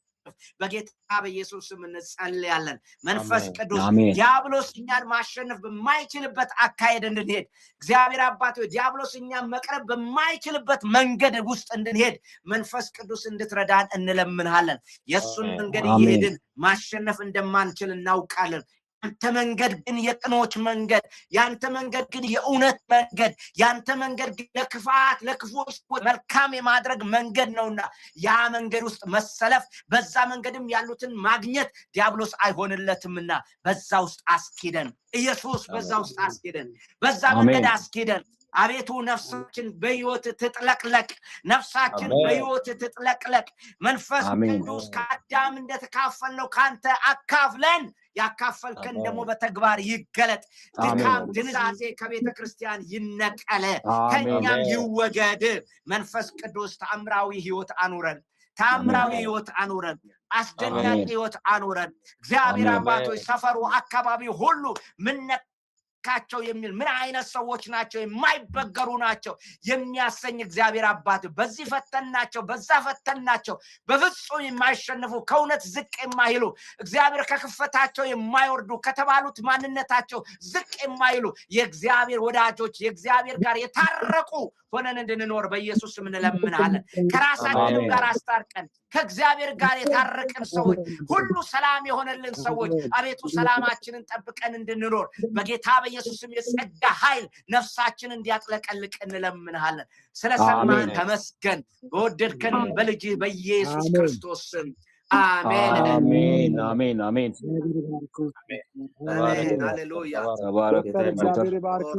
Speaker 1: በጌታ በኢየሱስ ስም እንጸልያለን። መንፈስ ቅዱስ ዲያብሎስ እኛን ማሸነፍ በማይችልበት አካሄድ እንድንሄድ እግዚአብሔር አባት ሆይ ዲያብሎስ እኛን መቅረብ በማይችልበት መንገድ ውስጥ እንድንሄድ መንፈስ ቅዱስ እንድትረዳን እንለምንሃለን። የሱን መንገድ እየሄድን ማሸነፍ እንደማንችል እናውቃለን። ያንተ መንገድ ግን የቅኖች መንገድ፣ ያንተ መንገድ ግን የእውነት መንገድ፣ ያንተ መንገድ ግን ለክፉዎች መልካም የማድረግ መንገድ ነውና ያ መንገድ ውስጥ መሰለፍ በዛ መንገድም ያሉትን ማግኘት ዲያብሎስ አይሆንለትምና በዛ ውስጥ አስኪደን ኢየሱስ በዛ ውስጥ አስኪደን በዛ መንገድ አስኪደን አቤቱ ነፍሳችን በሕይወት ትጥለቅለቅ፣ ነፍሳችን በሕይወት ትጥለቅለቅ። መንፈስ ቅዱስ ከአዳም እንደተካፈልነው ካንተ አካፍለን ያካፈልከን ደግሞ በተግባር ይገለጥ። ድካም ድንዛዜ ከቤተ ክርስቲያን ይነቀለ፣ ከኛም ይወገድ። መንፈስ ቅዱስ ተአምራዊ ሕይወት አኑረን፣ አስደናቂ ሕይወት አኑረን። እግዚአብሔር አባቶች ሰፈሩ አካባቢ ሁሉ ባርካቸው የሚል ምን አይነት ሰዎች ናቸው የማይበገሩ ናቸው የሚያሰኝ እግዚአብሔር አባት በዚህ ፈተናቸው በዛ ፈተናቸው በፍጹም የማይሸነፉ ከእውነት ዝቅ የማይሉ እግዚአብሔር ከክፈታቸው የማይወርዱ ከተባሉት ማንነታቸው ዝቅ የማይሉ የእግዚአብሔር ወዳጆች የእግዚአብሔር ጋር የታረቁ ሆነን እንድንኖር በኢየሱስ ስም እንለምናለን ከራሳችን ጋር አስታርቀን ከእግዚአብሔር ጋር የታረቅን ሰዎች ሁሉ ሰላም የሆነልን ሰዎች አቤቱ ሰላማችንን ጠብቀን እንድንኖር በጌታ በኢየሱስ ስም የጸጋ ኃይል ነፍሳችንን እንዲያጥለቀልቅ እንለምናለን ስለሰማን ተመስገን በወደድከን በልጅ በኢየሱስ ክርስቶስ ስም አሜን
Speaker 2: አሜን አሜን አሜን
Speaker 1: አሜን ሃሌሉያ
Speaker 3: እግዚአብሔር ይባርክ